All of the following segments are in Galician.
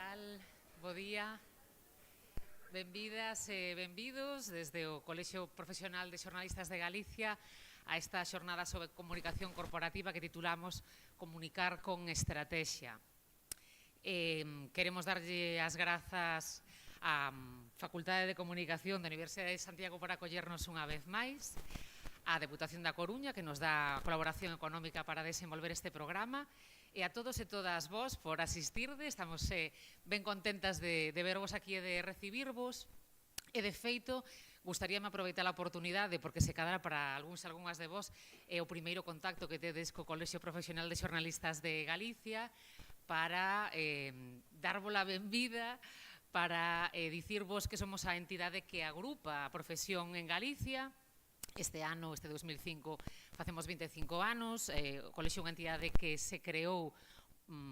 tal? Bo día. Benvidas e benvidos desde o Colexio Profesional de Xornalistas de Galicia a esta xornada sobre comunicación corporativa que titulamos Comunicar con Estratexia. Queremos darlle as grazas á Facultade de Comunicación da Universidade de Santiago por acollernos unha vez máis, a Deputación da Coruña, que nos dá colaboración económica para desenvolver este programa, e a todos e todas vos por asistirde. Estamos ben contentas de vervos aquí e de recibirvos. E, de feito, gustaríame aproveitar a oportunidade, porque se cadra para algúns e algunhas de vos é o primeiro contacto que tedes co Colexio Profesional de Xornalistas de Galicia, para darvos a benvida, para dicirvos que somos a entidade que agrupa a profesión en Galicia. Este ano, este 2005, facemos 25 anos. O Colexio é unha entidade que se creou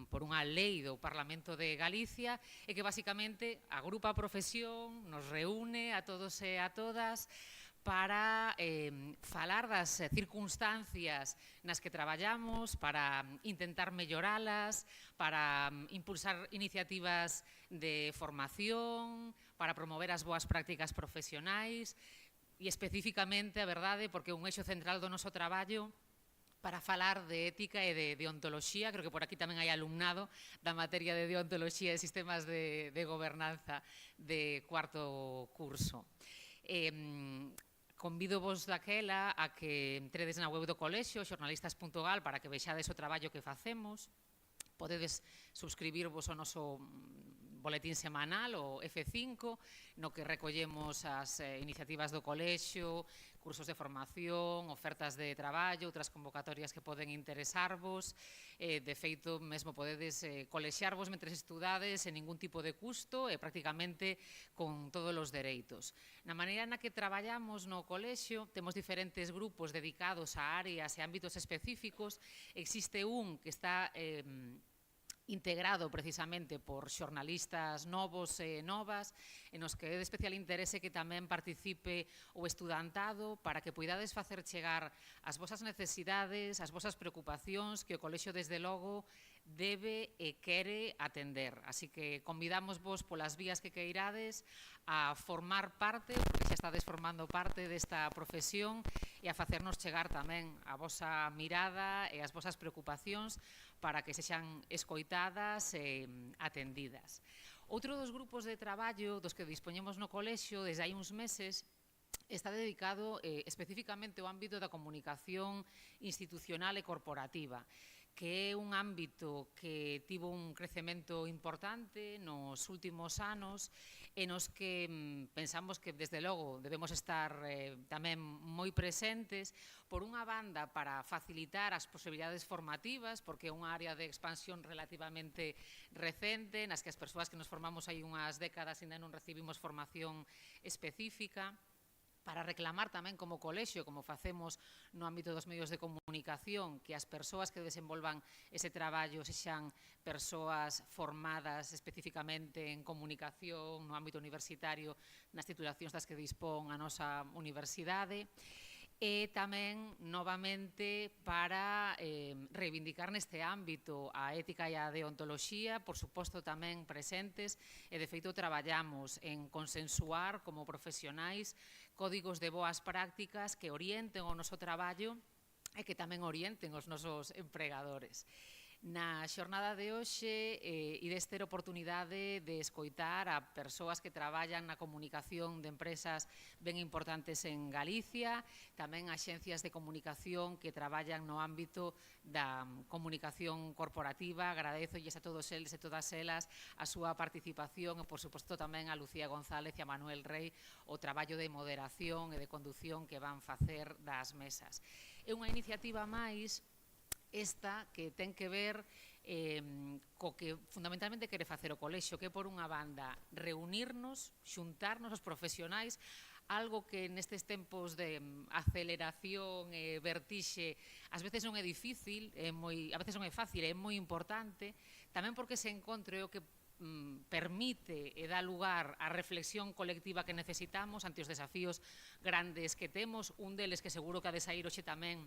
por unha lei do Parlamento de Galicia e que basicamente agrupa a profesión, nos reúne a todos e a todas para falar das circunstancias nas que traballamos, para intentar melloralas, para impulsar iniciativas de formación, para promover as boas prácticas profesionais e especificamente, a verdade, porque é un eixo central do noso traballo para falar de ética e de deontoloxía. Creo que por aquí tamén hai alumnado da materia de deontoloxía e sistemas de gobernanza de cuarto curso. Convido vos daquela a que entredes na web do colexio, xornalistas.gal, para que vexades o traballo que facemos. Podedes subscribirvos ao noso boletín semanal, o F5, no que recollemos as iniciativas do colexio, cursos de formación, ofertas de traballo, outras convocatorias que poden interesarvos. De feito, mesmo podedes colexiarvos mentre estudades sen ningún tipo de custo e prácticamente con todos os dereitos. Na maneira na que traballamos no colexio, temos diferentes grupos dedicados a áreas e ámbitos específicos. Existe un que está integrado precisamente por xornalistas novos e novas, en os que é de especial interese que tamén participe o estudantado para que poidades facer chegar as vosas necesidades, as vosas preocupacións que o colexio desde logo debe e quere atender. Así que convidamos vos polas vías que queirades a formar parte, porque xa estades formando parte desta profesión, e a facernos chegar tamén a vosa mirada e as vosas preocupacións para que sexan escoitadas e atendidas. Outro dos grupos de traballo dos que dispoñemos no colexio desde hai uns meses está dedicado especificamente ao ámbito da comunicación institucional e corporativa, que é un ámbito que tivo un crecemento importante nos últimos anos e nos que pensamos que, desde logo, debemos estar tamén moi presentes, por unha banda, para facilitar as posibilidades formativas, porque é unha área de expansión relativamente recente, nas que as persoas que nos formamos hai unhas décadas ainda non recibimos formación específica, para reclamar tamén como colexio, como facemos no ámbito dos medios de comunicación, que as persoas que desenvolvan ese traballo sexan persoas formadas especificamente en comunicación no ámbito universitario nas titulacións das que dispón a nosa universidade. E tamén, novamente, para reivindicar neste ámbito a ética e a deontoloxía, por suposto tamén presentes, e de feito traballamos en consensuar como profesionais códigos de boas prácticas que orienten o noso traballo e que tamén orienten os nosos empregadores. Na xornada de hoxe ides ter oportunidade de escoitar a persoas que traballan na comunicación de empresas ben importantes en Galicia, tamén axencias de comunicación que traballan no ámbito da comunicación corporativa. Agradezolles a todos eles e todas elas a súa participación e, por suposto, tamén a Lucía González e a Manuel Rey o traballo de moderación e de condución que van facer das mesas. É unha iniciativa máis esta que ten que ver co que fundamentalmente quere facer o colexio, que é, por unha banda, reunirnos, xuntarnos os profesionais, algo que nestes tempos de aceleración e vertixe ás veces non é difícil, a veces non é fácil, é moi importante, tamén porque se encontre o que permite e dá lugar á reflexión colectiva que necesitamos ante os desafíos grandes que temos. Un deles que seguro que ha de sair hoxe tamén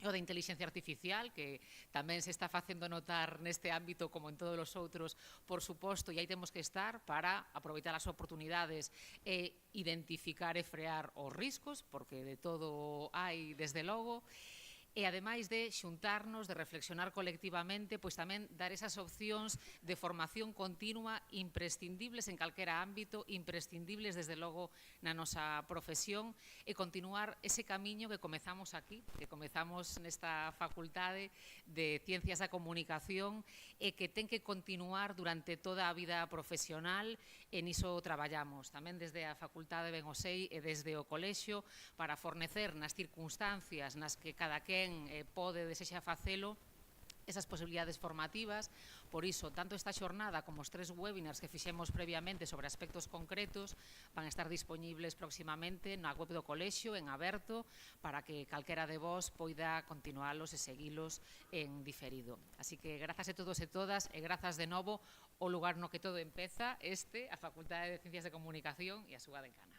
o da inteligencia artificial, que tamén se está facendo notar neste ámbito como en todos os outros, por suposto, e aí temos que estar para aproveitar as oportunidades e identificar e frear os riscos, porque de todo hai, desde logo, e ademais de xuntarnos, de reflexionar colectivamente, pois tamén dar esas opcións de formación continua imprescindibles en calquera ámbito, imprescindibles desde logo na nosa profesión e continuar ese camiño que comezamos aquí, que comezamos nesta facultade de Ciencias da Comunicación e que ten que continuar durante toda a vida profesional e niso traballamos tamén desde a facultade, ben o sei, e desde o colexio para fornecer nas circunstancias nas que cada quen pode desexa facelo esas posibilidades formativas. Por iso, tanto esta xornada como os 3 webinars que fixemos previamente sobre aspectos concretos van a estar disponibles próximamente na web do colexio, en aberto, para que calquera de vós poida continualos e seguilos en diferido. Así que grazas a todos e todas e grazas de novo ao lugar no que todo empeza, a Facultade de Ciencias de Comunicación e a súa decana.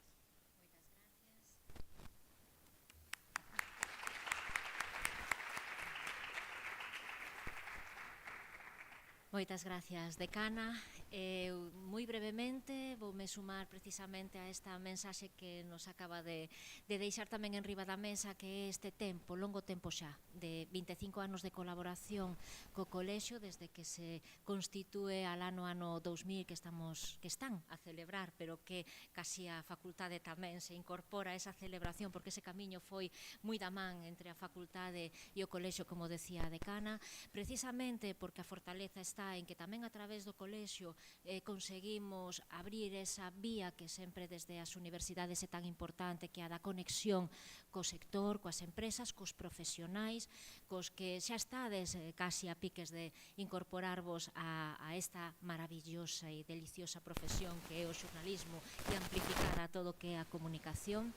Moitas gracias, decana. Moi brevemente voume sumar precisamente a esta mensaxe que nos acaba de deixar tamén en riba da mesa, que é este tempo, longo tempo xa, de 25 anos de colaboración co colexio desde que se constitúe al ano 2000 que están a celebrar, pero que casi a facultade tamén se incorpora a esa celebración, porque ese camiño foi moi da man entre a facultade e o colexio, como decía a decana, precisamente porque a fortaleza está en que tamén a través do colexio conseguimos abrir esa vía que sempre desde as universidades é tan importante, que é a da conexión co sector, coas empresas, cos profesionais, cos que xa estades casi a piques de incorporarvos a esta maravillosa e deliciosa profesión que é o xornalismo e amplificar a todo o que é a comunicación.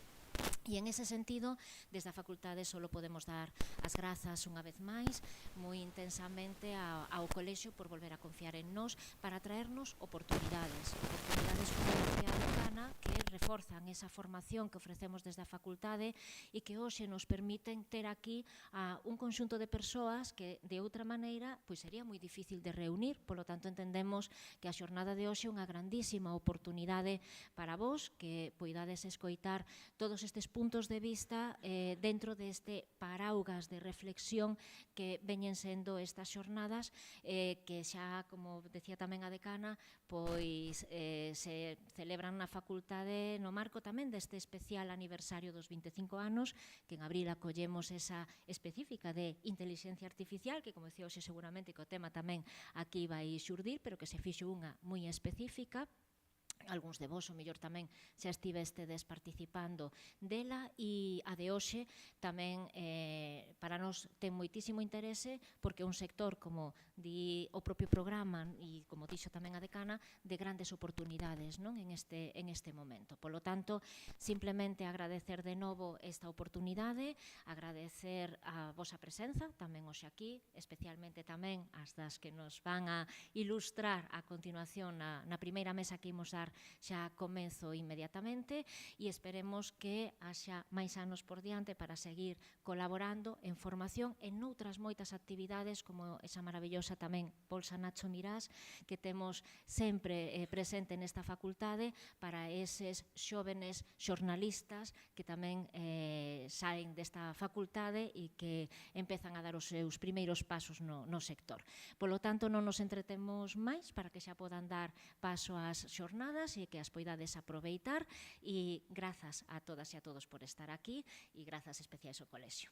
E en ese sentido, desde a facultade só podemos dar as grazas unha vez máis, moi intensamente ao colexio por volver a confiar en nós para traernos oportunidades como decía a decana, que reforzan esa formación que ofrecemos desde a facultade e que hoxe nos permiten ter aquí a un conxunto de persoas que de outra maneira pois sería moi difícil de reunir. Polo tanto, entendemos que a xornada de hoxe é unha grandísima oportunidade para vos, que poidades escoitar todos estes puntos de vista dentro deste paraugas de reflexión que veñen sendo estas xornadas que xa, como decía tamén a decana, pois se celebran na facultade no marco tamén deste especial aniversario dos 25 anos, que en abril acollemos esa específica de inteligencia artificial, que como decía hoxe seguramente que o tema tamén aquí vai xurdir, pero que se fixo unha moi específica. Algúns de vos, o mellor tamén, xa estivestedes participando dela, e a de hoxe tamén para nós ten moitísimo interese porque é un sector, como di o propio programa e como dixo tamén a decana, de grandes oportunidades en este momento. Polo tanto, simplemente agradecer de novo esta oportunidade, agradecer a vosa presenza tamén hoxe aquí, especialmente tamén as das que nos van a ilustrar a continuación na primeira mesa que imos dar xa comenzo inmediatamente, e esperemos que haxa máis anos por diante para seguir colaborando en formación en noutras moitas actividades como esa maravillosa tamén Bolsa Nacho Mirás que temos sempre presente nesta facultade para eses xóvenes xornalistas que tamén saen desta facultade e que empezan a dar os seus primeiros pasos no sector. Polo tanto, non nos entretemos máis para que xa podan dar paso ás xornadas e que as poidades aproveitar, e grazas a todas e a todos por estar aquí e grazas especiais ao colexio.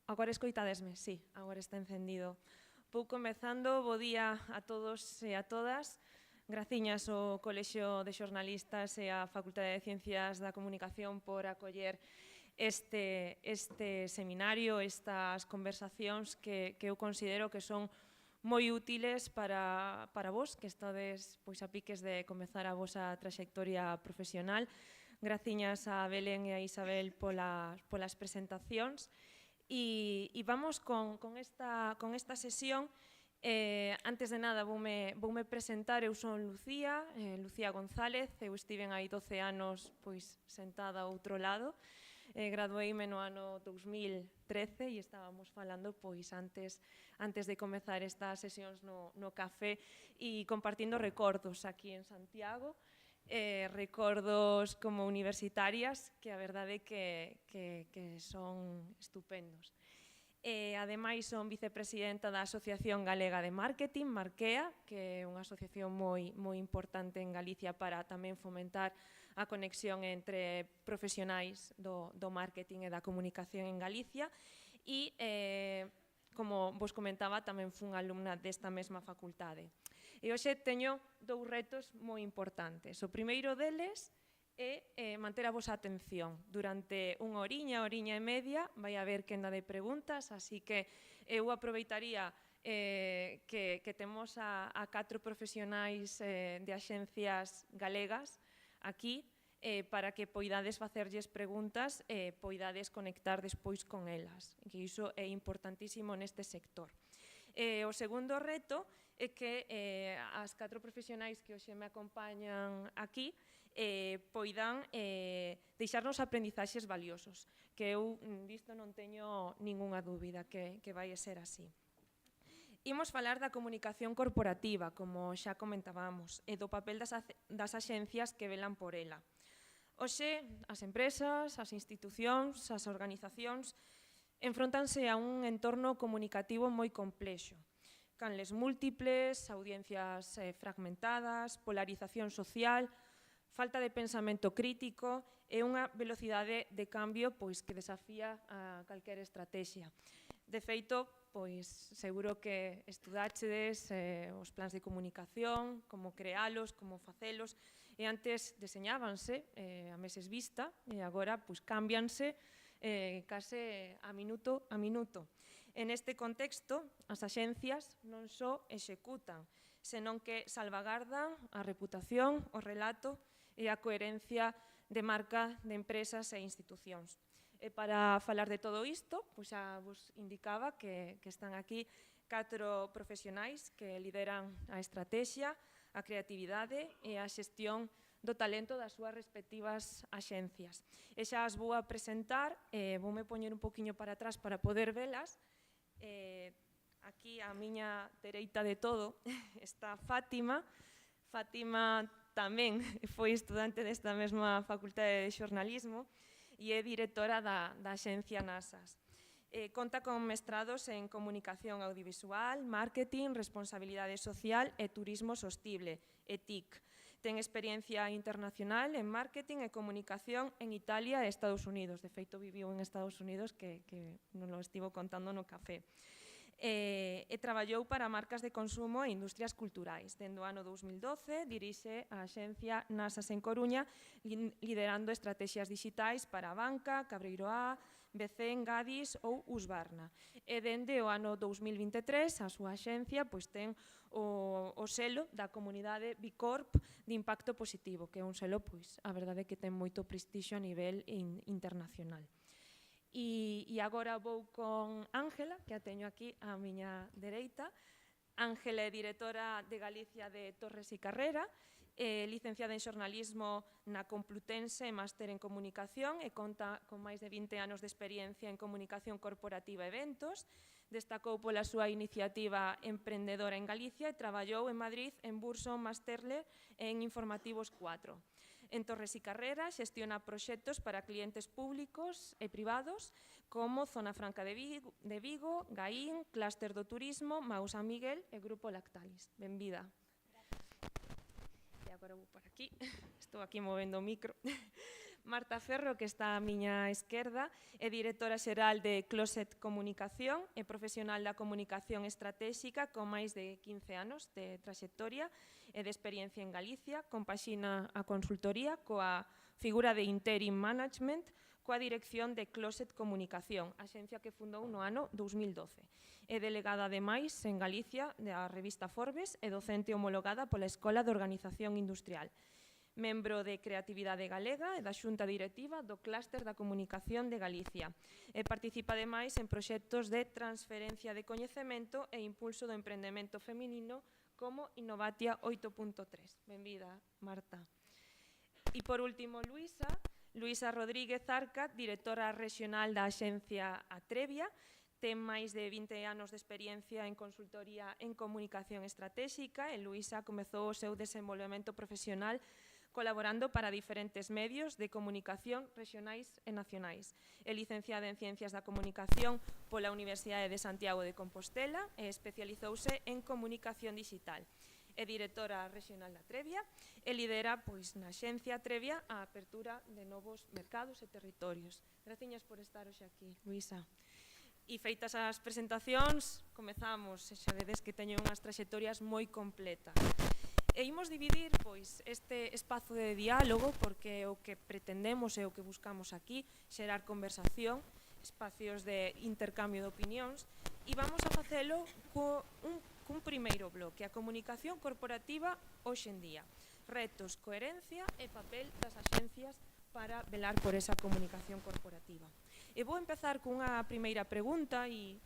Agora escoitadesme? Sí, agora está encendido. Vou comezando, bo día a todos e a todas. Graciñas ao Colexio de Xornalistas e á Facultade de Ciencias da Comunicación por acoller este seminario, estas conversacións que eu considero que son moi útiles para vos, que estades pois, a piques de comezar a vosa traxectoria profesional. Graciñas a Belén e a Isabel polas presentacións. E vamos con esta sesión. Antes de nada voume presentar, eu son Lucía González, eu estiven aí 12 anos pois, sentada ao outro lado, gradueime no ano 2013 e estábamos falando pois, antes de comezar estas sesións no café e compartindo recordos aquí en Santiago, recordos como universitarias que a verdade é que son estupendos. Ademais, son vicepresidenta da Asociación Galega de Marketing, Markea, que é unha asociación moi importante en Galicia para tamén fomentar a conexión entre profesionais do marketing e da comunicación en Galicia. E, como vos comentaba, tamén fun alumna desta mesma facultade. E hoxe teño dous retos moi importantes. O primeiro deles é manter a vosa atención. Durante unha oriña e media vai haber quenda de preguntas, así que eu aproveitaría que temos a 4 profesionais de axencias galegas aquí para que poidades facerlles preguntas e poidades conectar despois con elas, que iso é importantísimo neste sector. O segundo reto é que as 4 profesionais que hoxe me acompañan aquí poidan deixarnos aprendizaxes valiosos, que eu disto non teño ningunha dúbida que vai ser así. Imos falar da comunicación corporativa, como xa comentábamos, e do papel das axencias que velan por ela. Hoxe, as empresas, as institucións, as organizacións enfrontanse a un entorno comunicativo moi complexo. Canles múltiples, audiencias fragmentadas, polarización social, falta de pensamento crítico e unha velocidade de cambio pois, que desafía a calquera estrategia. De feito, pois, seguro que estudáchedes os plans de comunicación, como crealos, como facelos, e antes deseñábanse a meses vista e agora pois, cámbianse case a minuto a minuto. En este contexto, as axencias non só executan, senón que salvagardan a reputación, o relato e a coherencia de marca de empresas e institucións. E para falar de todo isto, pois xa vos indicaba que están aquí 4 profesionais que lideran a estrategia, a creatividade e a xestión do talento das súas respectivas axencias. E xa as vou a presentar, voume poñer un poquinho para atrás para poder velas. Aquí á miña dereita de todo está Fátima. Fátima tamén foi estudante desta mesma Facultade de Xornalismo e é directora da axencia Nasas. Conta con mestrados en Comunicación Audiovisual, Marketing, Responsabilidade Social e Turismo Sostible, ETIC. Ten experiencia internacional en Marketing e Comunicación en Italia e Estados Unidos. De feito, viviu en Estados Unidos, que non lo estivo contando no café. E traballou para marcas de consumo e industrias culturais. Dende o ano 2012 dirixe a axencia Nasas en Coruña, liderando estrategias digitais para a banca, Cabreiroá, Becén, Gadis ou Husqvarna. E dende o ano 2023 a súa axencia ten o selo da comunidade B Corp de impacto positivo, que é un selo, a verdade é que ten moito prestixio a nivel internacional. E agora vou con Ángela, que a teño aquí á miña dereita. Ángela é directora de Galicia de Torres e Carrera, licenciada en xornalismo na Complutense e máster en comunicación e conta con máis de 20 anos de experiencia en comunicación corporativa e eventos. Destacou pola súa iniciativa emprendedora en Galicia e traballou en Madrid en Burson Masterler e en Informativos 4. En Torres e Carrera xestiona proxectos para clientes públicos e privados como Zona Franca de Vigo, Gaín, Clúster do Turismo, Mau San Miguel e Grupo Lactalis. Benvida. E agora vou por aquí, estou aquí movendo o micro. Marta Ferro, que está á miña esquerda, é directora xeral de Closet Comunicación, é profesional da comunicación estratégica con máis de 15 anos de traxectoria e de experiencia en Galicia, compaxina a consultoría coa figura de Interim Management, coa dirección de Closet Comunicación, axencia que fundou no ano 2012. É delegada, ademais, en Galicia da revista Forbes e docente homologada pola Escola de Organización Industrial. Membro de Creatividade Galega e da Xunta Directiva do Clúster da Comunicación de Galicia. E participa, ademais, en proxectos de transferencia de coñecemento e impulso do emprendemento feminino como Innovatia 8.3. Benvida, Marta. E, por último, Luisa Rodríguez Arca, directora regional da Axencia Atrevia, ten máis de 20 anos de experiencia en consultoría en comunicación estratégica e Luisa comezou o seu desenvolvemento profesional colaborando para diferentes medios de comunicación regionais e nacionais. É licenciada en Ciencias da Comunicación pola Universidade de Santiago de Compostela e especializouse en comunicación digital. É directora regional da Atrevia e lidera na Axencia Atrevia a apertura de novos mercados e territorios. Graciñas por estar hoxe aquí, Luisa. E feitas as presentacións, comezamos, xa vedes que teño unhas traxectorias moi completas. E imos dividir este espazo de diálogo, porque o que pretendemos e o que buscamos aquí, xerar conversación, espacios de intercambio de opinións, e vamos a facelo cun primeiro bloque, a comunicación corporativa hoxe en día, retos, coherencia e papel das axencias para velar por esa comunicación corporativa. E vou empezar cunha primeira pregunta e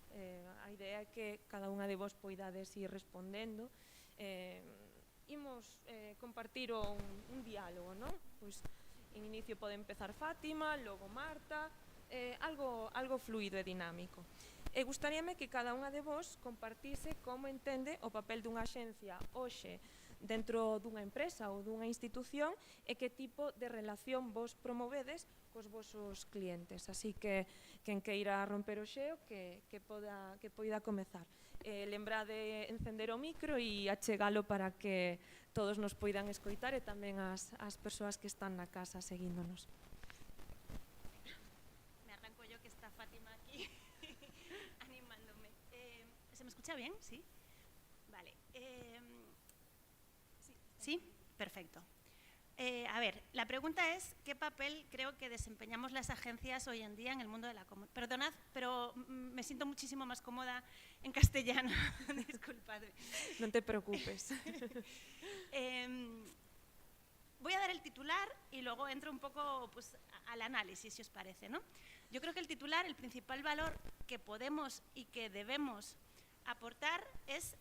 a idea é que cada unha de vos poidades ir respondendo. Imos compartir un diálogo, non? En inicio pode empezar Fátima, logo Marta, algo fluido e dinámico. E gustaríame que cada unha de vos compartise como entende o papel dunha axencia hoxe dentro dunha empresa ou dunha institución e que tipo de relación vos promovedes cos vosos clientes. Así que quen queira romper o xeo que poida comezar. Lembrade encender o micro e achegalo para que todos nos poidan escoitar e tamén as persoas que están na casa seguíndonos. Me arranco yo, que está Fátima aquí animándome. ¿Se me escucha bien? ¿Sí? Vale. ¿Sí? Perfecto. A ver, la pregunta es, ¿qué papel creo que desempeñamos las agencias hoy en día en el mundo de la comunicación? Perdonad, pero me siento muchísimo más cómoda en castellano. Disculpadme. No te preocupes. Voy a dar el titular y luego entro un poco al análisis, si os parece, ¿no? Yo creo que el titular, el principal valor que podemos y que debemos aportar es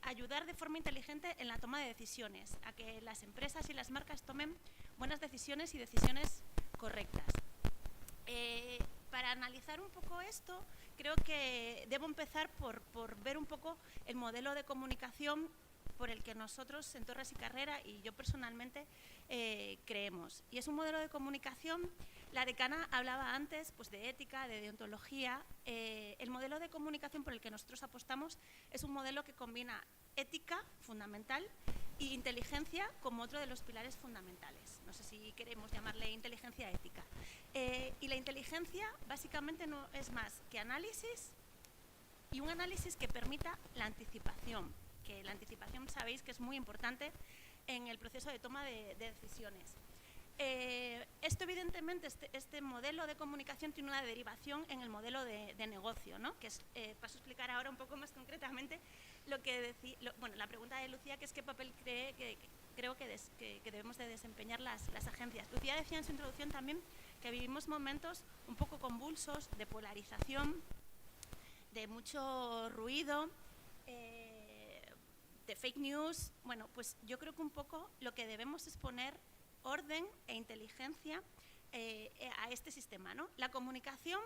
ayudar de forma inteligente en la toma de decisiones, a que las empresas y las marcas tomen buenas decisiones y decisiones correctas. Para analizar un poco esto, creo que debo empezar por ver un poco el modelo de comunicación por el que nosotros en Torres y Carrera y yo personalmente creemos. Y es un modelo de comunicación, la decana hablaba antes de ética, de deontología. El modelo de comunicación por el que nosotros apostamos es un modelo que combina ética, fundamental, e inteligencia como otro de los pilares fundamentales. No sé si queremos llamarle inteligencia ética. Y la inteligencia básicamente no es más que análisis, y un análisis que permita la anticipación, que la anticipación sabéis que es muy importante en el proceso de toma de decisiones. Esto evidentemente, este modelo de comunicación tiene una derivación en el modelo de negocio, ¿no? Que es, paso a explicar ahora un poco más concretamente lo que decía, la pregunta de Lucía, que es qué papel creo que debemos de desempeñar las agencias. Lucía decía en su introducción también que vivimos momentos un poco convulsos de polarización, de mucho ruido, de fake news. Bueno, pues yo creo que un poco lo que debemos es poner orden e inteligencia a este sistema, ¿no? La comunicación,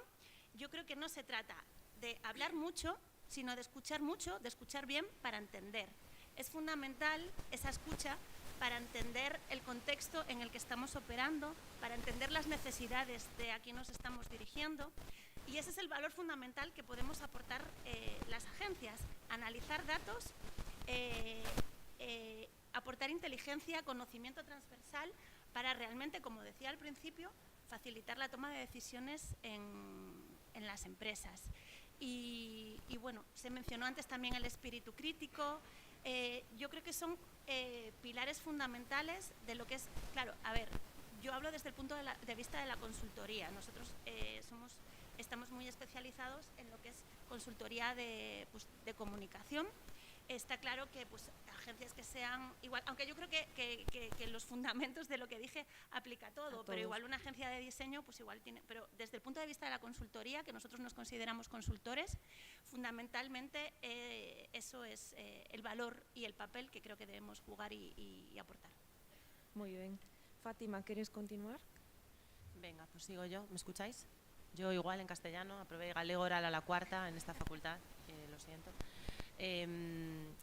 yo creo que no se trata de hablar mucho, sino de escuchar mucho, de escuchar bien para entender. Es fundamental esa escucha para entender el contexto en el que estamos operando, para entender las necesidades de a quién nos estamos dirigiendo. Y ese es el valor fundamental que podemos aportar las agencias, analizar datos, aportar inteligencia, conocimiento transversal para realmente, como decía al principio, facilitar la toma de decisiones en las empresas. Y bueno, se mencionó antes también el espíritu crítico. Yo creo que son pilares fundamentales de lo que es, claro, a ver, yo hablo desde el punto de vista de la consultoría. Nosotros estamos muy especializados en lo que es consultoría de comunicación. Está claro que pues, agencias que sean igual, aunque yo creo que los fundamentos de lo que dije aplica a todo, pero igual una agencia de diseño pues igual tiene, pero desde el punto de vista de la consultoría, que nosotros nos consideramos consultores, fundamentalmente eso es el valor y el papel que creo que debemos jugar y aportar. Muy bien. Fátima, ¿quieres continuar? Venga, pues sigo yo. ¿Me escucháis? Yo igual en castellano, aprobé galego oral a la cuarta en esta facultad, lo siento. En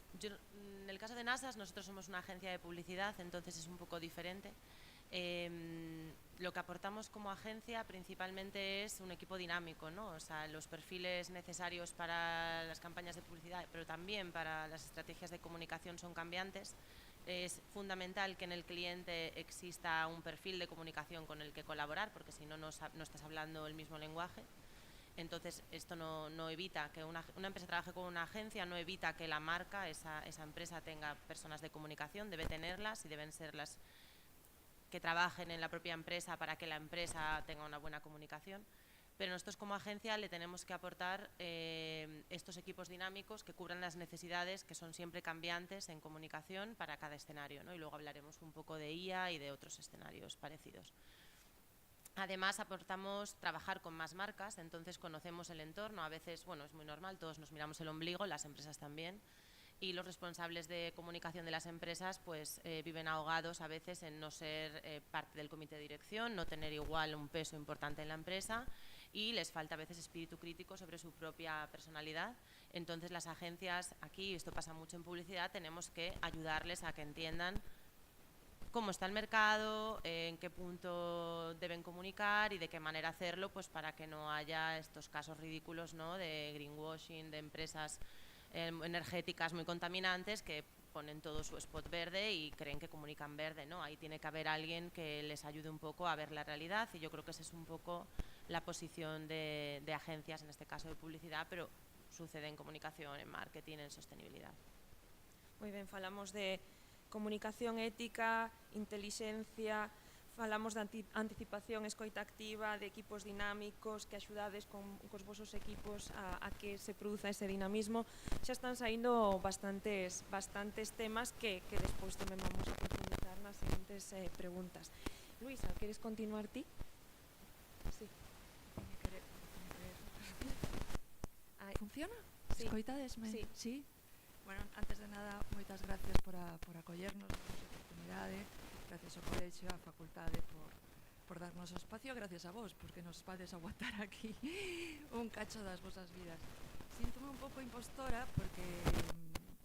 el caso de NASAS, nosotros somos una agencia de publicidad, entonces es un poco diferente. Lo que aportamos como agencia principalmente es un equipo dinámico, ¿no? O sea, los perfiles necesarios para las campañas de publicidad, pero también para las estrategias de comunicación son cambiantes. Es fundamental que en el cliente exista un perfil de comunicación con el que colaborar, porque si no, no estás hablando el mismo lenguaje. Entonces, esto no evita que una empresa trabaje con una agencia, no evita que la marca, esa empresa, tenga personas de comunicación, debe tenerlas y deben ser las que trabajen en la propia empresa para que la empresa tenga una buena comunicación. Pero nosotros como agencia le tenemos que aportar estos equipos dinámicos que cubran las necesidades que son siempre cambiantes en comunicación para cada escenario, ¿no? Y luego hablaremos un poco de IA y de otros escenarios parecidos. Además, aportamos trabajar con más marcas, entonces conocemos el entorno. A veces, bueno, es muy normal, todos nos miramos el ombligo, las empresas también. Y los responsables de comunicación de las empresas pues viven ahogados a veces en no ser parte del comité de dirección, no tener igual un peso importante en la empresa y les falta a veces espíritu crítico sobre su propia personalidad. Entonces las agencias, aquí esto pasa mucho en publicidad, tenemos que ayudarles a que entiendan cómo está el mercado, en qué punto deben comunicar y de qué manera hacerlo, pues para que no haya estos casos ridículos, ¿no?, de greenwashing, de empresas energéticas muy contaminantes que ponen todo su spot verde y creen que comunican verde, ¿no? Ahí tiene que haber alguien que les ayude un poco a ver la realidad y yo creo que esa es un poco la posición de agencias, en este caso de publicidad, pero sucede en comunicación, en marketing, en sostenibilidad. Moi ben, falamos de comunicación ética, intelixencia, falamos de anticipación, escoita activa, de equipos dinámicos, que axudades cos vosos equipos a que se produza ese dinamismo. Xa están saindo bastantes temas que despois tamén vamos a profundizar nas seguintes preguntas. Luisa, queres continuar ti? Sí. Funciona? Sí. Escoitadesme? Sí. Sí? Bueno, antes de nada, moitas gracias por acollernos, darnos a oportunidade, gracias ao colexio, á facultade por darnos o espacio, gracias a vos, porque nos vades aguantar aquí un cacho das vosas vidas. Síntome un pouco impostora, porque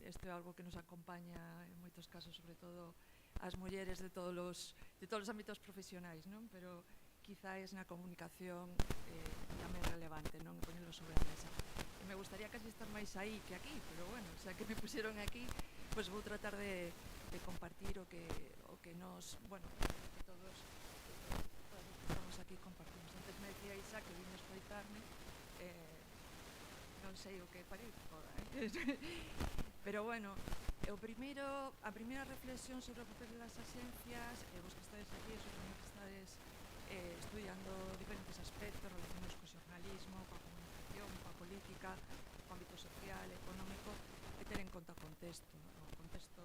isto é algo que nos acompaña en moitos casos, sobre todo as mulleres de todos os ámbitos profesionais, non? Pero quizáis na comunicación tamén relevante, non? Poñelo sobre a mesa. E me gustaría casi estar máis aí que aquí, pero bueno, xa que me pusieron aquí, pues vou tratar de compartir o que nos, bueno, que todos os que estamos aquí compartimos. Antes me decía Isa que vine a escoitarme, non sei o que faría, pero bueno, a primeira reflexión sobre o papel das agencias, vos que estades aquí, seguramente que estades estudiando diferentes aspectos relacionados co xornalismo, coa comunicación, coa política, co ámbito social, económico, e ter en conta o contexto. O contexto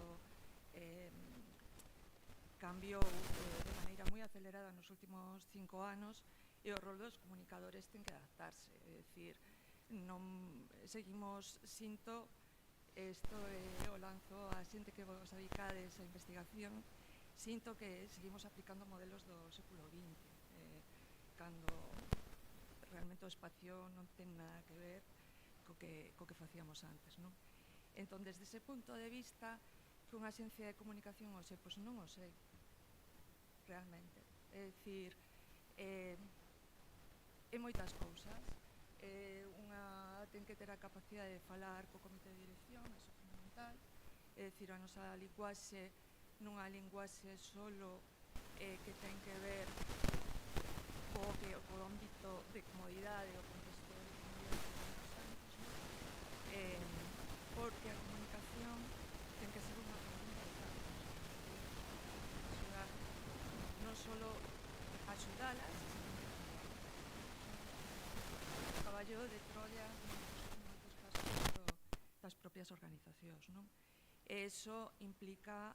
cambiou de maneira moi acelerada nos últimos 5 anos e o rol dos comunicadores ten que adaptarse, é dicir, non seguimos isto o lanzo a xente que vos dedicades a investigación, sinto que seguimos aplicando modelos do século XX, cando realmente o espacio non ten nada que ver co que facíamos antes, non? Entón, desde ese punto de vista, que unha agencia de comunicación o sei, pois non o sei, realmente. É dicir, é moitas cousas, unha ten que ter a capacidade de falar co comité de dirección, iso é fundamental, é dicir, a nosa linguaxe non a linguaxe solo que ten que ver o ámbito de comodidade, o contexto de comodidade que temos antes, ¿no? Porque a comunicación ten que ser unha herramienta de cambio, axudar non solo axudalas, sino o caballo de Troia en moitos casos das propias organizacións, non? E iso implica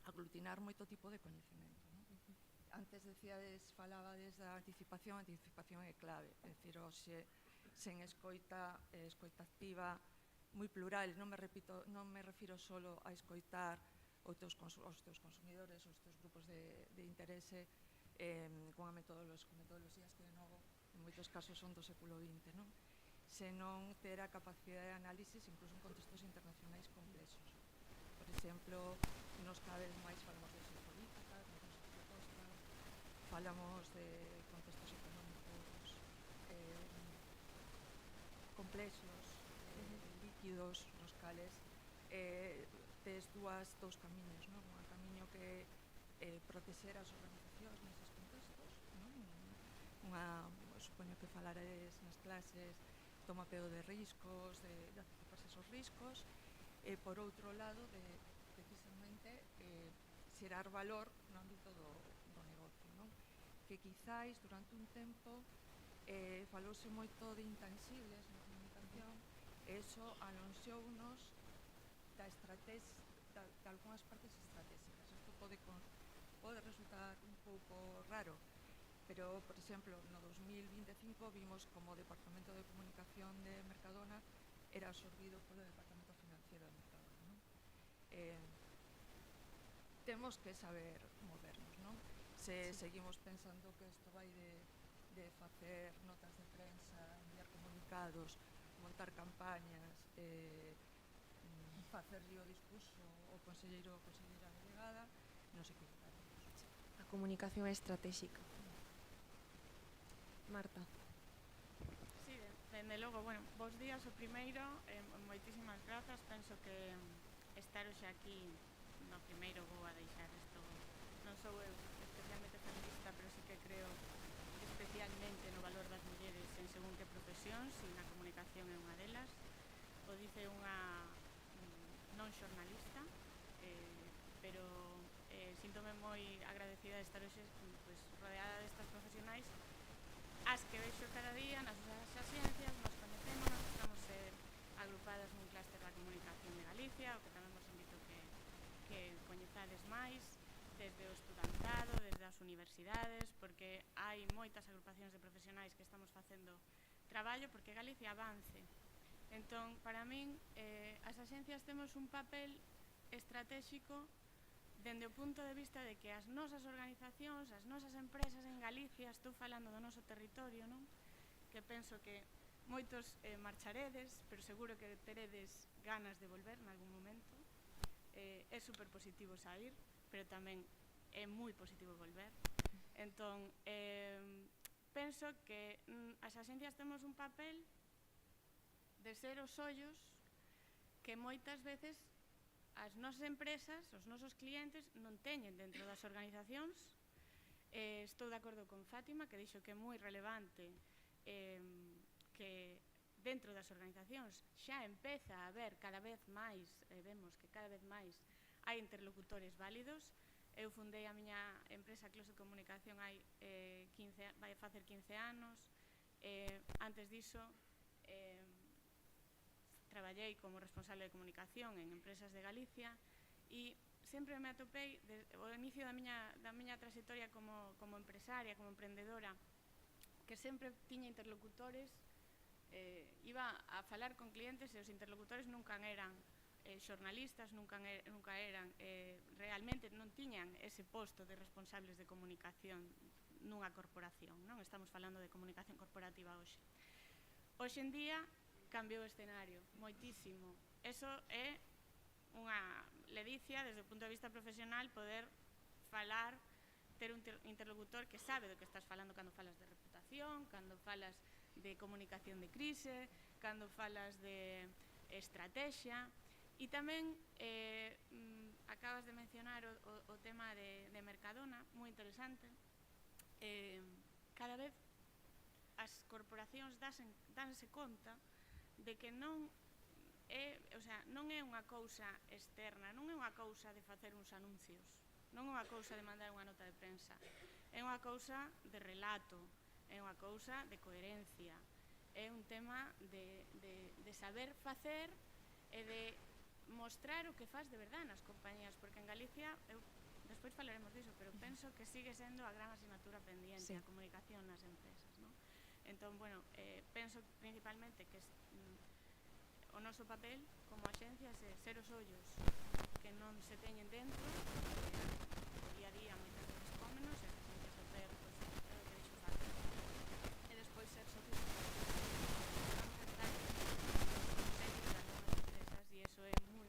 aglutinar moito tipo de coñecemento, non? Antes falabades da anticipación é clave, é dicir, hoxe sen escoita activa moi plural, non me refiro solo a escoitar os teus consumidores, os teus grupos de interese con metodoloxías que de novo en moitos casos son do século XX, non? Senón ter a capacidade de análisis incluso en contextos internacionais complexos. Por exemplo, nos cada vez máis falamos de xeopolítica, de nossas propostas, falamos de contextos económicos complexos, líquidos, nos cales tes dous camiños, non? Un camiño que protexer as organizacións neses contextos, non? Supoño que falarades nas clases do mapeo de riscos, de anticiparse esos riscos, e por outro lado de precisamente xerar valor no ámbito do negocio, non? Que quizáis durante un tempo falouse moito de intangibles na comunicación e iso anunciounos de algunhas partes estratégicas. Isto pode resultar un pouco raro, pero, por exemplo, no 2025 vimos como o Departamento de Comunicación de Mercadona era absorbido polo Departamento Financiero de Mercadona, non? Temos que saber movernos, non? Se seguimos pensando que isto vai de facer notas de prensa, enviar comunicados, montar campañas, facerlle o discurso ao conselleiro ou conselleira delegada, nos equivocaremos. A comunicación é estratégica. Marta. Sí, dende logo, bueno, bos días o primeiro, moitísimas grazas, penso que estar hoxe aquí no primeiro vou a deixar isto, non sou eu especialmente feminista, pero sí que creo especialmente no valor das mulleres en según que profesións, e na comunicación é unha delas. O dice unha non xornalista, pero síntome moi agradecida de estar hoxe pues, rodeada destas profesionais as que vexo cada día nas axencias, nos conhecemos, estamos agrupadas nun clúster da comunicación de Galicia, o que tamén vos invito que coñezades máis, desde o estudantado, desde as universidades, porque hai moitas agrupacións de profesionais que estamos facendo traballo porque Galicia avance. Entón, para min, as axencias temos un papel estratégico dende o punto de vista de que as nosas organizacións, as nosas empresas en Galicia, estou falando do noso territorio, non? Que penso que moitos marcharedes, pero seguro que teredes ganas de volver en algún momento. É super positivo sair, pero tamén é moi positivo volver. Entón, penso que as axencias temos un papel de ser os ollos que moitas veces as nosas empresas, os nosos clientes non teñen dentro das organizacións. Estou de acordo con Fátima, que dixo que é moi relevante que dentro das organizacións xa empeza a haber cada vez máis, vemos que cada vez máis hai interlocutores válidos. Eu fundei a miña empresa Close de Comunicación vai facer 15 anos. Antes diso, traballei como responsable de comunicación en empresas de Galicia e sempre me atopei, ao inicio da miña trayectoria como empresaria, como emprendedora, que sempre tiña interlocutores, iba a falar con clientes e os interlocutores nunca eran xornalistas, nunca eran, realmente non tiñan ese posto de responsables de comunicación nunha corporación, non? Estamos falando de comunicación corporativa hoxe. Hoxe en día, cambiou o escenario moitísimo. Eso é unha ledicia desde o punto de vista profesional, poder falar, ter un interlocutor que sabe do que estás falando cando falas de reputación, cando falas de comunicación de crise, cando falas de estrategia. E tamén acabas de mencionar o tema de Mercadona, moi interesante. cada vez as corporacións danse conta de que non é, o sea, non é unha cousa externa, non é unha cousa de facer uns anuncios, non é unha cousa de mandar unha nota de prensa, é unha cousa de relato, é unha cousa de coherencia, é un tema de saber facer e de mostrar o que faz de verdade nas compañías, porque en Galicia, despois falaremos diso, pero penso que sigue sendo a gran asignatura pendiente, a comunicación nas empresas, non? Entón, bueno, penso principalmente que o noso papel como agencia é ser os ollos que non se teñen dentro, o día a día moitas veces cómenos, e que ten que facer, pois, é o que dixo Fátima. E despois ser socios e iso é moi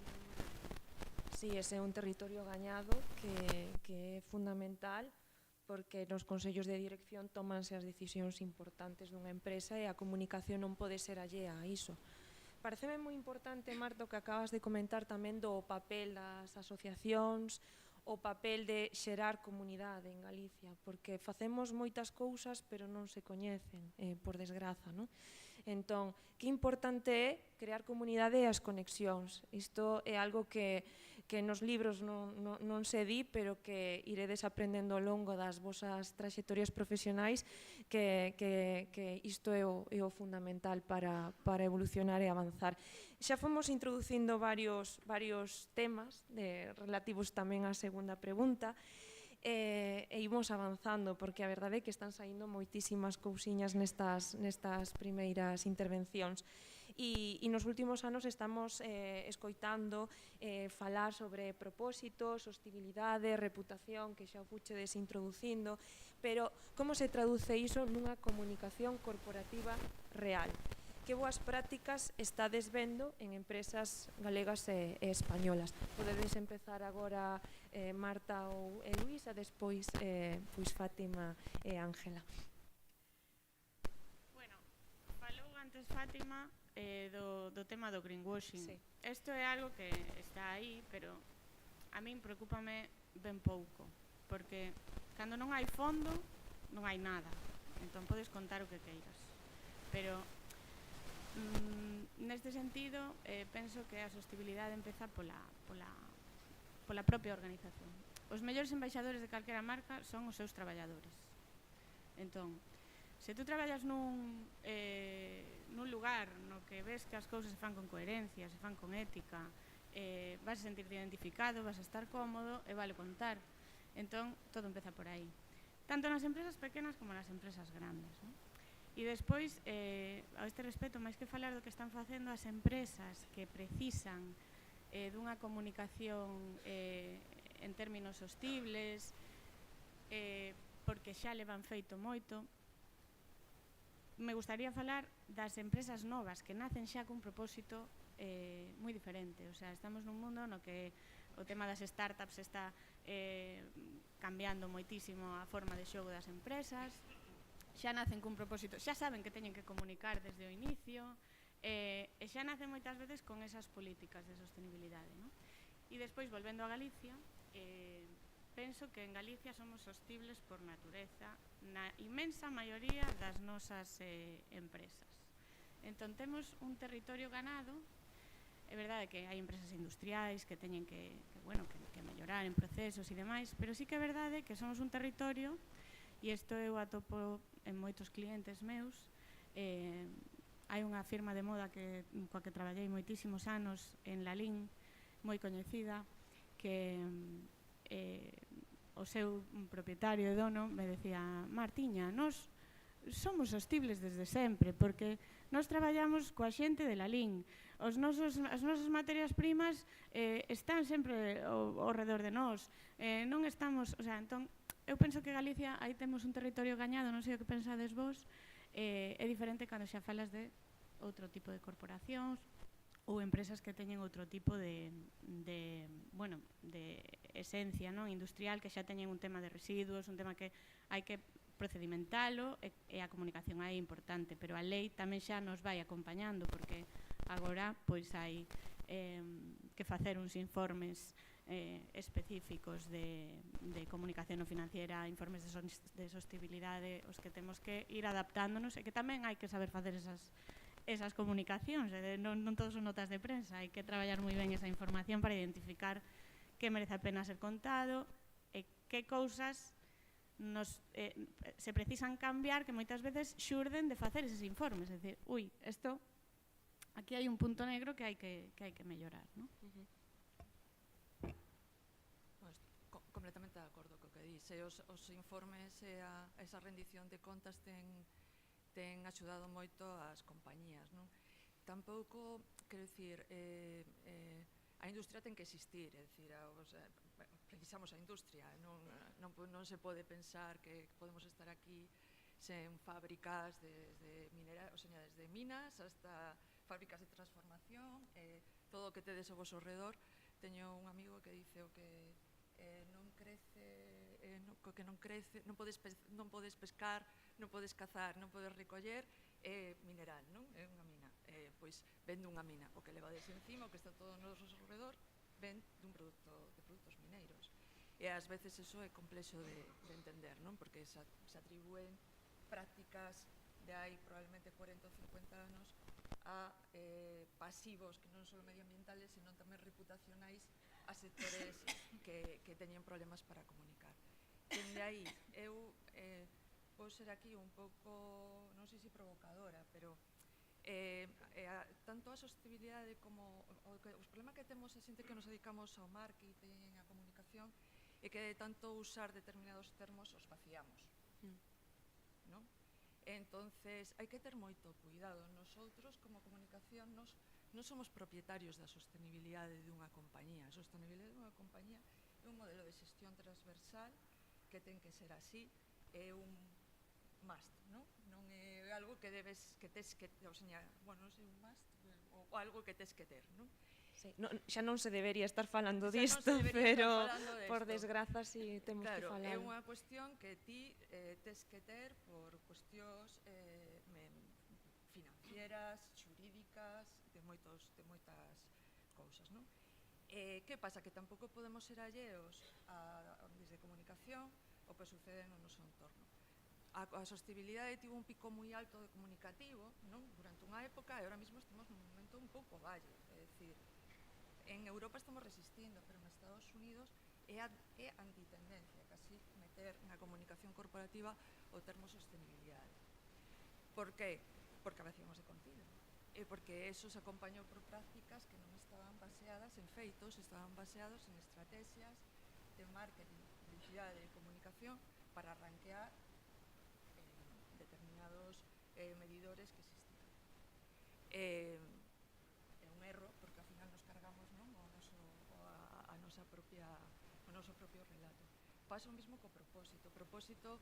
Sí, ese é un territorio gañado que é fundamental, porque nos consellos de dirección tómanse as decisións importantes dunha empresa e a comunicación non pode ser allea a iso. Pareceme moi importante, Marta, o que acabas de comentar tamén do papel das asociacións, o papel de xerar comunidade en Galicia, porque facemos moitas cousas pero non se coñecen, por desgraza, non? Entón, que importante é crear comunidade e as conexións. Isto é algo que nos libros non se di, pero que iredes aprendendo ao longo das vosas traxectorias profesionais, que isto é o fundamental para evolucionar e avanzar. Xa fomos introducindo varios temas relativos tamén á segunda pregunta, e imos avanzando, porque a verdade é que están saindo moitísimas cousiñas nestas primeiras intervencións. E nos últimos anos estamos escoitando falar sobre propósitos, sostibilidade, reputación, que xa o fuchedes introducindo, pero como se traduce iso nunha comunicación corporativa real? Que boas prácticas estades vendo en empresas galegas e españolas? Podedes empezar agora Marta ou Luís, e despois pois Fátima e Ángela. Bueno, falou antes Fátima do tema do greenwashing. Isto é algo que está aí, pero a min preocúpame ben pouco, porque cando non hai fondo non hai nada, entón podes contar o que queiras, pero neste sentido penso que a sostibilidade empeza pola propia organización. Os mellores embaixadores de calquera marca son os seus traballadores. Entón, se tú traballas nun lugar no que ves que as cousas se fan con coherencia, se fan con ética, vas a sentirte identificado, vas a estar cómodo e vale contar. Entón, todo empeza por aí. Tanto nas empresas pequenas como nas empresas grandes, non? E despois, a este respecto, máis que falar do que están facendo as empresas que precisan dunha comunicación en términos sostibles, porque xa levan feito moito, me gustaría falar das empresas novas que nacen xa cun propósito moi diferente. O sea, estamos nun mundo no que o tema das startups está cambiando moitísimo a forma de xogo das empresas, xa nacen cun propósito, xa saben que teñen que comunicar desde o inicio, e xa nacen moitas veces con esas políticas de sostenibilidade, non? E despois, volvendo a Galicia, penso que en Galicia somos sostibles por natureza na inmensa maioría das nosas empresas. Entón, temos un territorio ganado. É verdade que hai empresas industriais que teñen que mellorar en procesos e demais, pero sí que é verdade que somos un territorio, e isto eu atopo en moitos clientes meus. Hai unha firma de moda coa que traballei moitísimos anos en Lalín, moi coñecida, que o seu propietario e dono me decía: Martiña, nós somos sostibles desde sempre, porque nós traballamos coa xente de Lalín, as nosas materias primas están sempre ao redor de nós, non estamos, o sea, entón, eu penso que Galicia, aí temos un territorio gañado, non sei o que pensades vos, é diferente cando xa falas de outro tipo de corporacións ou empresas que teñen outro tipo de esencia, non, industrial, que xa teñen un tema de residuos, un tema que hai que procedimentalo, e a comunicación aí é importante, pero a lei tamén xa nos vai acompañando, porque agora pois hai que facer uns informes específicos de comunicación non financiera, informes de sostenibilidade, os que temos que ir adaptándonos e que tamén hai que saber facer esas comunicacións, non todos son notas de prensa, hai que traballar moi ben esa información para identificar que merece a pena ser contado e que cousas se precisan cambiar que moitas veces xurden de facer eses informes, é dicir, aquí hai un punto negro que hai que mellorar, non? Completamente de acordo co que dice. Os informes e esa rendición de contas ten axudado moito ás compañías, non? Tampouco, quero dicir, a industria ten que existir, é dicir, precisamos a industria, non se pode pensar que podemos estar aquí sen fábricas desde minas hasta fábricas de transformación, todo o que tedes ao vosso redor. Teño un amigo que dice o que non crece, non podes pescar, non podes cazar, non podes recoller, é mineral, non? É unha mina. Pois ven dunha mina, o que levades encima, o que está todo no noso redor, ven de produtos mineiros. E ás veces eso é complexo de entender, non? Porque se atribúen prácticas de hai probablemente 40 ou 50 anos a pasivos que non son medioambientales, senón tamén reputacionais a sectores que teñen problemas para comunicar. Dende aí, eu vou ser aquí un pouco, non sei se provocadora, pero tanto a sostenibilidade como os problemas que temos a xente que nos dedicamos ao marketing, á comunicación, é que de tanto usar determinados termos os vaciamos, non? Entonces, hai que ter moito cuidado. Nosotros, como comunicación, non somos propietarios da sostenibilidade dunha compañía. A sostenibilidade dunha compañía é un modelo de xestión transversal que ten que ser así, é un must, non? Non é algo que tes que, o sea, bueno, non sei, un must, ou algo que tes que ter, non? Sí, xa non se debería estar falando disto, pero por desgraza si temos que falar. Claro, é unha cuestión que ti tes que ter por cuestións financieras, xurídicas, de moitas cousas, non? Que pasa? Que tampouco podemos ser alleos desde comunicación o que sucede no noso entorno. A sostenibilidade tivo un pico moi alto de comunicativo, non? Durante unha época, e ahora mesmo estamos nun momento un pouco valle, é dicir, en Europa estamos resistindo, pero en Estados Unidos é antitendencia casi meter na comunicación corporativa o termo sostenibilidade. Por qué? Porque vaciamos de contido. E porque eso se acompañou por prácticas que non estaban baseadas en feitos, estaban baseados en estrategias de marketing, publicidade e comunicación para ranquear determinados medidores que existían. É un erro, porque ao final nos cargamos, non, o noso propio relato. Pasa o mesmo co propósito. O propósito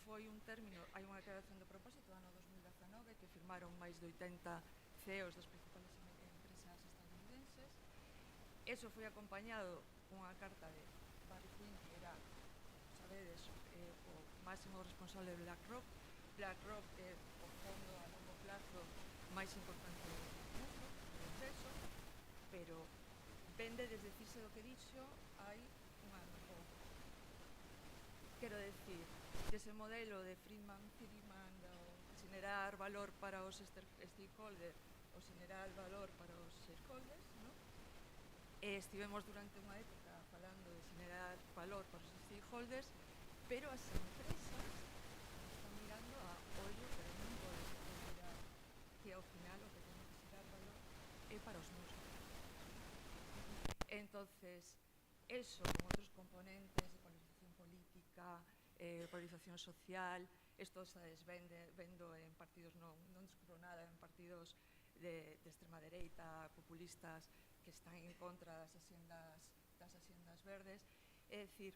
foi un término, hai unha declaración de propósito do ano 2019 que firmaron máis de 80 CEOs das principales empresas estadounidenses. Eso foi acompañado cunha carta de Barry Quinn, que era, sabedes, o máximo responsable de BlackRock. BlackRock é o fondo a longo plazo máis importante do mundo, do universo, pero vende desde decirse do que dixo hai un ano e pouco. Quero decir, dese modelo de Friedman do xenerar valor para os stakeholders ou xenerar valor para os shareholders, non? Estivemos durante unha época falando de xenerar valor para os stakeholders, pero as empresas están mirando a ollo, pero non poden mirar que ao final o que ten que xerar valor é para os meus. Entonces, eso, con outros componentes de polarización política, polarización social, isto está vendo en partidos non descubro nada, en partidos de extrema dereita, populistas, que están en contra das axendas verdes. É dicir,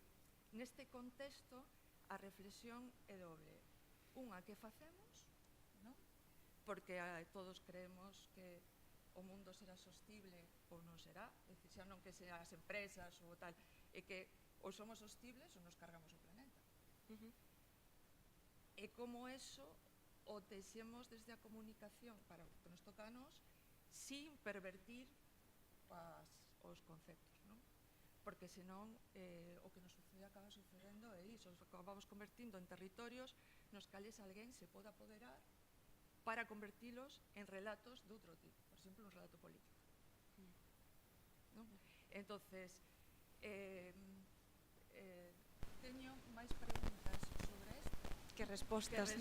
neste contexto, a reflexión é doble. Unha, que facemos, non? Porque todos creemos que o mundo será sostible ou non será, é dicir, xa non que sean as empresas ou tal, é que ou somos sostibles ou nos cargamos o planeta. E como eso o teixemos desde a comunicación para o que nos toca a nós, sin pervertir os conceptos, non? porque senón o que nos sucede acaba sucedendo é iso, acabamos convertindo en territorios nos cales alguén se pode apoderar para convertilos en relatos de outro tipo, por exemplo, un relato político. ¿No? Entonces, teño máis preguntas sobre isto. Que respostas.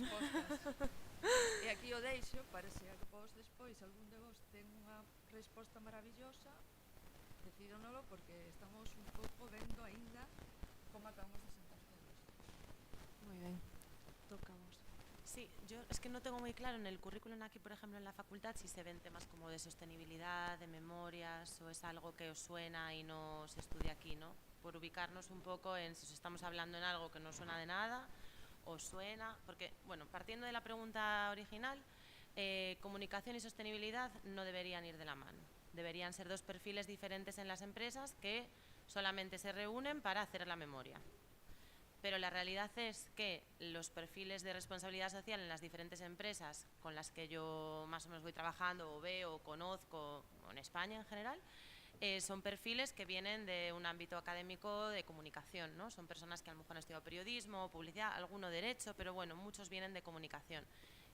E aquí o deixo, para se a que vos despois algún de vos ten unha resposta maravillosa, decídonolo, porque estamos un pouco vendo aínda como acabamos de sentar todos. Moi ben, toca vos. Sí, yo es que no tengo muy claro en el currículum aquí, por ejemplo, en la facultad, si se ven temas como de sostenibilidad, de memorias, o es algo que os suena y no se estudia aquí, ¿no? Por ubicarnos un poco en si os estamos hablando en algo que no suena de nada, o suena, porque, bueno, partiendo de la pregunta original, comunicación y sostenibilidad no deberían ir de la mano. Deberían ser dos perfiles diferentes en las empresas que solamente se reúnen para hacer la memoria. Pero la realidad es que los perfiles de responsabilidad social en las diferentes empresas con las que yo más o menos voy trabajando o veo o conozco, o en España en general, son perfiles que vienen de un ámbito académico de comunicación, ¿no? Son personas que a lo mejor han estudiado periodismo, publicidad, alguno derecho, pero bueno, muchos vienen de comunicación.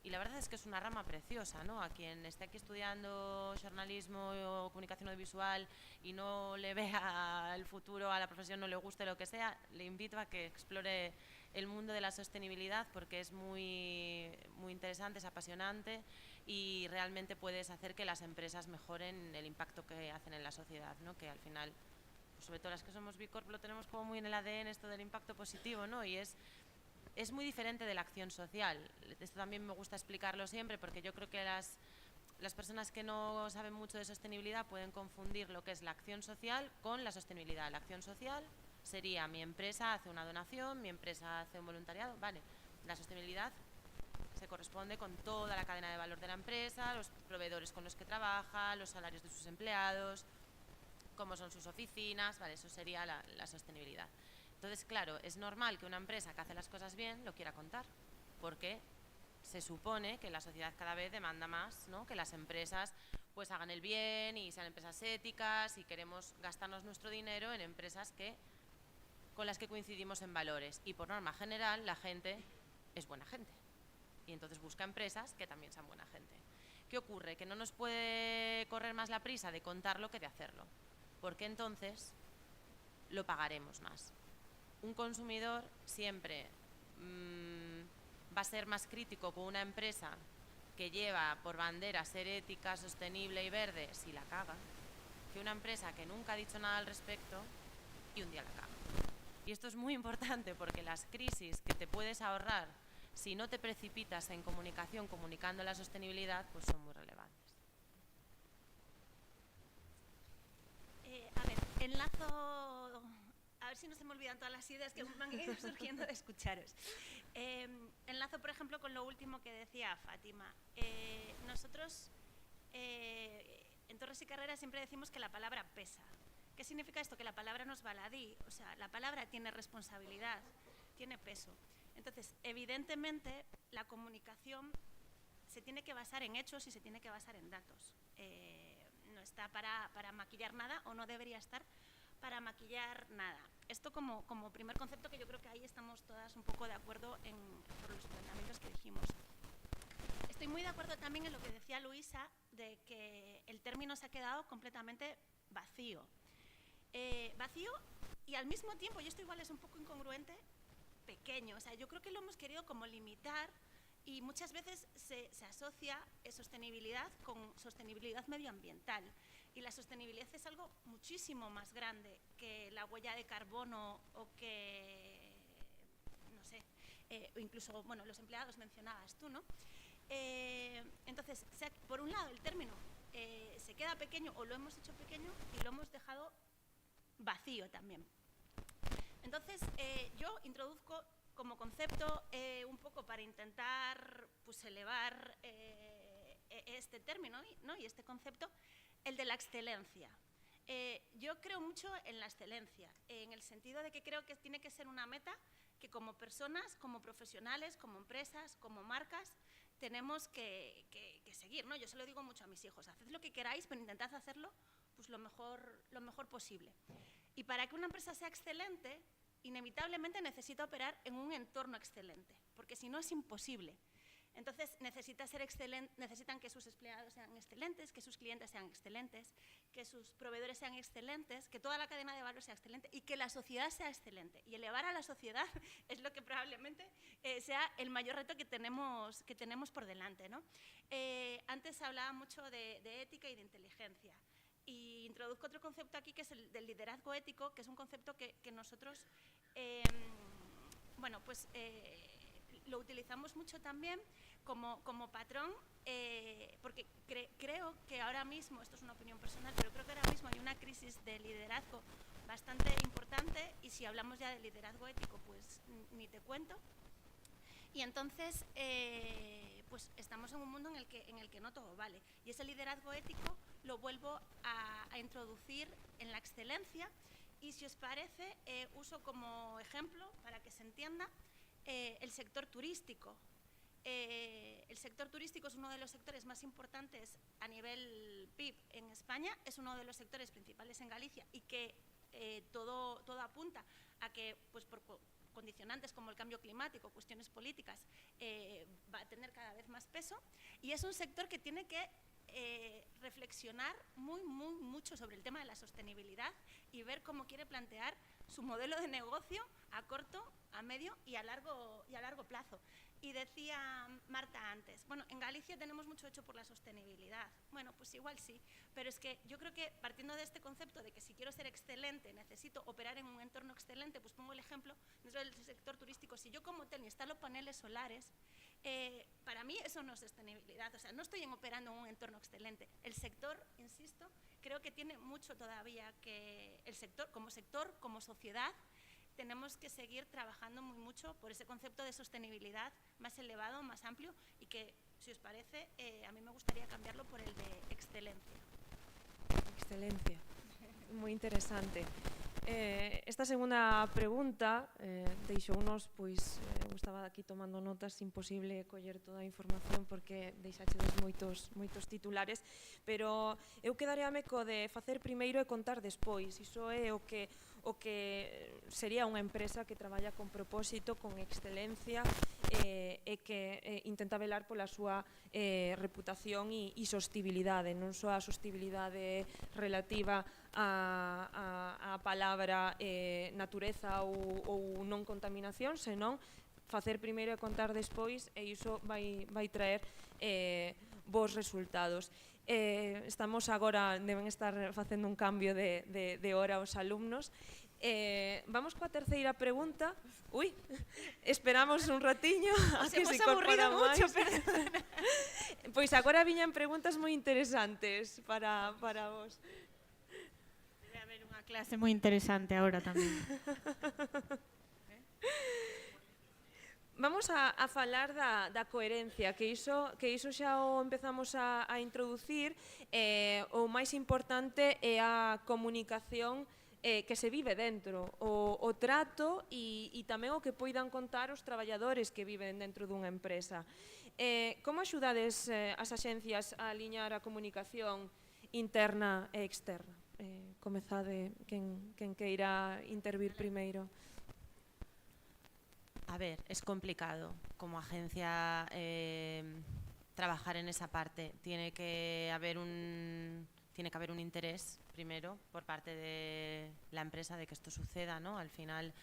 Y la verdad es que es una rama preciosa, ¿no? A quien esté aquí estudiando jornalismo o comunicación audiovisual y no le vea el futuro a la profesión, no le guste lo que sea, le invito a que explore el mundo de la sostenibilidad porque es muy, muy interesante, es apasionante y realmente puedes hacer que las empresas mejoren el impacto que hacen en la sociedad, ¿no? Que al final, pues sobre todo las que somos B Corp, lo tenemos como muy en el ADN esto del impacto positivo, ¿no? Y es muy diferente de la acción social. Esto también me gusta explicarlo siempre porque yo creo que las personas que no saben mucho de sostenibilidad pueden confundir lo que es la acción social con la sostenibilidad. La acción social sería mi empresa hace una donación, mi empresa hace un voluntariado, vale. La sostenibilidad se corresponde con toda la cadena de valor de la empresa, los proveedores con los que trabaja, los salarios de sus empleados, cómo son sus oficinas, vale, eso sería la sostenibilidad. Entonces, claro, es normal que una empresa que hace las cosas bien lo quiera contar, porque se supone que la sociedad cada vez demanda más, ¿no? Que las empresas pues hagan el bien y sean empresas éticas y queremos gastarnos nuestro dinero en empresas con las que coincidimos en valores. Y por norma general, la gente es buena gente. Y entonces busca empresas que también sean buena gente. ¿Qué ocurre? Que no nos puede correr más la prisa de contarlo que de hacerlo, porque entonces lo pagaremos más. Un consumidor siempre va a ser más crítico con una empresa que lleva por bandera ser ética, sostenible y verde si la caga, que una empresa que nunca ha dicho nada al respecto y un día la caga. Y esto es muy importante porque las crisis que te puedes ahorrar si no te precipitas en comunicación comunicando la sostenibilidad, pues son muy relevantes. A ver, enlazo... A ver si no se me olvidan todas las ideas que me han ido surgiendo de escucharos. Enlazo, por ejemplo, con lo último que decía Fátima. Nosotros, en Torres y Carreras, siempre decimos que la palabra pesa. ¿Qué significa esto? Que la palabra no es baladí. O sea, la palabra tiene responsabilidad, tiene peso. Entonces, evidentemente, la comunicación se tiene que basar en hechos y se tiene que basar en datos. No está para maquillar nada o no debería estar para maquillar nada. Esto como primer concepto, que yo creo que ahí estamos todas un poco de acuerdo por los planteamientos que dijimos. Estoy muy de acuerdo también en lo que decía Luisa, de que el término se ha quedado completamente vacío. Vacío y al mismo tiempo, y esto igual es un poco incongruente, pequeño. O sea, yo creo que lo hemos querido como limitar y muchas veces se asocia sostenibilidad con sostenibilidad medioambiental. Y la sostenibilidad es algo muchísimo más grande que la huella de carbono o que, no sé, o incluso, bueno, los empleados mencionabas tú, ¿no? Entonces, por un lado, el término se queda pequeño o lo hemos hecho pequeño y lo hemos dejado vacío también. Entonces, yo introduzco como concepto un poco para intentar pues, elevar este término, ¿no? Y este concepto, el de la excelencia. Yo creo mucho en la excelencia, en el sentido de que creo que tiene que ser una meta que como personas, como profesionales, como empresas, como marcas, tenemos que seguir, ¿no? Yo se lo digo mucho a mis hijos, haced lo que queráis, pero intentad hacerlo pues, lo mejor posible. Y para que una empresa sea excelente, inevitablemente necesita operar en un entorno excelente, porque si no es imposible. Entonces necesitan que sus empleados sean excelentes, que sus clientes sean excelentes, que sus proveedores sean excelentes, que toda la cadena de valor sea excelente y que la sociedad sea excelente. Y elevar a la sociedad es lo que probablemente sea el mayor reto que tenemos por delante, ¿no? Antes hablaba mucho de ética y de inteligencia. Y introduzco otro concepto aquí que es el del liderazgo ético, que es un concepto que nosotros lo utilizamos mucho también como patrón, porque creo que ahora mismo, esto es una opinión personal, pero creo que ahora mismo hay una crisis de liderazgo bastante importante, y si hablamos ya de liderazgo ético, pues ni te cuento. Y entonces, pues estamos en un mundo en el que no todo vale. Y ese liderazgo ético lo vuelvo a introducir en la excelencia, y si os parece, uso como ejemplo, para que se entienda, el sector turístico. El sector turístico es uno de los sectores más importantes a nivel PIB en España, es uno de los sectores principales en Galicia, y que todo apunta a que, pues por condicionantes como el cambio climático, cuestiones políticas, va a tener cada vez más peso, y es un sector que tiene que reflexionar mucho sobre el tema de la sostenibilidad y ver cómo quiere plantear su modelo de negocio a corto, a medio y a largo plazo. Y decía Marta antes, bueno, en Galicia tenemos mucho hecho por la sostenibilidad. Bueno, pues igual sí, pero es que yo creo que partiendo de este concepto de que si quiero ser excelente necesito operar en un entorno excelente, pues pongo el ejemplo dentro del sector turístico. Si yo como hotel instalo paneles solares, para mí eso no es sostenibilidad, o sea, no estoy operando en un entorno excelente. El sector, insisto, creo que tiene mucho todavía que el sector, como sociedad, tenemos que seguir trabajando mucho por ese concepto de sostenibilidad más elevado, más amplio, y que, si os parece, a mí me gustaría cambiarlo por el de excelencia. Excelencia, moi interesante. Esta segunda pregunta deixounos, pois, eu estaba aquí tomando notas, imposible coller toda a información porque deixachedes moitos titulares, pero eu quedaríame co de facer primeiro e contar despois. Iso é o que sería unha empresa que traballa con propósito, con excelencia, e que intenta velar pola súa reputación e sostibilidade, non só a sostibilidade relativa a palabra natureza ou non contaminación, senón facer primeiro e contar despois, e iso vai traer bons resultados. Estamos agora, deben estar facendo un cambio de hora aos alumnos. Vamos coa terceira pregunta. Ui, esperamos un ratiño a que se incorpora máis. Pois agora viñan preguntas moi interesantes para vos. Debe haber unha clase moi interesante agora tamén. Vamos a falar da coherencia, que iso xa o empezamos a introducir. O máis importante é a comunicación que se vive dentro, o trato e tamén o que poidan contar os traballadores que viven dentro dunha empresa. Como axudades as axencias a aliñar a comunicación interna e externa? Comezade quen queira intervir primeiro. A ver, es complicado como agencia trabajar en esa parte. Tiene que haber un interés primero por parte de la empresa de que esto suceda, ¿no? Al final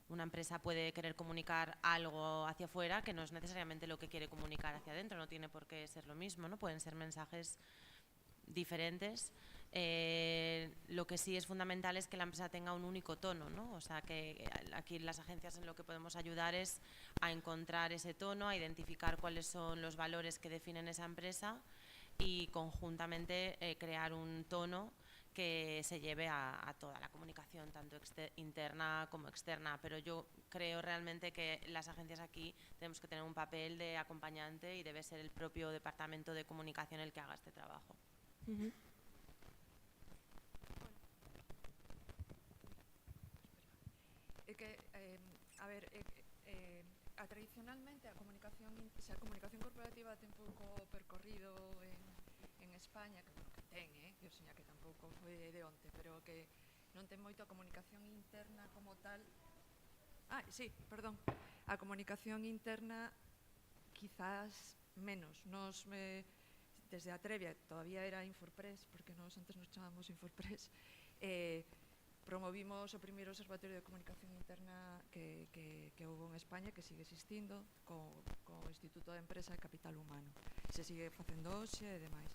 una empresa puede querer comunicar algo hacia afuera que no es necesariamente lo que quiere comunicar hacia adentro, no tiene por qué ser lo mismo, ¿no? Pueden ser mensajes diferentes. Lo que sí es fundamental es que la empresa tenga un único tono, ¿no? O sea, que aquí las agencias en lo que podemos ayudar es a encontrar ese tono, a identificar cuáles son los valores que definen esa empresa y conjuntamente crear un tono que se lleve a toda la comunicación, tanto interna como externa. Pero yo creo realmente que las agencias aquí tenemos que tener un papel de acompañante y debe ser el propio departamento de comunicación el que haga este trabajo. Tradicionalmente a comunicación corporativa ten pouco percorrido en España, que, bueno, que ten, que, o sea, que tampouco foi de onte, pero que non ten moito a comunicación interna como tal. Sí, perdón. A comunicación interna quizás menos. Nos, desde a Trevia, todavía era Infopress, porque nos antes nos chamábamos Infopress, promovimos o primeiro observatorio de comunicación interna que houve en España, que sigue existindo, co Instituto de Empresa e Capital Humano. Se sigue facendo hoxe e demais.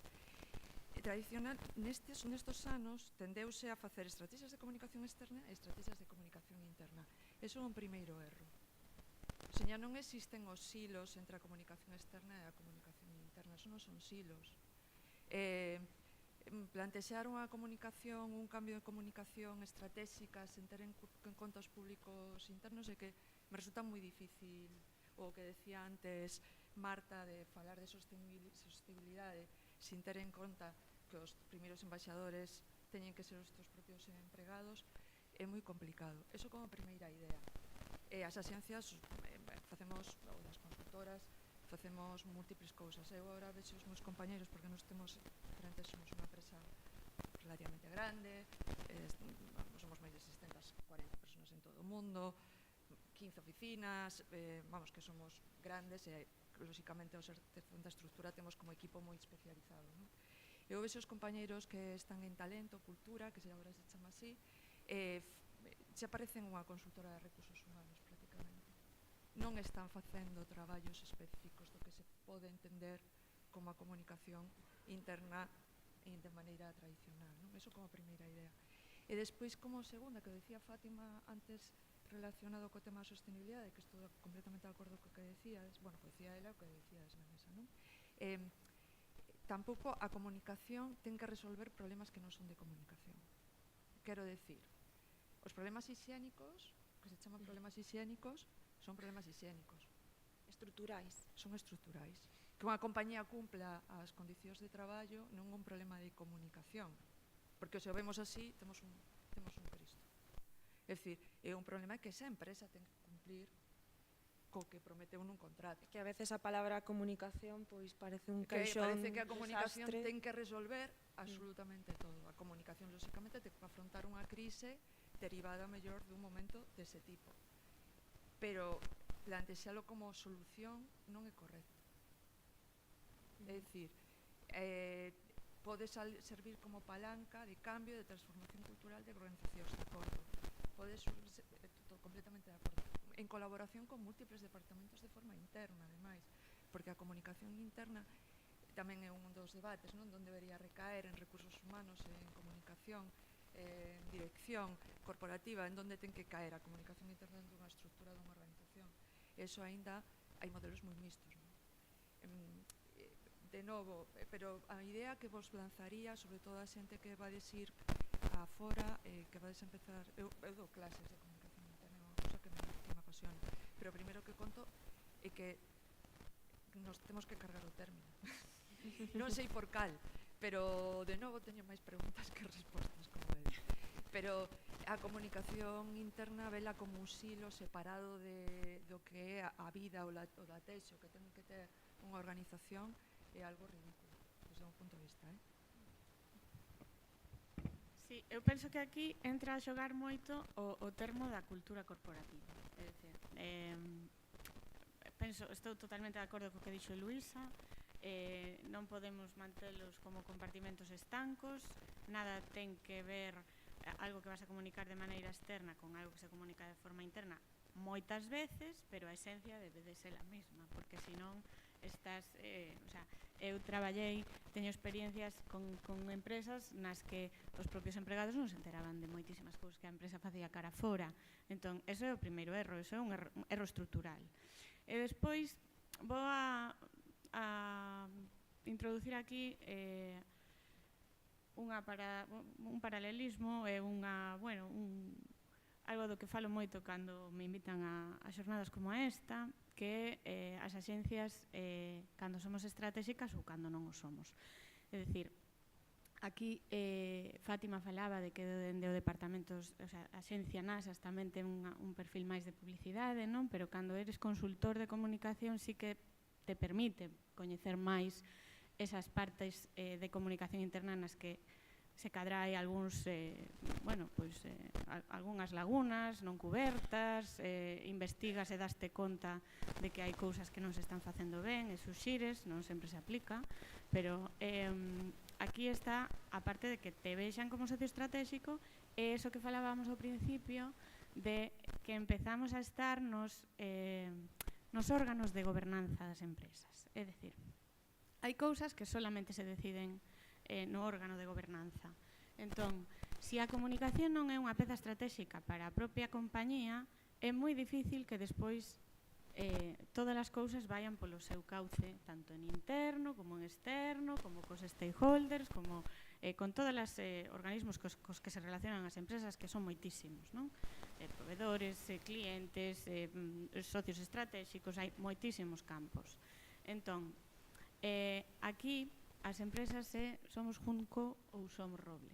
Tradicional, nestes anos, tendeuse a facer estrategias de comunicación externa e estrategias de comunicación interna. Eso é un primeiro erro. Seña, non existen os silos entre a comunicación externa e a comunicación interna, eso non son silos. Plantexar unha comunicación, un cambio de comunicación estratégica sen ter en conta os públicos internos é que me resulta moi difícil, o que decía antes Marta, de falar de sostenibilidade sin ter en conta que os primeiros embaixadores teñen que ser os teus propios empregados, é moi complicado. Eso como primeira idea. As axencias facemos, ou das consultoras, facemos múltiples cousas. Eu agora vexo os meus compañeros, porque nos temos diferentes, somos unha empresa relativamente grande, somos máis de 640 personas en todo o mundo, 15 oficinas, vamos, que somos grandes e, lóxicamente, ao ser tanta estructura, temos como equipo moi especializado, non? Eu vexo os compañeiros que están en talento, cultura, que agora se chama así, se aparecen unha consultora de recursos humanos, prácticamente. Non están facendo traballos específicos do que se pode entender como a comunicación interna de maneira tradicional, non? Eso como primeira idea. E despois, como segunda, que decía Fátima antes, relacionado co tema da sostenibilidade, que estou completamente de acordo co que decías, bueno, que decía ela o que decías na mesa, non? Tampouco a comunicación ten que resolver problemas que non son de comunicación. Quero decir, os problemas hixiénicos, que se chaman problemas hixiénicos, son problemas hixiénicos. Estruturais. Son estruturais. Que unha compañía cumpla as condicións de traballo non é un problema de comunicación, porque se o vemos así, temos un Cristo. É dicir, é un problema que esa empresa ten que cumplir co que prometeu nun contrato. Que a veces a palabra comunicación pois parece un caixón, parece que a comunicación desastre. ten que resolver absolutamente todo. A comunicación, lóxicamente, ten que afrontar unha crise derivada mellor dun momento dese tipo. Pero plantexalo como solución non é correcto. É dicir, pode servir como palanca de cambio, de transformación cultural de organizacións, de acordo. Pode ser completamente de acordo. En colaboración con múltiples departamentos de forma interna, ademais, porque a comunicación interna tamén é un dos debates, non? Onde debería recaer en recursos humanos, en comunicación, en dirección corporativa, en donde ten que caer a comunicación interna dentro dunha estructura dunha organización. Eso aínda hai modelos moi mistos, non? De novo, pero a idea que vos lanzaría, sobre todo a xente que vades ir a fora, que vades empezar, eu dou clases de comunicación interna, é unha cousa que me apasiona, pero o primeiro que conto é que nos temos que cargar o término. Non sei por cal, pero de novo teño máis preguntas que respostas, como ele. Pero a comunicación interna vela como un silo separado do que é a vida ou o latexo que ten que ter unha organización, é algo ridículo, desde un punto de vista, Sí, eu penso que aquí entra a xogar moito o termo da cultura corporativa. É dicir, estou totalmente de acordo co que dixo Luisa, non podemos mantelos como compartimentos estancos, nada ten que ver algo que vas a comunicar de maneira externa con algo que se comunica de forma interna moitas veces, pero a esencia debe de ser a mesma, porque senón estás, eu traballei, teño experiencias con empresas nas que os propios empregados non se enteraban de moitísimas cousas que a empresa facía cara fora. Entón, eso é o primeiro erro, eso é un erro estrutural. E despois vou a introducir aquí un paralelismo e algo do que falo moito cando me invitan a xornadas como esta, que é as axencias cando somos estratégicas ou cando non o somos. É dicir, aquí Fátima falaba de que dende o departamentos, a xencia NASAS tamén ten un perfil máis de publicidade, non? Pero cando eres consultor de comunicación sí que te permite coñecer máis esas partes de comunicación interna nas que se cadra hai algúns, algunhas lagunas non cubertas, investigas e daste conta de que hai cousas que non se están facendo ben, e suxires, non sempre se aplica, pero aquí está a parte de que te vexan como socio estratégico, e eso que falábamos ao principio de que empezamos a estar nos órganos de gobernanza das empresas. É dicir, hai cousas que solamente se deciden no órgano de gobernanza. Entón, se a comunicación non é unha peza estratégica para a propia compañía, é moi difícil que despois todas as cousas vayan polo seu cauce, tanto en interno, como en externo, como cos stakeholders, como con todos os organismos cos que se relacionan as empresas, que son moitísimos, non? Proveedores, clientes, socios estratégicos, hai moitísimos campos. Entón, aquí as empresas somos Junco ou somos Roble.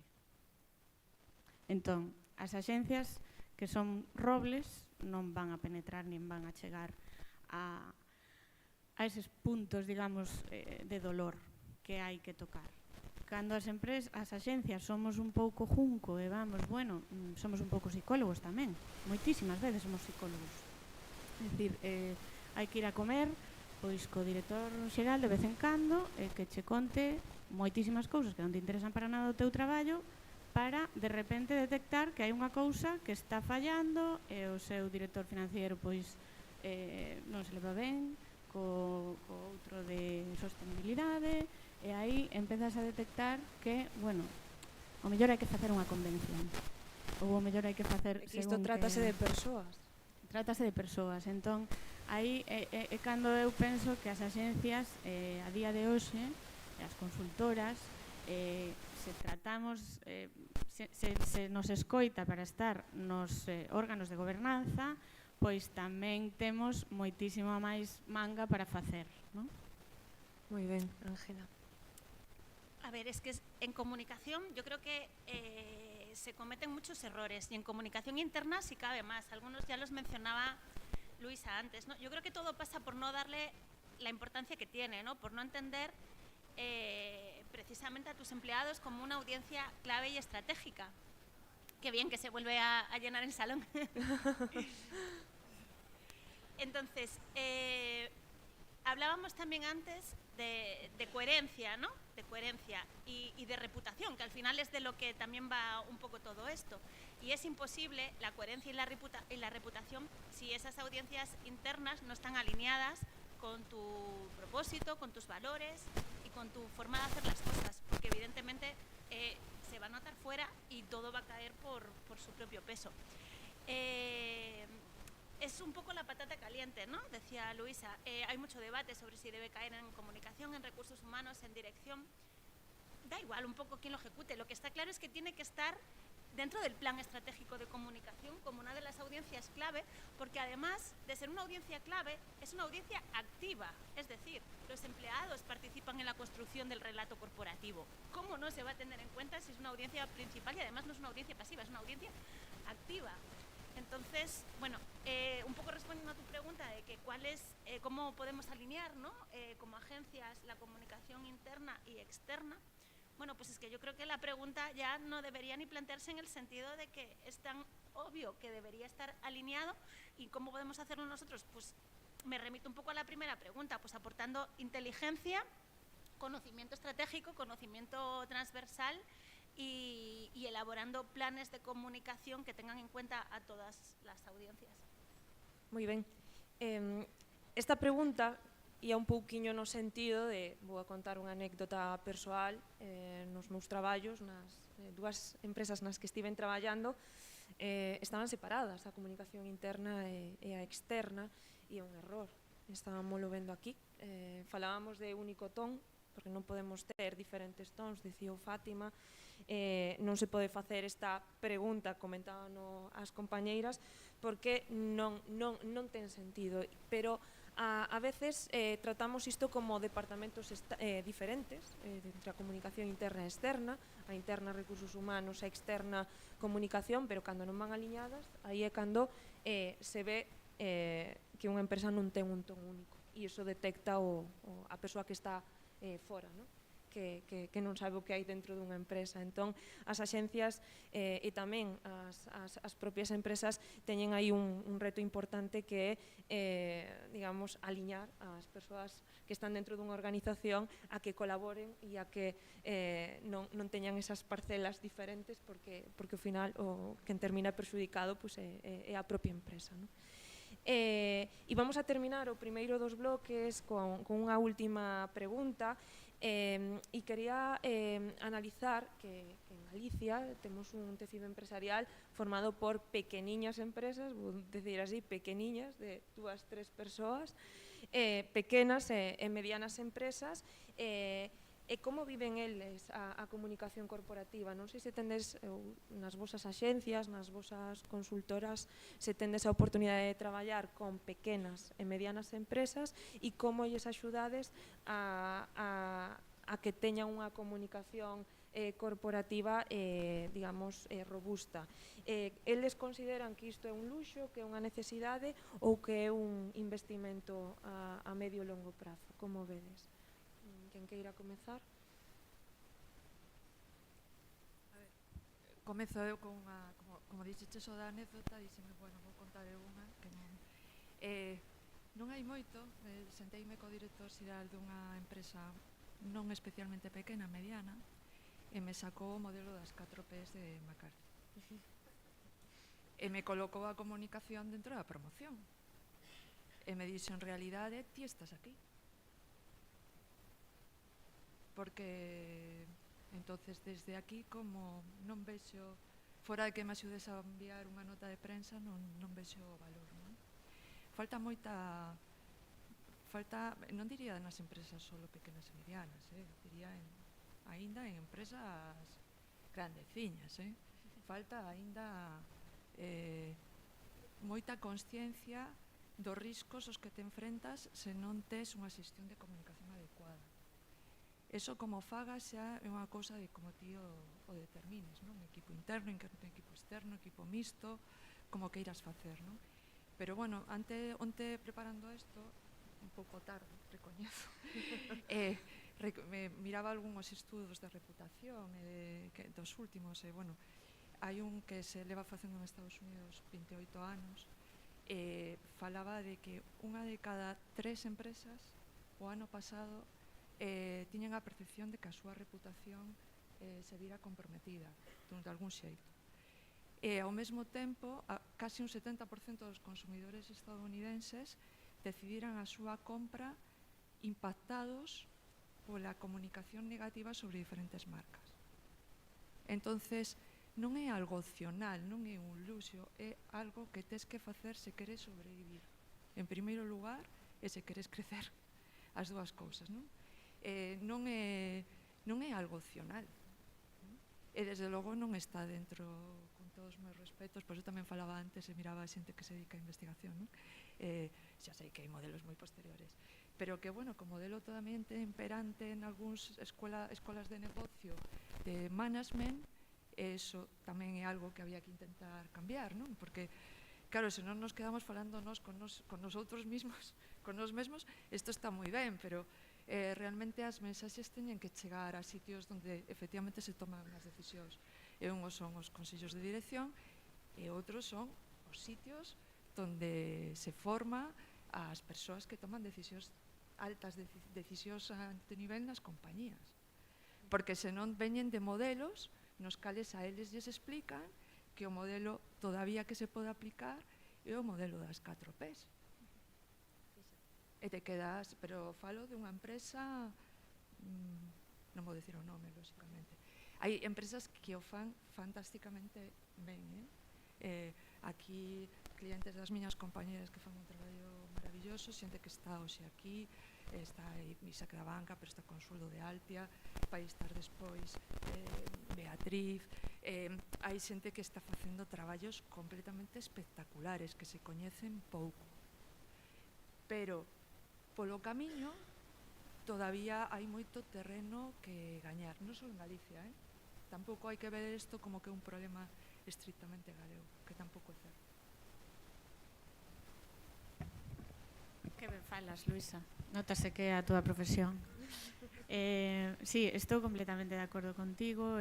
Entón, as axencias que son Robles non van a penetrar nin van a chegar a eses puntos, digamos, de dolor que hai que tocar. Cando as axencias somos un pouco Junco e somos un pouco psicólogos tamén, moitísimas veces somos psicólogos. É dicir, hai que ir a comer pois co director xeral de vez en cando que che conte moitísimas cousas que non te interesan para nada do teu traballo, para de repente detectar que hai unha cousa que está fallando e o seu director financiero pois non se leva ben co outro de sostenibilidade, e aí empezas a detectar que, o mellor hai que facer unha convención, ou o mellor hai que facer Isto trátase de persoas. Trátase de persoas, entón aí é cando eu penso que as axencias a día de hoxe, as consultoras, se tratamos, se nos escoita para estar nos órganos de gobernanza, pois tamén temos moitísima máis manga para facer, non? Moi ben, Ángela. A ver, es que en comunicación yo creo que se cometen muchos errores, y en comunicación interna sí cabe más. Algunos ya los mencionaba Luisa antes, ¿no? Yo creo que todo pasa por no darle la importancia que tiene, ¿no? Por no entender precisamente a tus empleados como una audiencia clave y estratégica. Qué bien que se vuelve a llenar el salón. Entonces, hablábamos también antes de coherencia, ¿no? De coherencia y de reputación, que al final es de lo que también va un poco todo esto. Y es imposible la coherencia y la reputación si esas audiencias internas no están alineadas con tu propósito, con tus valores y con tu forma de hacer las cosas, porque evidentemente se va a notar fuera y todo va a caer por su propio peso. Es un poco la patata caliente, ¿no? Decía Luisa. Hay mucho debate sobre si debe caer en comunicación, en recursos humanos, en dirección. Da igual un poco quién lo ejecute. Lo que está claro es que tiene que estar dentro del plan estratégico de comunicación como una de las audiencias clave, porque además de ser una audiencia clave, es una audiencia activa. Es decir, los empleados participan en la construcción del relato corporativo. ¿Cómo no se va a tener en cuenta si es una audiencia principal y además no es una audiencia pasiva, es una audiencia activa? Entonces, un poco respondiendo a tu pregunta de que cómo podemos alinear, ¿no? Como agencias la comunicación interna y externa, pues es que yo creo que la pregunta ya no debería ni plantearse en el sentido de que es tan obvio que debería estar alineado, y cómo podemos hacerlo nosotros. Pues me remito un poco a la primera pregunta, pues aportando inteligencia, conocimiento estratégico, conocimiento transversal, y elaborando planes de comunicación que tengan en cuenta a todas las audiencias. Moi ben. Esta pregunta ia un pouquiño no sentido de, vou a contar unha anécdota persoal, nos meus traballos, nas dúas empresas nas que estiven traballando, estaban separadas a comunicación interna e a externa, e é un error. Estábamos vendo aquí. Falábamos de único ton, porque non podemos ter diferentes tons, dicía Fátima. Non se pode facer esta pregunta, comentaban as compañeiras, porque non ten sentido, pero a veces tratamos isto como departamentos diferentes entre a comunicación interna e externa, a interna recursos humanos, a externa comunicación, pero cando non van aliñadas, aí é cando se ve que unha empresa non ten un ton único, e iso detecta a persoa que está fora, non? Que non sabe o que hai dentro dunha empresa. Entón, as axencias e tamén as propias empresas teñen aí un reto importante que é, digamos, aliñar as persoas que están dentro dunha organización a que colaboren e a que non teñan esas parcelas diferentes porque ao final o quen termina perxudicado é a propia empresa, non? E vamos a terminar o primeiro dos bloques con unha última pregunta. E quería analizar que en Galicia temos un tecido empresarial formado por pequeniñas empresas, vou decir así, pequeniñas, de 2-3 persoas, pequenas e medianas empresas, e como viven eles a comunicación corporativa? Non sei se tendes nas vosas axencias, nas vosas consultoras, se tendes a oportunidade de traballar con pequenas e medianas empresas e como lles axudades a que teñan unha comunicación corporativa, digamos, robusta. Eles consideran que isto é un luxo, que é unha necesidade ou que é un investimento a medio e longo prazo? Como vedes? Quen queira comezar? Comezo eu con unha, como dixeches o da anécdota, dixeme, bueno, vou contar eu unha que non hai moito, senteime co director xeral dunha empresa non especialmente pequena, mediana, e me sacou o modelo das 4 Ps de McCarthy. E me colocou a comunicación dentro da promoción. E me dixo, en realidade, ti estás aquí. Porque entonces desde aquí, como non vexo, fora de que me axudes a enviar unha nota de prensa, non vexo o valor, non? Falta moita, non diría nas empresas solo pequenas e medianas, diría aínda en empresas grandeciñas, falta aínda moita consciencia dos riscos aos que te enfrentas se non tes unha xestión de comunicación adecuada. Eso como fagas xa é unha cousa de como ti o determines, non? Equipo interno, equipo externo, equipo mixto, como queiras facer, non? Pero bueno, onte preparando isto, un pouco tarde, recoñezo, miraba algúns estudos de reputación dos últimos, bueno, hai un que se leva facendo en Estados Unidos 28 anos, falaba de que unha de cada 3 empresas o ano pasado tiñen a percepción de que a súa reputación se vira comprometida de algún xeito. E ao mesmo tempo, casi un 70% dos consumidores estadounidenses decidiran a súa compra impactados pola comunicación negativa sobre diferentes marcas. Entonces, non é algo opcional, non é un luxo, é algo que tes que facer se queres sobrevivir. En primeiro lugar, e se queres crecer, as dúas cousas, non? Non é algo opcional, non? E desde logo non está dentro, con todos os meus respetos, por eso tamén falaba antes e miraba a xente que se dedica a investigación, non? Xa sei que hai modelos moi posteriores, pero que, bueno, como modelo totalmente imperante en algúns escolas de negocio, de management, eso tamén é algo que había que intentar cambiar, non? Porque, claro, se non nos quedamos falando con nosotros mesmos, isto está moi ben, pero realmente as mensaxes teñen que chegar a sitios onde efectivamente se toman as decisións. E unhos son os consellos de dirección e outros son os sitios onde se forma as persoas que toman decisións altas, decisións a alto nivel nas compañías. Porque senón veñen de modelos nos cales a eles lles explican que o modelo todavía que se pode aplicar é o modelo das 4 Ps. E te quedas, pero falo de unha empresa, non vou dicir o nome, lóxicamente. Hai empresas que o fan fantásticamente ben, aquí, clientes das miñas compañeras que fan un traballo maravilloso, xente que está hoxe aquí, está Isaac da Banca, pero está Consuelo de Altia, vai estar despois Beatriz, hai xente que está facendo traballos completamente espectaculares, que se coñecen pouco. Pero, polo camiño, todavía hai moito terreno que gañar, non só en Galicia, tampouco hai que ver isto como que é un problema estrictamente galego, que tampouco é certo. Que ben falas, Luisa. Notase que é a túa profesión. Sí, estou completamente de acordo contigo.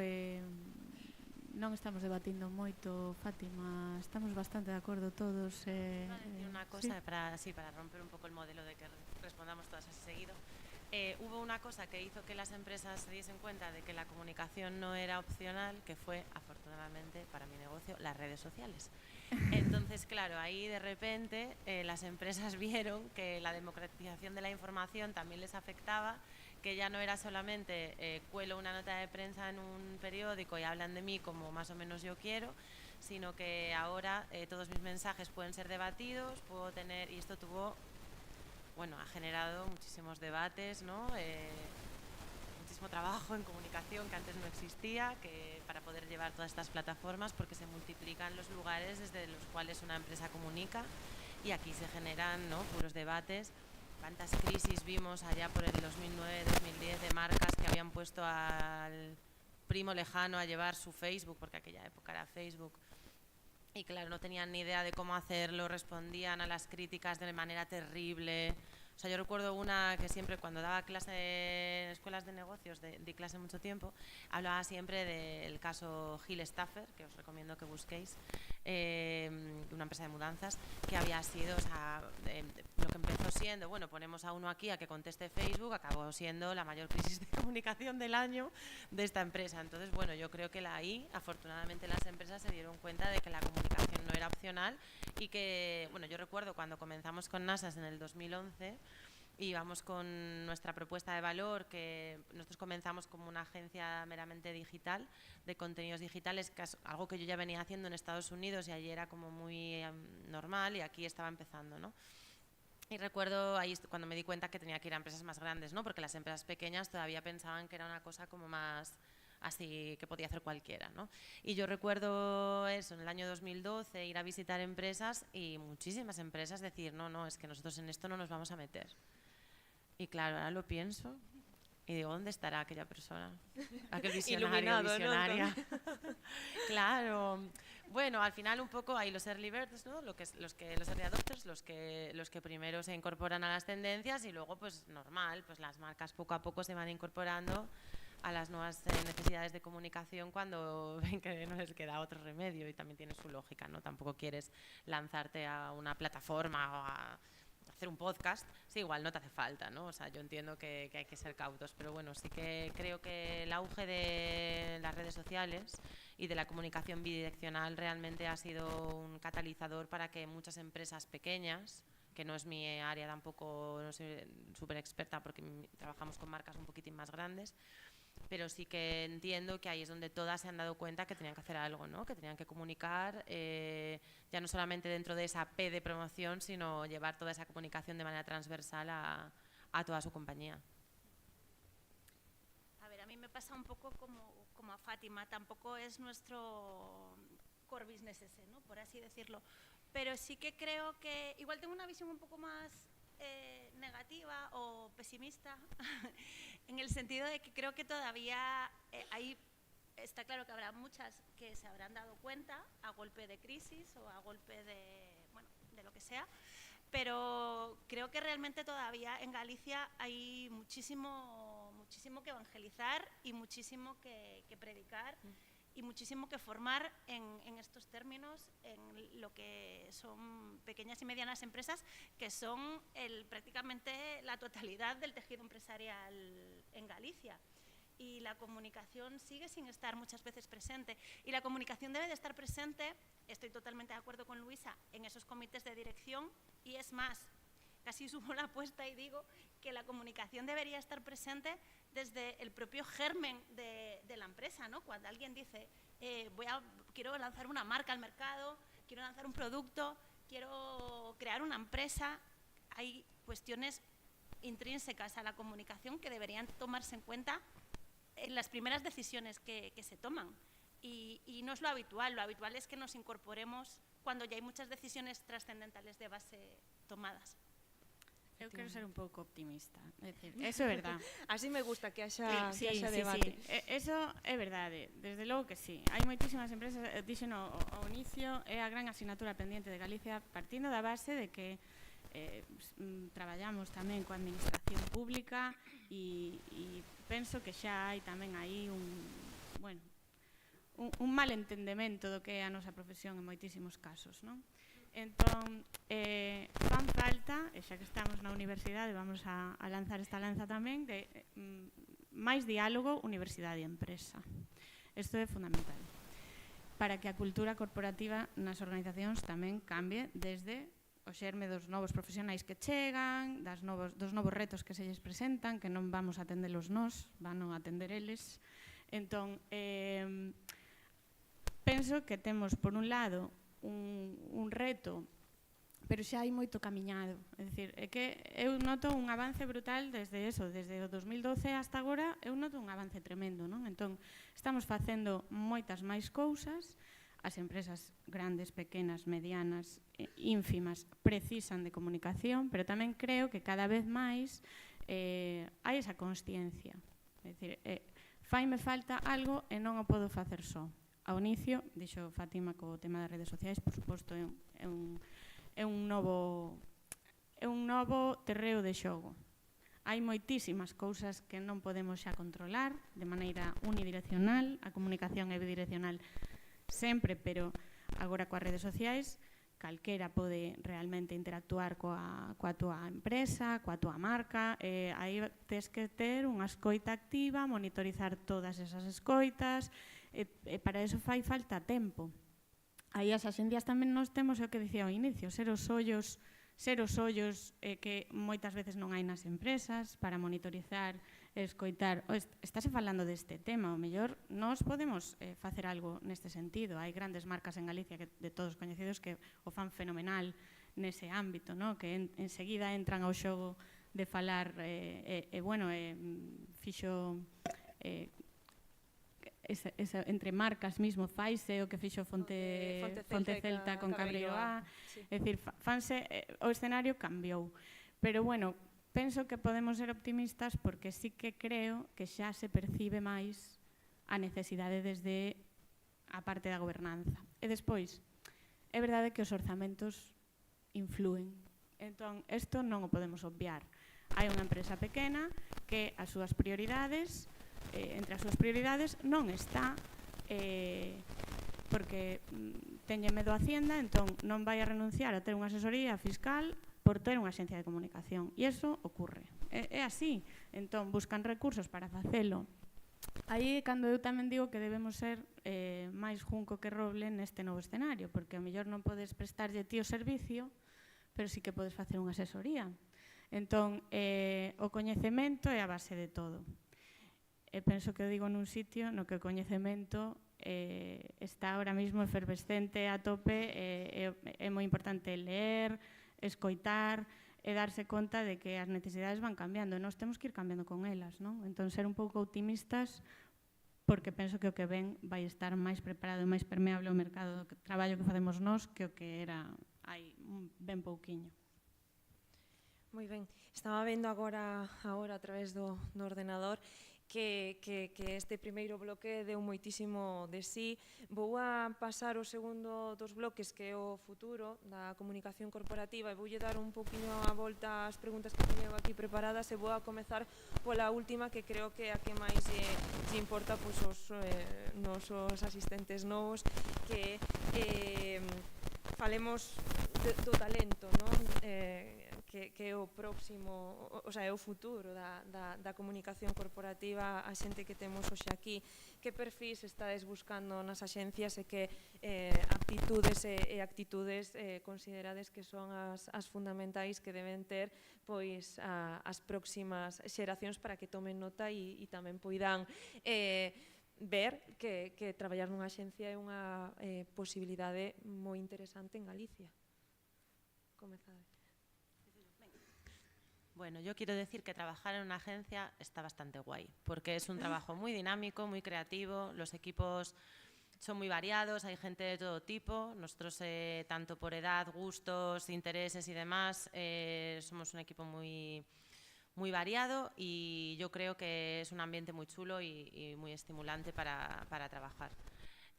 Non estamos debatindo moito, Fátima, estamos bastante de acordo todos. Iba a decir una cosa para romper un poco el modelo de que respondamos todas así seguido. Hubo una cosa que hizo que las empresas se diesen cuenta de que la comunicación no era opcional, que fue, afortunadamente para mi negocio, las redes sociales. Entonces, claro, ahí de repente las empresas vieron que la democratización de la información también les afectaba, que ya no era solamente cuelo una nota de prensa en un periódico y hablan de mí como más o menos yo quiero, sino que ahora todos mis mensajes pueden ser debatidos, puedo tener, y esto ha generado muchísimos debates, ¿no? Muchísimo trabajo en comunicación que antes no existía, que para poder llevar todas estas plataformas, porque se multiplican los lugares desde los cuales una empresa comunica, y aquí se generan, ¿no?, puros debates. ¿Cuántas crisis vimos allá por el 2009-2010 de marcas que habían puesto al primo lejano a llevar su Facebook, porque aquella época era Facebook, y claro, no tenían ni idea de cómo hacerlo, respondían a las críticas de manera terrible. O sea, yo recuerdo una que siempre cuando daba clase en escuelas de negocios, di clase mucho tiempo, hablaba siempre del caso Gil Stafford, que os recomiendo que busquéis, una empresa de mudanzas, que había sido, o sea, lo que empezó siendo, bueno, ponemos a uno aquí a que conteste Facebook, acabó siendo la mayor crisis de comunicación del año de esta empresa. Entonces, bueno, yo creo que ahí, afortunadamente, las empresas se dieron cuenta de que la comunicación no era opcional y que, bueno, yo recuerdo cuando comenzamos con Nasas en el 2011, íbamos con nuestra propuesta de valor, que nosotros comenzamos como una agencia meramente digital, de contenidos digitales, que es algo que yo ya venía haciendo en Estados Unidos y allí era como muy normal y aquí estaba empezando, ¿no? Y recuerdo ahí cuando me di cuenta que tenía que ir a empresas más grandes, ¿no? Porque las empresas pequeñas todavía pensaban que era una cosa como más así que podía hacer cualquiera, ¿no? Y yo recuerdo eso, en el año 2012, ir a visitar empresas y muchísimas empresas decir, no, es que nosotros en esto no nos vamos a meter. Y claro, ahora lo pienso y digo, ¿dónde estará aquella persona? Aquel visionario, visionaria. ¿No? Claro. Bueno, al final un poco hay los early birds, ¿no? Los early adopters, los que primero se incorporan a las tendencias y luego, pues normal, pues las marcas poco a poco se van incorporando a las nuevas necesidades de comunicación cuando ven que no les queda otro remedio, y también tiene su lógica, ¿no? Tampoco quieres lanzarte a una plataforma o a hacer un podcast, sí, igual no te hace falta, ¿no? O sea, yo entiendo que hay que ser cautos, pero bueno, sí que creo que el auge de las redes sociales y de la comunicación bidireccional realmente ha sido un catalizador para que muchas empresas pequeñas, que no es mi área tampoco, no soy súper experta porque trabajamos con marcas un poquitín más grandes, pero sí que entiendo que ahí es donde todas se han dado cuenta que tenían que hacer algo, ¿no? Que tenían que comunicar, ya no solamente dentro de esa P de promoción, sino llevar toda esa comunicación de manera transversal a toda su compañía. A ver, a mí me pasa un poco como a Fátima, tampoco es nuestro core business ese, ¿no?, por así decirlo, pero sí que creo que igual tengo una visión un poco más negativa o pesimista en el sentido de que creo que todavía ahí está claro que habrá muchas que se habrán dado cuenta a golpe de crisis o a golpe de lo que sea, pero creo que realmente todavía en Galicia hay muchísimo que evangelizar y muchísimo que predicar y muchísimo que formar en estos términos, en lo que son pequeñas y medianas empresas, que son prácticamente la totalidad del tejido empresarial en Galicia. Y la comunicación sigue sin estar muchas veces presente. Y la comunicación debe de estar presente, estoy totalmente de acuerdo con Luisa, en esos comités de dirección, y es más, casi subo la apuesta y digo que la comunicación debería estar presente desde el propio germen de la empresa, ¿no? Cuando alguien dice, quiero lanzar una marca al mercado, quiero lanzar un producto, quiero crear una empresa, hay cuestiones intrínsecas a la comunicación que deberían tomarse en cuenta en las primeras decisiones que se toman. Y no es lo habitual es que nos incorporemos cuando ya hay muchas decisiones trascendentales de base tomadas. Eu quero ser un pouco optimista, é dicir, eso é verdade. Así me gusta que haxa Sí. debate. Eso é verdade, desde logo que sí. Hai moitísimas empresas, dixen ao inicio, é a gran asignatura pendiente de Galicia, partindo da base de que traballamos tamén coa administración pública e penso que xa hai tamén aí un malentendemento do que é a nosa profesión en moitísimos casos, non? Entón, fan falta, e xa que estamos na universidade, vamos a lanzar esta lanza tamén, de máis diálogo universidade e empresa. Isto é fundamental para que a cultura corporativa nas organizacións tamén cambie desde o xerme dos novos profesionais que chegan, dos novos retos que se lles presentan, que non vamos a atendelos nós, van a atender eles. Entón, penso que temos, por un lado, un reto, pero xa hai moito camiñado. É dicir, é que eu noto un avance brutal desde o 2012 hasta agora, eu noto un avance tremendo, non? Entón, estamos facendo moitas máis cousas, as empresas grandes, pequenas, medianas, ínfimas, precisan de comunicación, pero tamén creo que cada vez máis hai esa consciencia. É dicir, faime falta algo e non o podo facer só. Ao inicio, dixo Fátima co tema das redes sociais, por suposto, é un novo terreo de xogo. Hai moitísimas cousas que non podemos xa controlar de maneira unidireccional, a comunicación é bidireccional sempre, pero agora coas redes sociais calquera pode realmente interactuar coa túa empresa, coa túa marca, aí tes que ter unha escoita activa, monitorizar todas esas escoitas, e para eso fai falta tempo. Aí as axencias tamén nos temos o que dicía ao inicio, ser os ollos que moitas veces non hai nas empresas para monitorizar e escoitar. Estáse falando deste tema, o mellor nós podemos facer algo neste sentido. Hai grandes marcas en Galicia de todos coñecidos que o fan fenomenal nese ámbito, que enseguida entran ao xogo de falar fixo entre marcas mismo faise o que fixo Fonte Celta con Cabreiroá. É dicir, o escenario cambiou. Pero, bueno, penso que podemos ser optimistas porque sí que creo que xa se percibe máis a necesidade desde a parte da gobernanza. E despois, é verdade que os orzamentos influen. Entón, isto non o podemos obviar. Hai unha empresa pequena que as súas prioridades, entre as súas prioridades, non está porque teñe medo a Hacienda, entón non vai a renunciar a ter unha asesoría fiscal por ter unha axencia de comunicación. E iso ocorre. É así. Entón, buscan recursos para facelo. Aí, cando eu tamén digo que debemos ser máis junco que roble neste novo escenario, porque a mellor non podes prestarlle ti o servicio, pero sí que podes facer unha asesoría. Entón, o coñecemento é a base de todo. E penso que o digo nun sitio no que o coñecemento está ahora mismo efervescente a tope, é moi importante ler, escoitar e darse conta de que as necesidades van cambiando e nós temos que ir cambiando con elas, non? Entón, ser un pouco optimistas porque penso que o que ven vai estar máis preparado e máis permeable ao mercado do traballo que facemos nós que o que era hai ben pouquiño. Moi ben. Estaba vendo agora a través do ordenador que este primeiro bloque deu moitísimo de sí. Vou a pasar o segundo dos bloques, que é o futuro da comunicación corporativa, e voulle dar un poquinho a volta ás preguntas que teño aquí preparadas, e vou a comezar pola última, que creo que é a que máis lle importa os nosos asistentes novos, que falemos do talento, non? Que é o próximo, o sea, é o futuro da comunicación corporativa, a xente que temos hoxe aquí. Que perfis estades buscando nas axencias e que aptitudes e actitudes considerades que son as fundamentais que deben ter pois as próximas xeracións para que tomen nota e tamén poidan ver que traballar nunha axencia é unha posibilidade moi interesante en Galicia. Comezade. Bueno, yo quiero decir que trabajar en una agencia está bastante guay, porque es un trabajo muy dinámico, muy creativo, los equipos son muy variados, hay gente de todo tipo, nosotros tanto por edad, gustos, intereses y demás, somos un equipo muy variado y yo creo que es un ambiente muy chulo y muy estimulante para trabajar.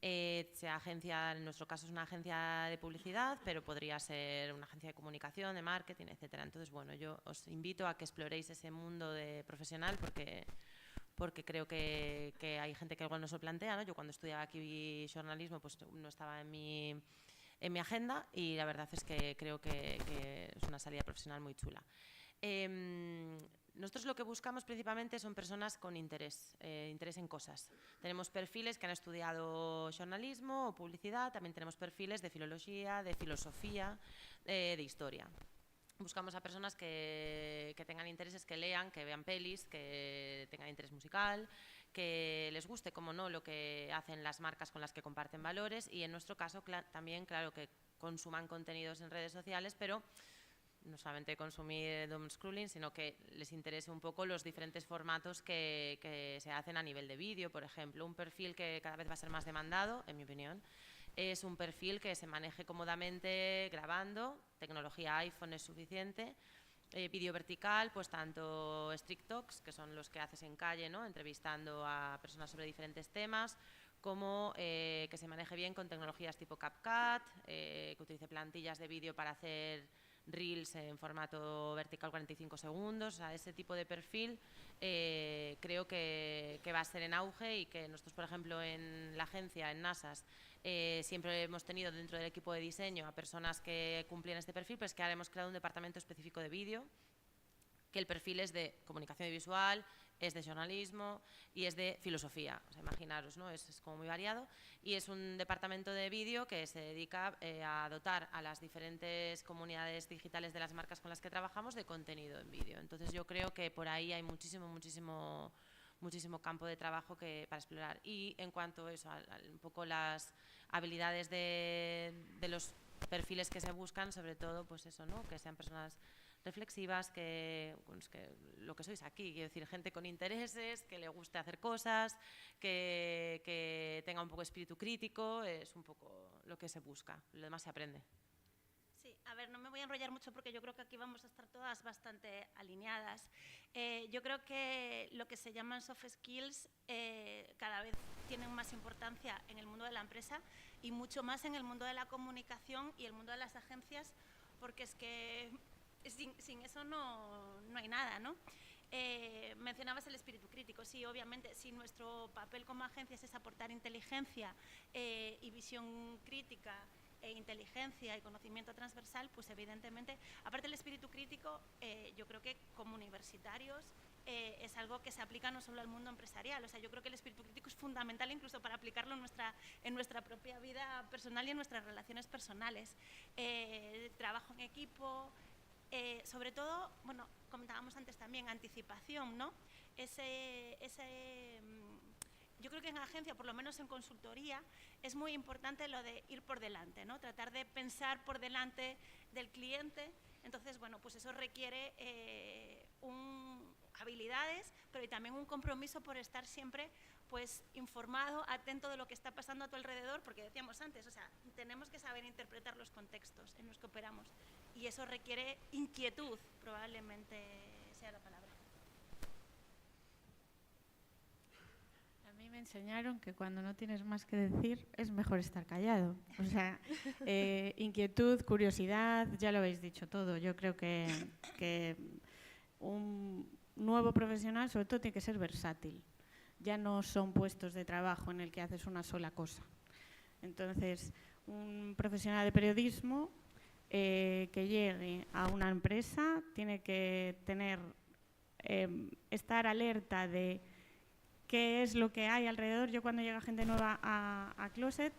Sea agencia, en nuestro caso es una agencia de publicidad, pero podría ser una agencia de comunicación, de marketing, etcétera. Entonces, bueno, yo os invito a que exploréis ese mundo de profesional porque creo que hay gente que igual no se lo plantea, ¿no? Yo cuando estudiaba aquí jornalismo pues no estaba en mi agenda y la verdad es que creo que es una salida profesional muy chula. Nosotros lo que buscamos principalmente son personas con interés en cosas. Tenemos perfiles que han estudiado jornalismo o publicidad, también tenemos perfiles de filología, de filosofía, de historia. Buscamos a personas que tengan intereses, que lean, que vean pelis, que tengan interés musical, que les guste, como no, lo que hacen las marcas con las que comparten valores y en nuestro caso también, claro, que consuman contenidos en redes sociales, pero no solamente consumir doom scrolling, sino que les interese un poco los diferentes formatos que se hacen a nivel de vídeo, por ejemplo. Un perfil que cada vez va a ser más demandado, en mi opinión, es un perfil que se maneje cómodamente grabando, tecnología iPhone es suficiente, vídeo vertical, pues tanto Street Talks, que son los que haces en calle, ¿no? Entrevistando a personas sobre diferentes temas, como que se maneje bien con tecnologías tipo CapCut, que utilice plantillas de vídeo para hacer reels en formato vertical 45 segundos, o sea, ese tipo de perfil creo que va a ser en auge y que nosotros, por ejemplo, en la agencia, en Nasas, siempre hemos tenido dentro del equipo de diseño a personas que cumplían este perfil, pues que ahora hemos creado un departamento específico de vídeo, que el perfil es de comunicación visual, es de jornalismo y es de filosofía, o sea, imaginaros, ¿no? Es como muy variado y es un departamento de vídeo que se dedica a dotar a las diferentes comunidades digitales de las marcas con las que trabajamos de contenido en vídeo. Entonces yo creo que por ahí hay muchísimo campo de trabajo para explorar. Y en cuanto a eso, un poco las habilidades de los perfiles que se buscan, sobre todo, pues eso, ¿no? Que sean personas reflexivas, que lo que sois aquí, quiero decir, gente con intereses, que le guste hacer cosas, que tenga un poco espíritu crítico, es un poco lo que se busca, lo demás se aprende. Sí, a ver, no me voy a enrollar mucho porque yo creo que aquí vamos a estar todas bastante alineadas. Yo creo que lo que se llaman soft skills cada vez tienen más importancia en el mundo de la empresa y mucho más en el mundo de la comunicación y el mundo de las agencias, porque es que sin eso no hay nada, ¿no? Mencionabas el espíritu crítico. Sí, obviamente, si nuestro papel como agencias es aportar inteligencia y visión crítica, inteligencia y conocimiento transversal, pues evidentemente, aparte del espíritu crítico, yo creo que como universitarios es algo que se aplica no solo al mundo empresarial. O sea, yo creo que el espíritu crítico es fundamental incluso para aplicarlo en nuestra propia vida personal y en nuestras relaciones personales. Trabajo en equipo, sobre todo, bueno, comentábamos antes también, anticipación, ¿no? Yo creo que en agencia, por lo menos en consultoría, es muy importante lo de ir por delante, ¿no? Tratar de pensar por delante del cliente. Entonces, bueno, pues eso requiere habilidades, pero también un compromiso por estar siempre pues informado, atento de lo que está pasando a tu alrededor, porque decíamos antes, o sea, tenemos que saber interpretar los contextos en los que operamos y eso requiere inquietud, probablemente sea la palabra. A mí me enseñaron que cuando no tienes más que decir es mejor estar callado. O sea, inquietud, curiosidad, ya lo habéis dicho todo. Yo creo que un nuevo profesional sobre todo tiene que ser versátil. Ya no son puestos de trabajo en el que haces una sola cosa. Entonces, un profesional de periodismo que llegue a una empresa tiene que estar alerta de qué es lo que hay alrededor. Yo cuando llega gente nueva a Closet,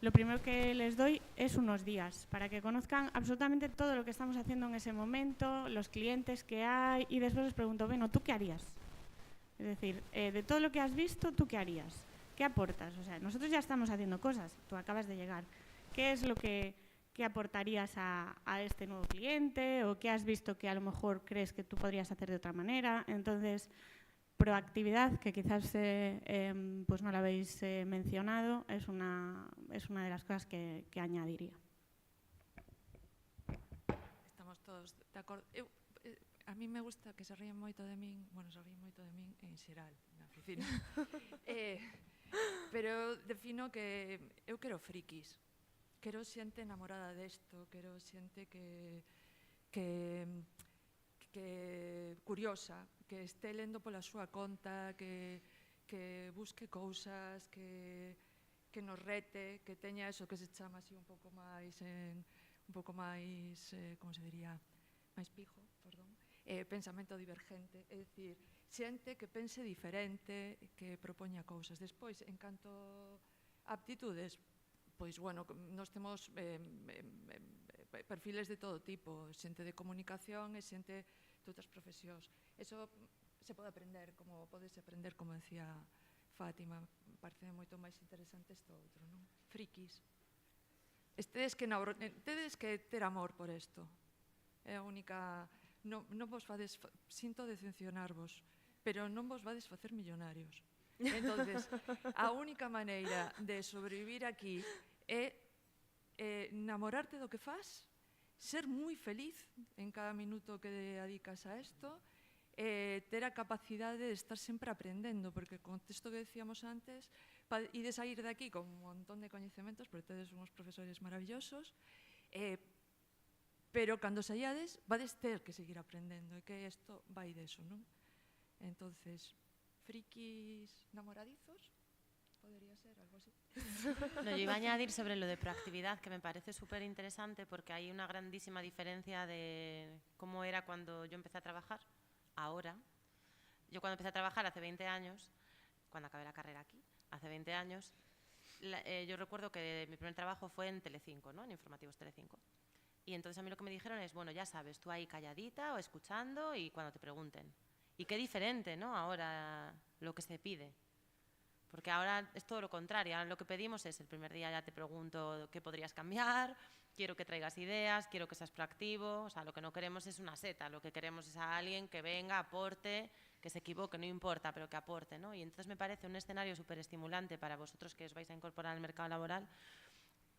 lo primero que les doy es unos días para que conozcan absolutamente todo lo que estamos haciendo en ese momento, los clientes que hay, y después les pregunto, bueno, ¿tú qué harías? Es decir, de todo lo que has visto, ¿tú qué harías? ¿Qué aportas? O sea, nosotros ya estamos haciendo cosas, tú acabas de llegar. ¿Qué es lo que aportarías a este nuevo cliente? ¿O qué has visto que a lo mejor crees que tú podrías hacer de otra manera? Entonces, proactividad, que quizás pues no la habéis mencionado, es una de las cosas que añadiría. Estamos todos de acordo. A mí me gusta que se ríen moito de min, bueno, se ríen moito de min en xeral, na oficina. Pero defino que eu quero frikis. Quero xente enamorada desto, quero xente que curiosa, que este lendo pola súa conta, que busque cousas, que nos rete, que teña eso que se chama así un pouco máis, como se diría, máis pijo, perdón, pensamento divergente, é dicir, xente que pense diferente, que propoña cousas. Despois, en canto a aptitudes, pois, bueno, nós temos perfiles de todo tipo, xente de comunicación e xente de outras profesións. Eso se pode aprender, como podes aprender, como decía Fátima, parece moito máis interesante isto outro, non? Frikis. Tedes que ter amor por isto. É a única... Non vos vades... Sinto decepcionarvos, pero non vos vades facer millonarios. Entonces, a única maneira de sobrevivir aquí é enamorarte do que fas, ser moi feliz en cada minuto que dedicas a isto, ter a capacidade de estar sempre aprendendo, porque con isto que decíamos antes, ides a ir de aquí con un montón de coñecementos, porque tedes uns profesores maravillosos, pero cando saíades, vades ter que seguir aprendendo, e que isto vai deso, non? Entonces, frikis namoradizos, podría ser algo así. No, yo iba a añadir sobre lo de proactividad, que me parece súper interesante porque hay una grandísima diferencia de cómo era cuando yo empecé a trabajar, ahora. Yo cuando empecé a trabajar hace 20 años, cuando acabé la carrera aquí, hace 20 años, yo recuerdo que mi primer trabajo fue en Telecinco, ¿no? En Informativos Telecinco. Y entonces a mí lo que me dijeron es, bueno, ya sabes, tú ahí calladita o escuchando y cuando te pregunten. Y qué diferente, ¿no? Ahora lo que se pide. Porque ahora es todo lo contrario. Ahora lo que pedimos es, el primer día ya te pregunto qué podrías cambiar, quiero que traigas ideas, quiero que seas proactivo. O sea, lo que no queremos es una seta, lo que queremos es a alguien que venga, aporte, que se equivoque, no importa, pero que aporte, ¿no? Y entonces me parece un escenario súper estimulante para vosotros que os vais a incorporar al mercado laboral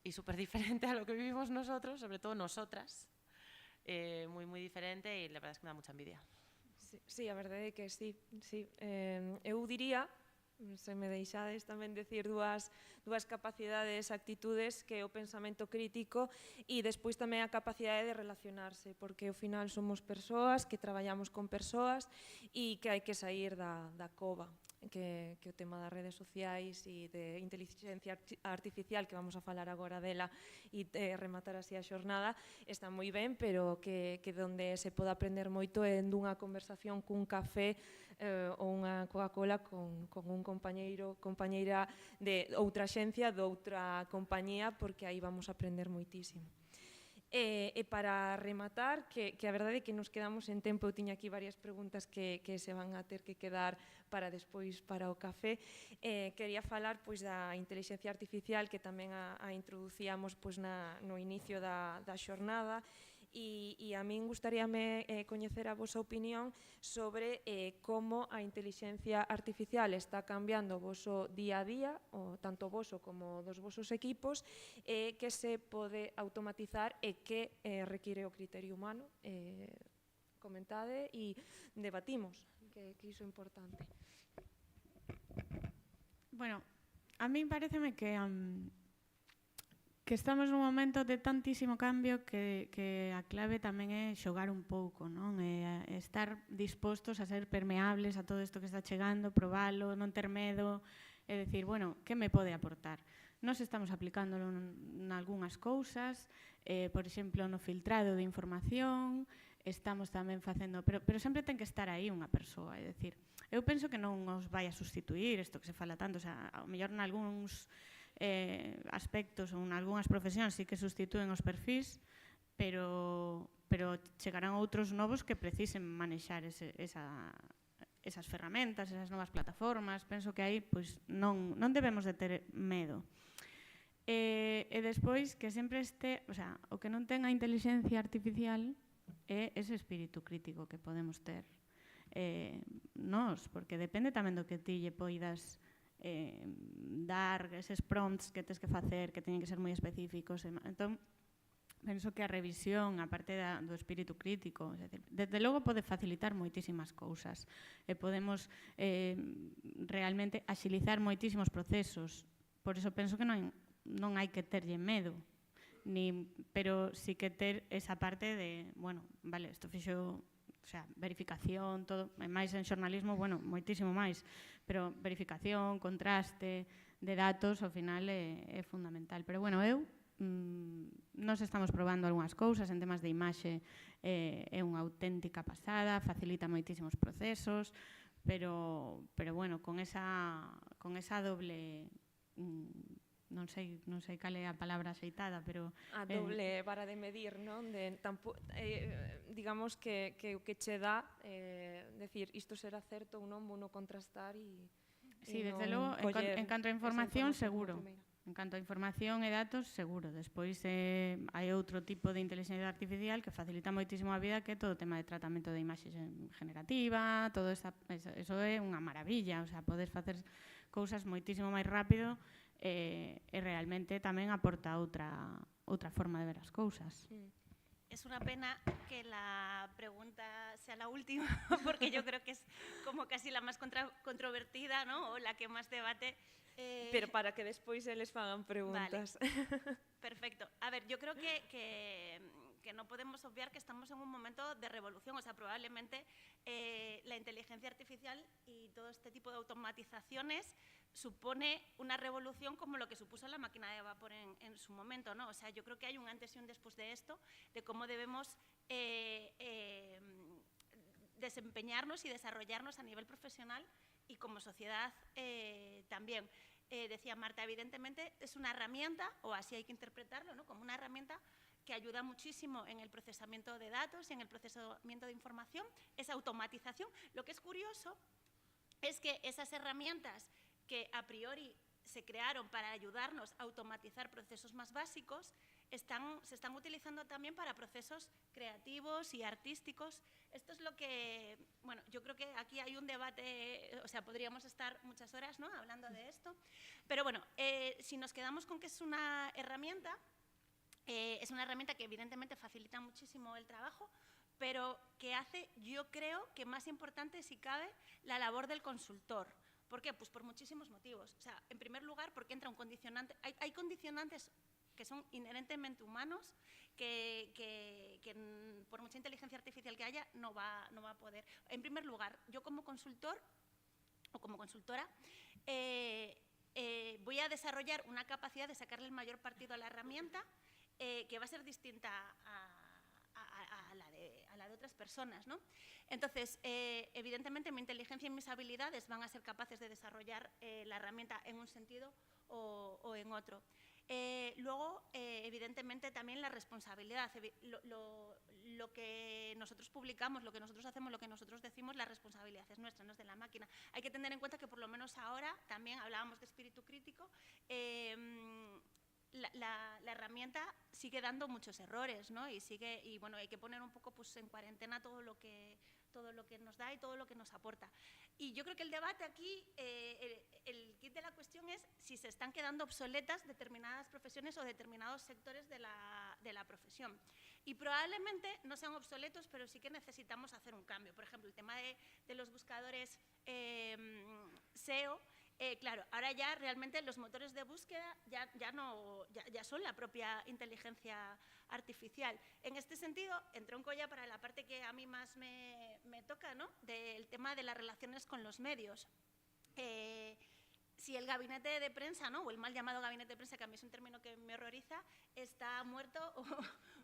y súper diferente a lo que vivimos nosotros, sobre todo nosotras. Muy, muy diferente y la verdad es que me da mucha envidia. Sí, a verdade é que sí. Eu diría, se me deixades tamén decir dúas capacidades, actitudes, que é o pensamento crítico e despois tamén a capacidade de relacionarse, porque ao final somos persoas que traballamos con persoas e que hai que sair da cova, que o tema das redes sociais e de inteligencia artificial, que vamos a falar agora dela e rematar así a xornada, está moi ben, pero que donde se pode aprender moito é dunha conversación cun café ou unha Coca-Cola con un compañeira de outra xencia, de outra compañía, porque aí vamos a aprender moitísimo. E para rematar, que a verdade é que nos quedamos en tempo, eu tiña aquí varias preguntas que se van a ter que quedar para despois para o café. Quería falar da inteligencia artificial, que tamén a introducíamos no inicio da xornada, e a min gustaríame coñecer a vosa opinión sobre como a inteligencia artificial está cambiando o voso día a día, tanto o voso como dos vosos equipos, que se pode automatizar e que require o criterio humano. Comentade e debatimos, que iso é importante. Bueno, a mí pareceme que estamos nun momento de tantísimo cambio que a clave tamén é xogar un pouco, non? Estar dispostos a ser permeables a todo isto que está chegando, probalo, non ter medo, e decir, bueno, que me pode aportar? Nós estamos aplicándolo en algunhas cousas, por exemplo, no filtrado de información, estamos tamén facendo, pero sempre ten que estar aí unha persoa, é dicir, eu penso que non os vai a sustituir isto que se fala tanto, o sea, ao mellor nalgúns aspectos ou en algunhas profesións sí que sustitúen os perfis, pero chegarán outros novos que precisen manexar esas ferramentas, esas novas plataformas. Penso que aí non debemos de ter medo. E despois que sempre este, o sea, o que non ten a inteligencia artificial é ese espírito crítico que podemos ter nós, porque depende tamén do que ti lle poidas dar, eses prompts que tens que facer, que teñen que ser moi específicos. Entón, penso que a revisión, a parte do espírito crítico, desde logo pode facilitar moitísimas cousas e podemos realmente axilizar moitísimos procesos. Por iso penso que non hai que terlle medo, pero sí que ter esa parte de, bueno, vale, isto fixo, o sea, verificación, todo, e máis en xornalismo, bueno, moitísimo máis, pero verificación, contraste de datos, ao final é fundamental. Pero, bueno, nós estamos probando algunhas cousas en temas de imaxe, é unha auténtica pasada, facilita moitísimos procesos, pero bueno, con esa doble, non sei cal é a palabra axeitada, pero a doble vara de medir, non? Digamos que o que che dá, decir, isto será certo ou non, vou no contrastar e sí, desde logo, en canto a información, seguro. En canto a información e datos, seguro. Despois hai outro tipo de inteligencia artificial que facilita moitísimo a vida, que é todo o tema de tratamento de imaxe generativa, todo eso é unha maravilla, o sea, podes facer cousas moitísimo máis rápido e realmente tamén aporta outra forma de ver as cousas. Es una pena que la pregunta sea la última, porque yo creo que es como casi la más controvertida, ¿no? O la que más debate. Pero para que despois eles fagan preguntas. Vale. Perfecto. A ver, yo creo que no podemos obviar que estamos en un momento de revolución. O sea, probablemente la inteligencia artificial y todo este tipo de automatizaciones supone una revolución como lo que supuso la máquina de vapor en su momento, ¿no? O sea, yo creo que hay un antes y un después de esto, de cómo debemos desempeñarnos y desarrollarnos a nivel profesional y como sociedad también. Decía Marta, evidentemente es una herramienta, o así hay que interpretarlo, ¿no? Como una herramienta que ayuda muchísimo en el procesamiento de datos y en el procesamiento de información, esa automatización. Lo que es curioso es que esas herramientas que a priori se crearon para ayudarnos a automatizar procesos más básicos, se están utilizando también para procesos creativos y artísticos. Esto es lo que, bueno, yo creo que aquí hay un debate, o sea, podríamos estar muchas horas, ¿no?, hablando de esto, pero bueno, si nos quedamos con que es una herramienta que evidentemente facilita muchísimo el trabajo, pero que hace, yo creo, que más importante, si cabe, la labor del consultor. ¿Por qué? Pues por muchísimos motivos. O sea, en primer lugar, porque entra un condicionante. Hay condicionantes que son inherentemente humanos, que por mucha inteligencia artificial que haya, no va a poder. En primer lugar, yo como consultor o como consultora voy a desarrollar una capacidad de sacarle el mayor partido a la herramienta que va a ser distinta a la de otras personas, ¿no? Entonces, evidentemente, mi inteligencia y mis habilidades van a ser capaces de desarrollar la herramienta en un sentido o en otro. Luego, evidentemente, también la responsabilidad. Lo que nosotros publicamos, lo que nosotros hacemos, lo que nosotros decimos, la responsabilidad es nuestra, no es de la máquina. Hay que tener en cuenta que, por lo menos ahora, también hablábamos de espíritu crítico, la herramienta sigue dando muchos errores, ¿no? Y bueno, hay que poner un poco pues, en cuarentena todo lo que nos da y todo lo que nos aporta. Y yo creo que el debate aquí, el kit de la cuestión es si se están quedando obsoletas determinadas profesiones o determinados sectores de la profesión. Y probablemente no sean obsoletos, pero sí que necesitamos hacer un cambio. Por ejemplo, el tema de los buscadores SEO. Claro, ahora ya realmente los motores de búsqueda ya son la propia inteligencia artificial. En este sentido, entronco ya para la parte que a mí más me toca, ¿no?, del tema de las relaciones con los medios. Si el gabinete de prensa, ¿no?, o el mal llamado gabinete de prensa, que a mí es un término que me horroriza, está muerto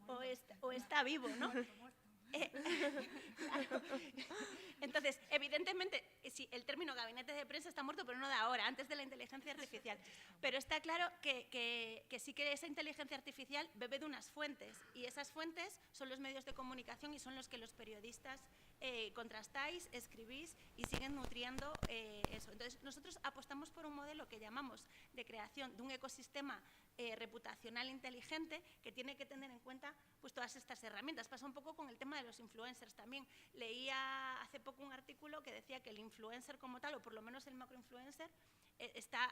o está vivo, ¿no? Claro. Entonces, evidentemente, sí, el término gabinete de prensa está muerto, pero no de ahora, antes de la inteligencia artificial. Pero está claro que sí que esa inteligencia artificial bebe de unas fuentes, y esas fuentes son los medios de comunicación y son los que los periodistas contrastáis, escribís y siguen nutriendo eso. Entonces, nosotros apostamos por un modelo que llamamos de creación de un ecosistema reputacional inteligente que tiene que tener en cuenta pues, todas estas herramientas. Pasa un poco con el tema de los influencers también. Leía hace poco un artículo que decía que el influencer como tal, o por lo menos el macroinfluencer, está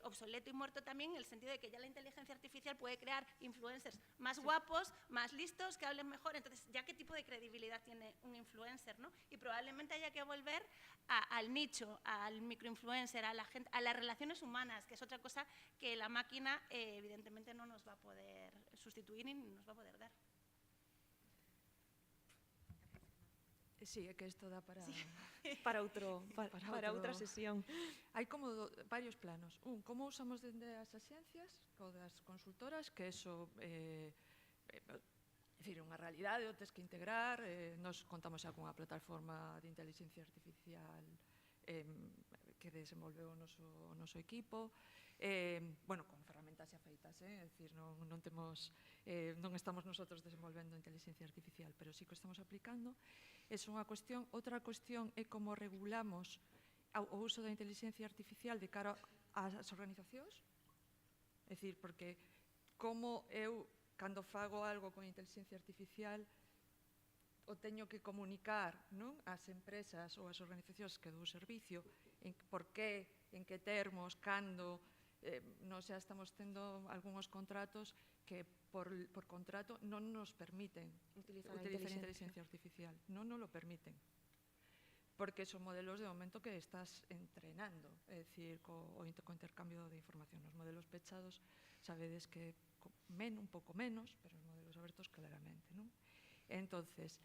obsoleto y muerto también en el sentido de que ya la inteligencia artificial puede crear influencers más guapos, más listos, que hablen mejor. Entonces, ¿ya qué tipo de credibilidad tiene un influencer, ¿no? Y probablemente haya que volver al nicho, al microinfluencer, a la gente, a las relaciones humanas, que es otra cosa que la máquina evidentemente no nos va a poder sustituir ni nos va a poder dar. Sí, é que isto dá para... Para outra sesión. Hai como varios planos. Como usamos dende as axencias ou das consultoras, que eso é unha realidade, o tes que integrar. Nos contamos xa cunha plataforma de inteligencia artificial que desenvolveu o noso equipo. Bueno, con ferramentas xa feitas, é dicir, non estamos nosotros desenvolvendo inteligencia artificial, pero sí que estamos aplicando. É unha cuestión. Outra cuestión é como regulamos o uso da inteligencia artificial de cara ás organizacións. É dicir, porque como eu, cando fago algo con inteligencia artificial, o teño que comunicar, non, ás empresas ou ás organizacións que dou servicio, por qué, en que termos, cando. Nos xa estamos tendo algúns contratos que por contrato non nos permiten utilizar inteligencia artificial. Non nos lo permiten. Porque son modelos de momento que estás entrenando, é dicir, co intercambio de información. Os modelos pechados sabedes que un pouco menos, pero os modelos abertos claramente, non? Entonces,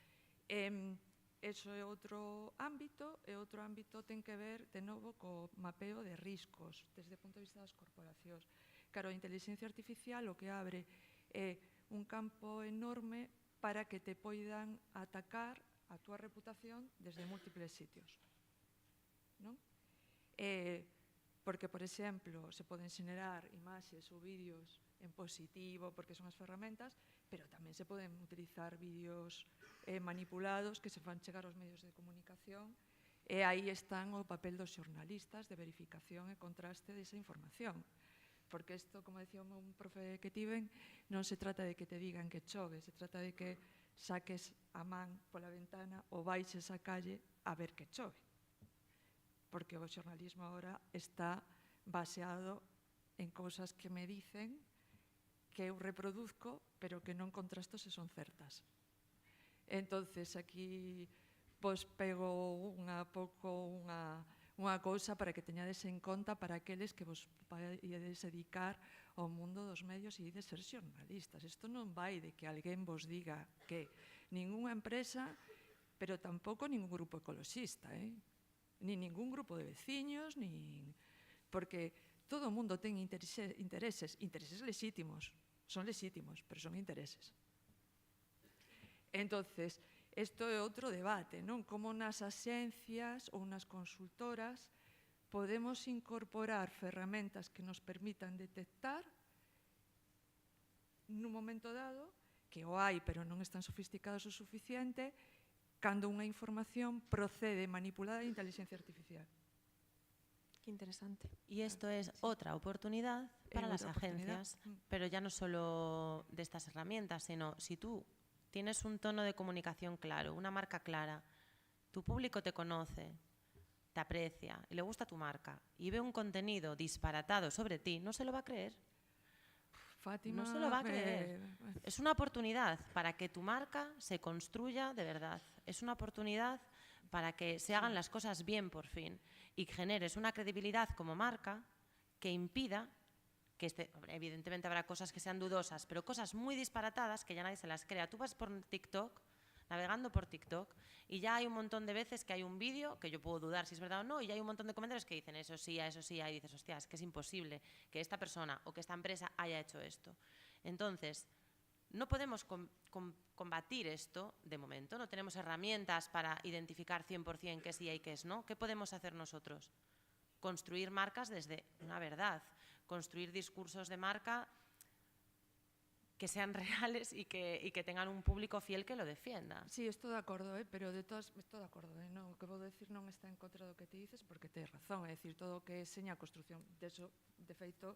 eso é outro ámbito, e outro ámbito ten que ver, de novo, co mapeo de riscos, desde o punto de vista das corporacións. Claro, a inteligencia artificial o que abre é un campo enorme para que te poidan atacar a túa reputación desde múltiples sitios, non? Porque, por exemplo, se poden xenerar imaxes ou vídeos en positivo, porque son as ferramentas, pero tamén se poden utilizar vídeos manipulados que se fan chegar aos medios de comunicación, e aí están o papel dos xornalistas de verificación e contraste desa información. Porque isto, como decía un profe que tiven, non se trata de que te digan que chove, se trata de que saques a man pola ventana ou baixes a calle a ver que chove. Porque o xornalismo agora está baseado en cousas que me dicen, que eu reproduzco, pero que non contrasto se son certas. Entonces, aquí pego unha cousa para que teñades en conta para aqueles que vos vaides dedicar ao mundo dos medios e ides ser xornalistas. Isto non vai de que alguén vos diga que ningunha empresa, pero tampouco ningún grupo ecoloxista, ni ningún grupo de veciños, porque todo o mundo ten intereses lexítimos, son lexítimos, pero son intereses. Entonces, isto é outro debate, non? Como nas axencias ou nas consultoras podemos incorporar ferramentas que nos permitan detectar nun momento dado, que o hai, pero non están sofisticados o suficiente, cando unha información procede manipulada de inteligencia artificial. Qué interesante. Y esto es otra oportunidad para las agencias, pero ya no solo de estas herramientas, sino si tú tienes un tono de comunicación claro, una marca clara, tu público te conoce, te aprecia y le gusta tu marca y ve un contenido disparatado sobre ti, no se lo va a creer. Fátima, no se lo va a creer. Es una oportunidad para que tu marca se construya de verdad. Es una oportunidad para que se hagan las cosas bien por fin y generes una credibilidad como marca que impida que evidentemente habrá cosas que sean dudosas, pero cosas muy disparatadas que ya nadie se las crea. Tú vas por TikTok, navegando por TikTok, y ya hay un montón de veces que hay un vídeo, que yo puedo dudar si es verdad o no, y ya hay un montón de comentarios que dicen eso sí, y dices, hostia, es que es imposible que esta persona o que esta empresa haya hecho esto. Entonces, no podemos combatir esto de momento, no tenemos herramientas para identificar 100% qué sí y qué es no. ¿Qué podemos hacer nosotros? Construir marcas desde una verdad, construir discursos de marca que sean reales y que tengan un público fiel que lo defienda. Sí, estou de acordo, pero estou de acordo, non, o que vou decir non está en contra do que te dices porque tens razón, é dicir, todo o que seña a construción deso, de feito,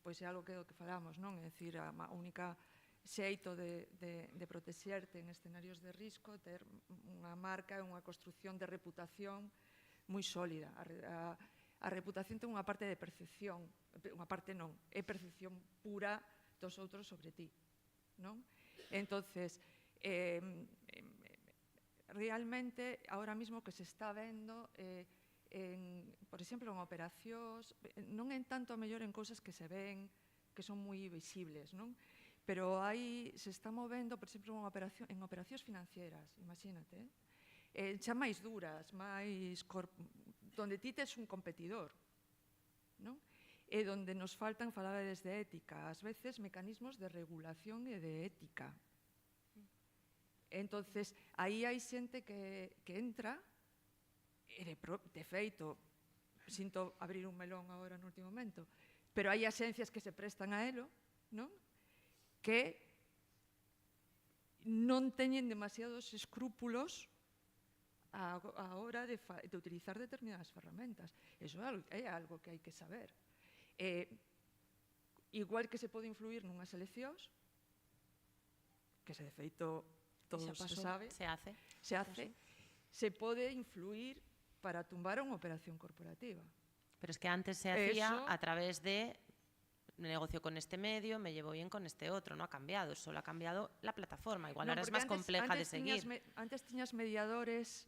pois é algo que do que falamos, non? É dicir, a única xeito de protexerte en escenarios de risco, ter unha marca e unha construción de reputación moi sólida. a reputación ten unha parte de percepción, unha parte non, é percepción pura dos outros sobre ti, non? Entonces, realmente, ahora mismo que se está vendo, por exemplo, en operacións, non en tanto a mellor en cousas que se ven, que son moi visibles, non? Pero aí se está movendo, por exemplo, en operacións financieras, imagínate, xa máis duras, donde ti tes un competidor, non? E donde nos faltan, falabades de ética, ás veces mecanismos de regulación e de ética. Entonces, aí hai xente que entra, e de feito, sinto abrir un melón agora no último momento, pero hai axencias que se prestan a elo, non? Que non teñen demasiados escrúpulos a hora de utilizar determinadas ferramentas. Eso é algo que hai que saber. Igual que se pode influir nunhas eleccións, que de feito todo se sabe, se hace, se pode influir para tumbar unha operación corporativa. Pero es que antes se hacía a través de negocio con este medio, me llevo bien con este otro, no ha cambiado, solo ha cambiado la plataforma, igual ahora es más compleja de seguir. Antes tiñas mediadores,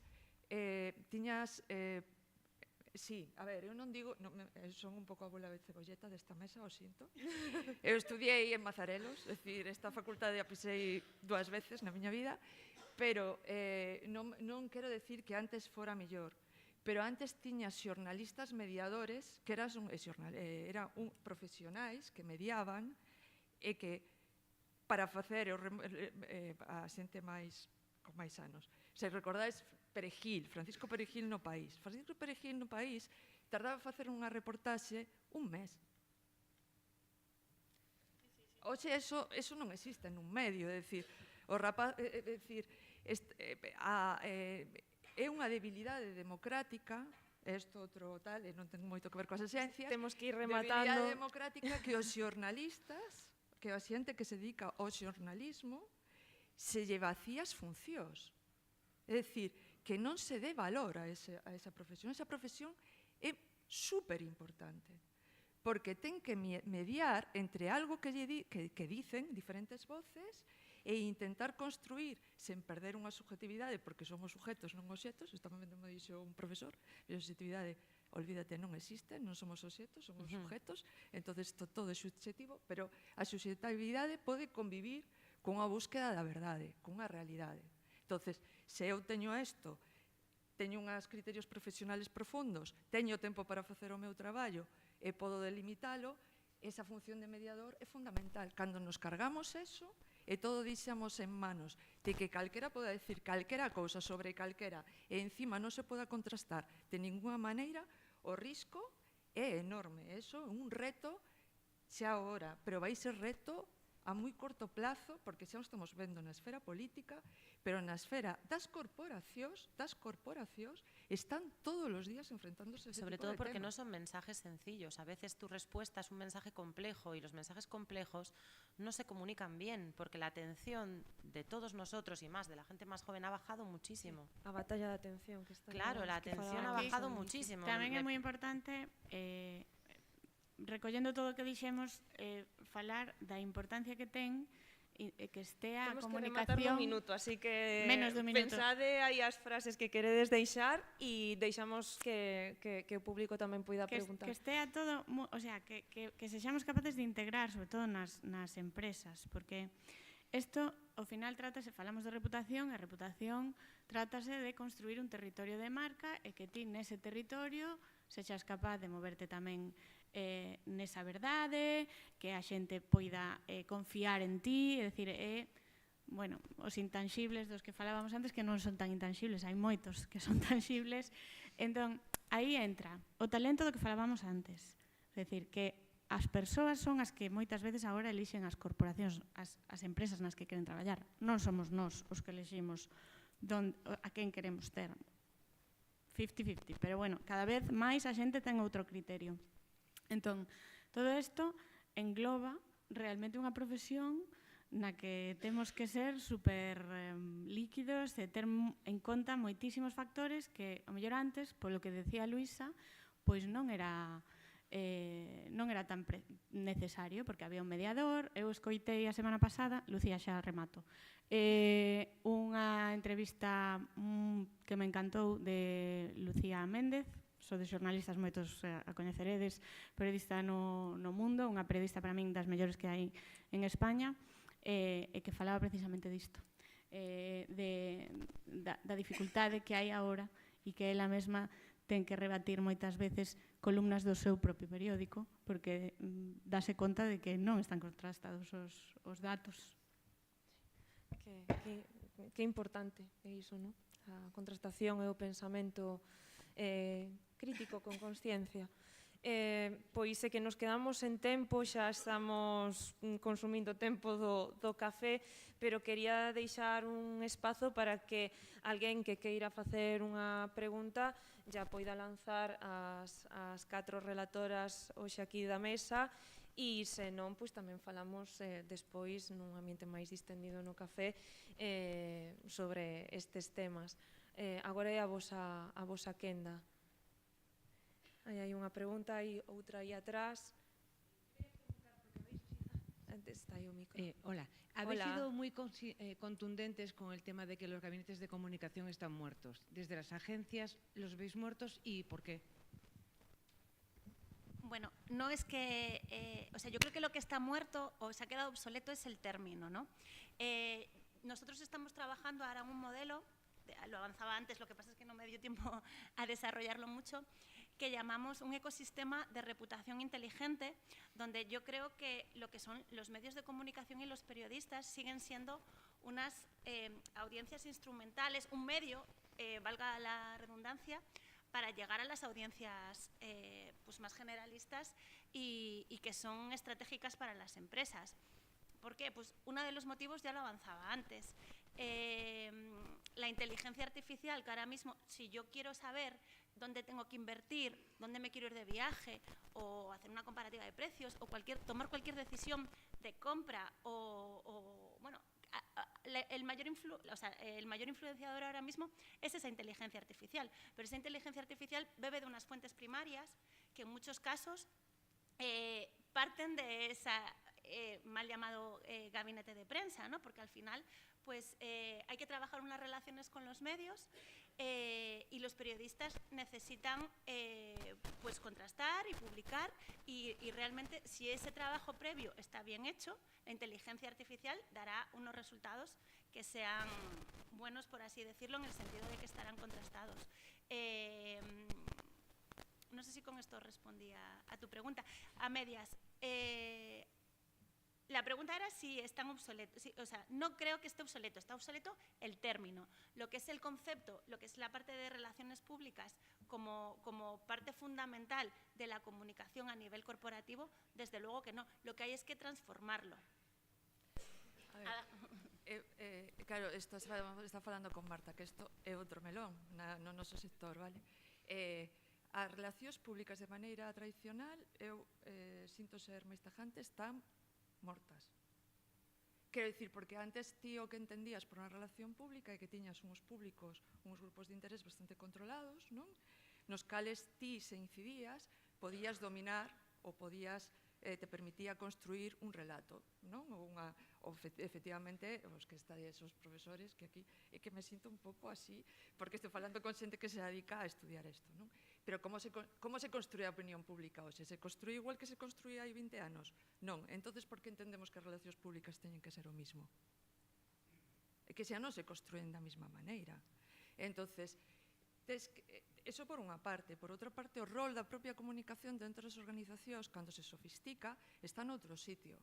tiñas... Sí, a ver, eu non digo, son un pouco a bola de cebolleta desta mesa, o sinto. Eu estudiei en Mazarelos, é dicir, esta facultade a pisei 2 veces na miña vida, pero non quero decir que antes fora mellor, pero antes tiñas xornalistas mediadores que eran profesionais que mediaban e que para facer a xente con máis anos. Se recordáis Perejil, Francisco Perejil no País. Francisco Perejil no País tardaba a facer unha reportaxe un mes. Oxe, eso non existe nun medio, é dicir, é unha debilidade democrática, isto outro tal, e non ten moito que ver coas esencias, temos que ir rematando. Debilidade democrática que os xornalistas, que a xente que se dedica ao xornalismo, se lle vacía as funcións. É dicir, que non se dé valor a esa profesión. Esa profesión é super importante, porque ten que mediar entre algo que dicen diferentes voces e intentar construir, sen perder unha subjetividade, porque somos sujetos, non obxectos, esta momento me dixo un profesor, e a subjetividade, olvídate, non existe, non somos obxectos, somos sujetos, entonces todo é subjetivo, pero a subjetividade pode convivir cunha búsqueda da verdade, cunha realidade. Entonces, se eu teño isto, teño uns criterios profesionales profundos, teño tempo para facer o meu traballo e podo delimitalo, esa función de mediador é fundamental. Cando nos cargamos eso, e todo deixamos en manos de que calquera poda decir calquera cousa sobre calquera e encima non se poda contrastar de ninguna maneira, o risco é enorme. Eso é un reto xa agora, pero vai ser reto a moi corto plazo, porque xa o estamos vendo na esfera política, pero na esfera das corporacións están todos os días enfrentándose a ese Sobre tipo todo de porque no temas. son mensajes sencillos. A veces tu respuesta es un mensaje complejo y los mensajes complejos no se comunican bien porque la atención de todos nosotros y más de la gente más joven ha bajado muchísimo. A batalla de atención que está. Claro, la atención ha bajado muchísimo. Tamén é moi importante recollendo todo o que dixemos, falar da importancia que ten que estea a Temos que rematar comunicación un minuto, así que menos dun minuto. pensade aí as frases que queredes deixar e deixamos que o público tamén poida preguntar. Que estea todo, o sea, que sexamos capaces de integrar, sobre todo nas empresas, porque isto, ao final, falamos de reputación, e a reputación trátase de construir un territorio de marca e que ti nese territorio sexas capaz de moverte tamén nesa verdade, que a xente poida confiar en ti, é dicir, bueno, os intangibles dos que falábamos antes que non son tan intangibles, hai moitos que son tangibles, entón, aí entra o talento do que falábamos antes, é dicir, que as persoas son as que moitas veces agora elixen as corporacións, as empresas nas que queren traballar, non somos nós os que eliximos a quen queremos ter, 50-50, pero bueno, cada vez máis a xente ten outro criterio. Entón, todo isto engloba realmente unha profesión na que temos que ser super líquidos e ter en conta moitísimos factores que, ao mellor antes, polo que decía Luisa, pois non era tan necesario, porque había un mediador. Eu escoitei a semana pasada, Lucía, xa remato, unha entrevista que me encantou de Lucía Méndez, de xornalistas, moitos a coñeceredes, periodista no mundo, unha periodista para min das mellores que hai en España, e que falaba precisamente disto, da dificultade que hai agora e que ela mesma ten que rebatir moitas veces columnas do seu propio periódico, porque dáse conta de que non están contrastados os datos. Que importante é iso, non? A contrastación e o pensamento crítico con consciencia. Pois é que nos quedamos en tempo, xa estamos consumindo tempo do café, pero quería deixar un espazo para que alguén que queira facer unha pregunta já poida lanzar as 4 relatoras hoxe aquí da mesa, e se non, pois tamén falamos despois nun ambiente máis distendido no café sobre estes temas. Agora é a vosa quenda. Hai unha pregunta, hai outra aí atrás. Está aí o micro. Hola. Habéis sido muy contundentes con el tema de que los gabinetes de comunicación están muertos. Desde las agencias, ¿los veis muertos y por qué? Bueno, no es que, yo creo que lo que está muerto o se ha quedado obsoleto es el término, ¿no? Nosotros estamos trabajando ahora en un modelo, lo avanzaba antes, lo que pasa es que no me dio tiempo a desarrollarlo mucho, que llamamos un ecosistema de reputación inteligente, donde yo creo que lo que son los medios de comunicación y los periodistas siguen siendo unas audiencias instrumentales, un medio, valga la redundancia, para llegar a las audiencias pues más generalistas y que son estratégicas para las empresas. ¿Por qué? Pues uno de los motivos ya lo avanzaba antes. La inteligencia artificial, que ahora mismo, si yo quiero saber dónde tengo que invertir, dónde me quiero ir de viaje, o hacer una comparativa de precios, o tomar cualquier decisión de compra, bueno, el mayor influenciador ahora mismo es esa inteligencia artificial. Pero esa inteligencia artificial bebe de unas fuentes primarias que en muchos casos parten de esa mal llamado gabinete de prensa, ¿no? Porque al final pues, hay que trabajar unas relaciones con los medios y los periodistas necesitan pues contrastar y publicar y realmente si ese trabajo previo está bien hecho, la inteligencia artificial dará unos resultados que sean buenos, por así decirlo, en el sentido de que estarán contrastados. No sé si con esto respondí a tu pregunta. A medias. La pregunta era si están obsoletos. Sí, o sea, no creo que esté obsoleto. Está obsoleto el término. Lo que es el concepto, lo que es la parte de relaciones públicas como parte fundamental de la comunicación a nivel corporativo, desde luego que no. Lo que hay es que transformarlo. Claro, está falando con Marta, que isto é outro melón no noso sector, vale? As relacións públicas de maneira tradicional, eu sinto ser máis tajante, están mortas. Quero dicir, porque antes ti o que entendías por unha relación pública é que tiñas uns públicos, uns grupos de interés bastante controlados, non? Nos cales ti se incidías, podías dominar ou podías te permitía construir un relato, non? Ou efectivamente, os que estáis os profesores, que aquí é que me sinto un pouco así, porque estou falando con xente que se dedica a estudiar isto, non? Pero como se construye a opinión pública hoxe? Se construye igual que se construía hai 20 anos? Non. Entonces, por que entendemos que as relacións públicas teñen que ser o mismo? É que xa non se construen da mesma maneira. Entonces, eso por unha parte. Por outra parte, o rol da propia comunicación dentro das organizacións, cando se sofistica, está noutro sitio.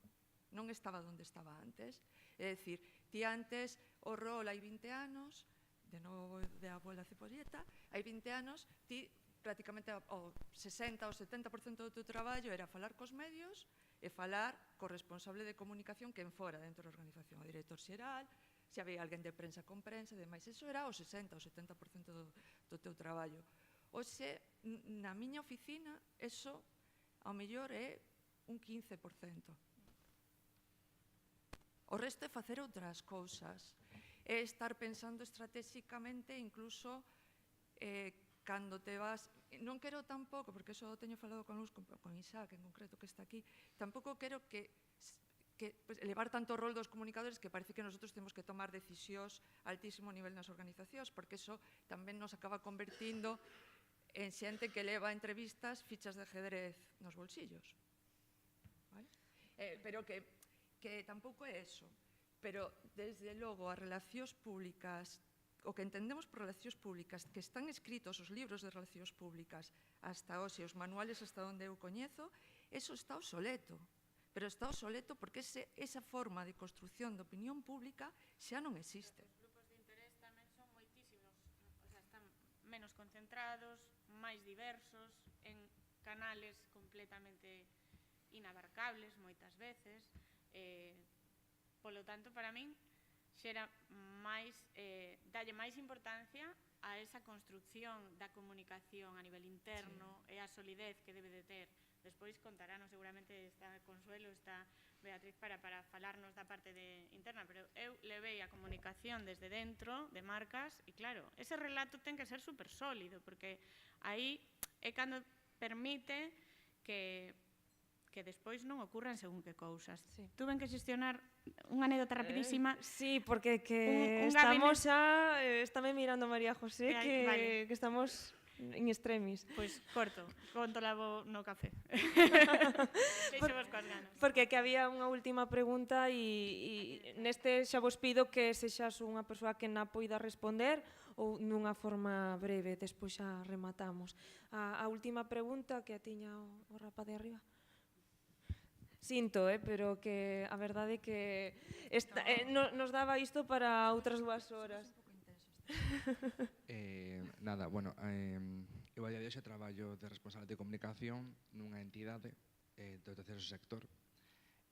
Non estaba onde estaba antes. É dicir, ti antes o rol hai 20 anos, de novo de abuela cepolleta, hai 20 anos, ti prácticamente o 60 ou 70% do teu traballo era falar cos medios e falar co responsable de comunicación que en fora dentro da organización, o director xeral, se había alguén de prensa con prensa e demais. Eso era o 60 ou 70% do teu traballo. Oxe, na miña oficina, eso ao mellor é un 15%. O resto é facer outras cousas. É estar pensando estratégicamente, incluso cando te vas, non quero tampouco, porque eso teño falado con Luz, con Isaac en concreto que está aquí, tampouco quero que pues, elevar tanto o rol dos comunicadores que parece que nosotros temos que tomar decisións a altísimo nivel nas organizacións, porque eso tamén nos acaba convertindo en xente que leva entrevistas fichas de ajedrez nos bolsillos. Vale? Pero que tampouco é eso. Pero, desde logo, as relacións públicas, o que entendemos por relacións públicas, que están escritos os libros de relacións públicas hasta hoxe, os manuales hasta onde eu coñezo, eso está obsoleto. Pero está obsoleto porque esa forma de construción de opinión pública xa non existe. Os grupos de interés tamén son moitísimos, o sea, están menos concentrados, máis diversos, en canales completamente inabarcables moitas veces, polo tanto, para min, xera máis, dalle máis importancia a esa construcción da comunicación a nivel interno e a solidez que debe de ter. Despois contarános, seguramente está Consuelo, está Beatriz para falarnos da parte interna, pero eu levei a comunicación desde dentro de marcas e claro, ese relato ten que ser super sólido, porque aí é cando permite que despois non ocurran según que cousas. Tuven que xestionar unha anécdota rapidísima. Sí, porque estamos xa, estáme mirando María José, que estamos en extremis. Pois corto, conto lavo no café. Deixo-vos coas ganas. Porque que había unha última pregunta e neste xa vos pido que sexas unha persoa que na poida responder ou nunha forma breve, despois xa rematamos. A última pregunta que a tiña o rapaz de arriba. Sinto, pero que a verdade é que nos daba isto para outras 2 horas. Nada, bueno, eu a día de hoxe traballo de responsable de comunicación nunha entidade do terceiro sector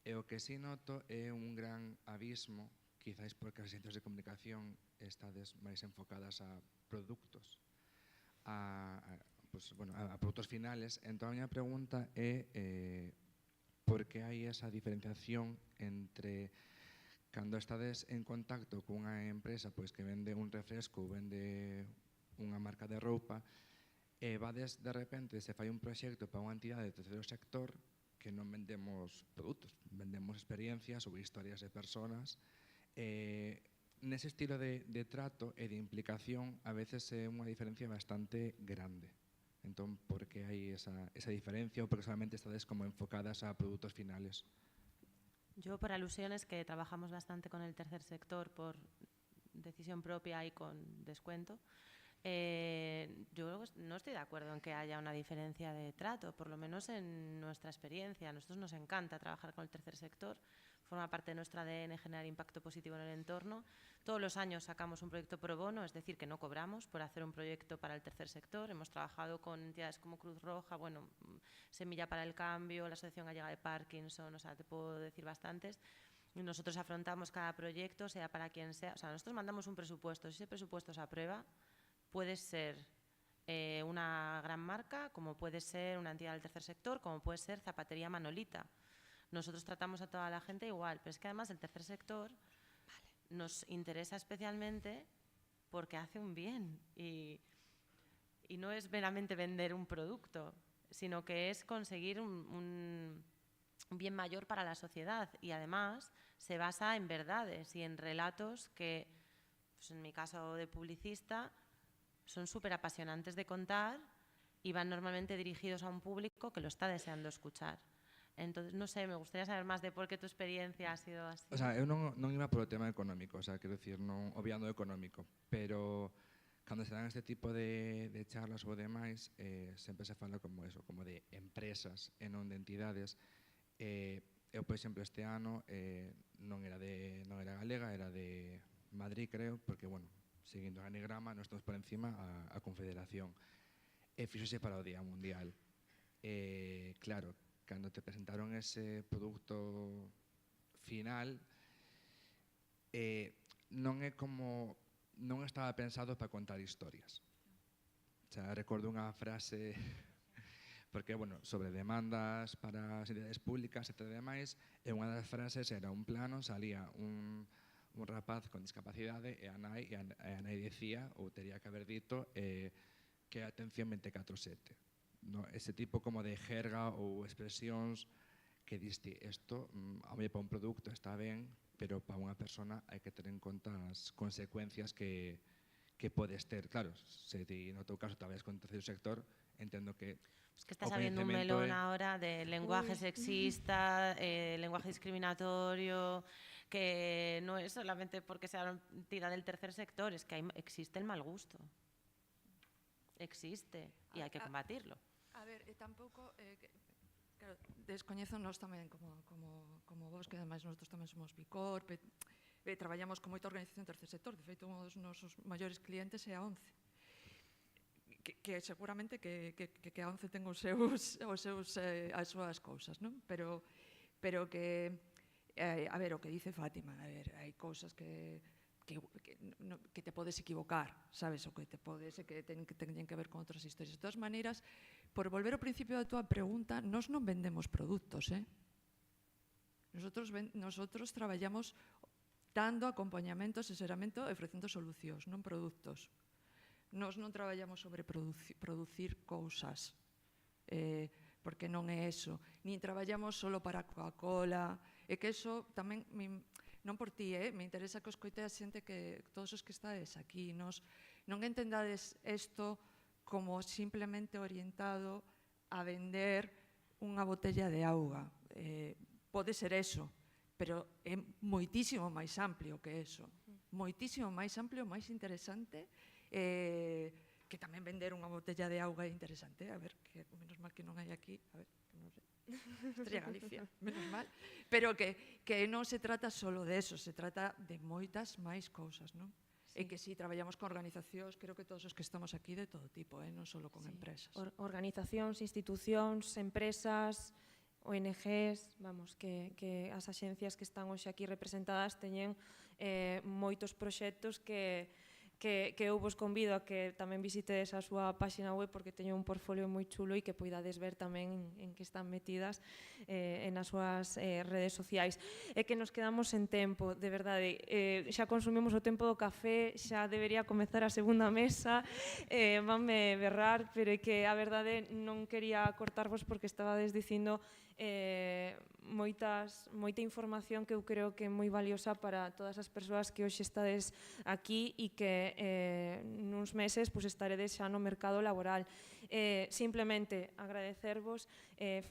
e o que si noto é un gran abismo, quizáis porque as agencias de comunicación estades máis enfocadas a produtos, a produtos finales. Entón a miña pregunta é por que hai esa diferenciación entre cando estades en contacto cunha empresa pois que vende un refresco ou vende unha marca de roupa e vades de repente se fai un proxecto para unha entidade do terceiro sector que non vendemos produtos, vendemos experiencias ou historias de personas. Nese estilo de trato e de implicación a veces é unha diferencia bastante grande. Entón, por que hai esa diferencia ou porque solamente estades como enfocadas a productos finales? Yo, por alusiones, que trabajamos bastante con el tercer sector por decisión propia y con descuento, yo no estoy de acuerdo en que haya una diferencia de trato, por lo menos en nuestra experiencia. A nosotros nos encanta trabajar con el tercer sector, forma parte de nuestro ADN generar impacto positivo en el entorno. Todos los años sacamos un proyecto pro bono, es decir, que no cobramos por hacer un proyecto para el tercer sector. Hemos trabajado con entidades como Cruz Roja, bueno, Semilla para el Cambio, la Asociación Gallega de Parkinson, o sea, te puedo decir bastantes. Y nosotros afrontamos cada proyecto, sea para quien sea. O sea, nosotros mandamos un presupuesto. Si ese presupuesto se aprueba, puede ser una gran marca, como puede ser una entidad del tercer sector, como puede ser Zapatería Manolita. Nosotros tratamos a toda la gente igual, pero es que además el tercer sector nos interesa especialmente porque hace un bien y no es meramente vender un producto, sino que es conseguir un bien mayor para la sociedad y además se basa en verdades y en relatos que, pues en mi caso de publicista, son súper apasionantes de contar y van normalmente dirigidos a un público que lo está deseando escuchar. Entonces, no sé, me gustaría saber máis de por qué tu experiencia ha sido así. O sea, eu non iba polo tema económico, o sea, quero dicir, non obviando o económico, pero cando se dan este tipo de charlas ou demais, sempre se fala como eso, como de empresas e non de entidades. Eu, por exemplo, este ano non era galega, era de Madrid, creo, porque, bueno, seguindo o organigrama, nós estamos por encima a Confederación. E fixose para o Día Mundial. Claro, cando te presentaron ese produto final, non estaba pensado para contar historias. O sea, recordo unha frase, porque, bueno, sobre demandas para as entidades públicas e demais, e unha das frases era un plano, salía un rapaz con discapacidade e a nai dicía, ou tería que haber dito, que que é atención 24/7. No? Ese tipo como de jerga ou expresións que diste, isto, a mí para un produto está ben, pero para unha persona hai que ter en conta as consecuencias que podes ter. Claro, se ti no teu caso traballas con o terceiro sector, entendo que Es que estás abriendo un melón ahora de lenguaje sexista, lenguaje discriminatorio, que no es solamente porque sea una entidad del tercer sector, es que existe el mal gusto. Existe y hay que combatirlo. A ver, tampouco, claro, descoñezo nós tamén como vos, que ademais nosotros tamén somos Bicorp, traballamos con moita organización do tercer sector, de feito, un dos nosos maiores clientes é a ONCE, que seguramente que a ONCE ten as súas cousas, non? Pero que, a ver, o que dice Fátima, a ver, hai cousas que te podes equivocar, sabes, o que te podes, que teñen que ver con outras historias. De todas maneiras, por volver ao principio da túa pregunta, nós non vendemos produtos, Nosotros traballamos dando acompañamento, asesoramento e ofrecendo solucións, non produtos. Nós non traballamos sobre producir cousas, porque non é eso. Nin traballamos solo para Coca-Cola, e que eso tamén, non por ti, me interesa que os coite a xente, que todos os que estades aquí, non entendades isto como simplemente orientado a vender unha botella de auga. Pode ser eso, pero é moitísimo máis amplio que eso. Moitísimo máis amplio, máis interesante, que tamén vender unha botella de auga é interesante. A ver, que menos mal que non hai aquí, a ver, que non sei, Estrella Galicia, menos mal. Pero que non se trata solo de eso, se trata de moitas máis cousas, non? E que si traballamos con organizacións, creo que todos os que estamos aquí de todo tipo, non solo con empresas. Organizacións, institucións, empresas, ONGs, vamos, que as axencias que están hoxe aquí representadas teñen moitos proxectos que eu vos convido a que tamén visitedes a súa páxina web, porque teño un portfolio moi chulo e que poidades ver tamén en que están metidas nas súas redes sociais. É que nos quedamos sen tempo, de verdade. Xa consumimos o tempo do café, xa debería comezar a segunda mesa, vanme berrar, pero é que a verdade non quería cortarvos porque estabades dicindo moita información que eu creo que é moi valiosa para todas as persoas que hoxe estades aquí e que nuns meses estaredes xa no mercado laboral. Simplemente agradecervos,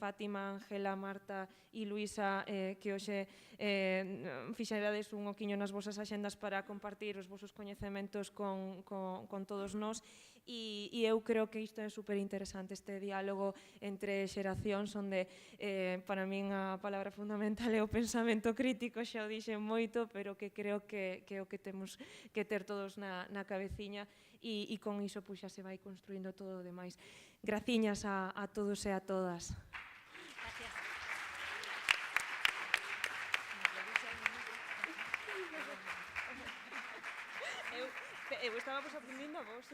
Fátima, Ángela, Marta e Luisa, que hoxe fixerades un oquiño nas vosas axendas para compartir os vosos coñecementos con todos nós. E eu creo que isto é super interesante, este diálogo entre xeracións, onde para min a palabra fundamental é o pensamento crítico, xa o dixen moito, pero que creo que é o que temos que ter todos na cabeciña, e con iso xa se vai construindo todo o demais. Graciñas a todos e a todas. Eu estábamos aprendindo a vos.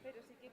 Pero sí que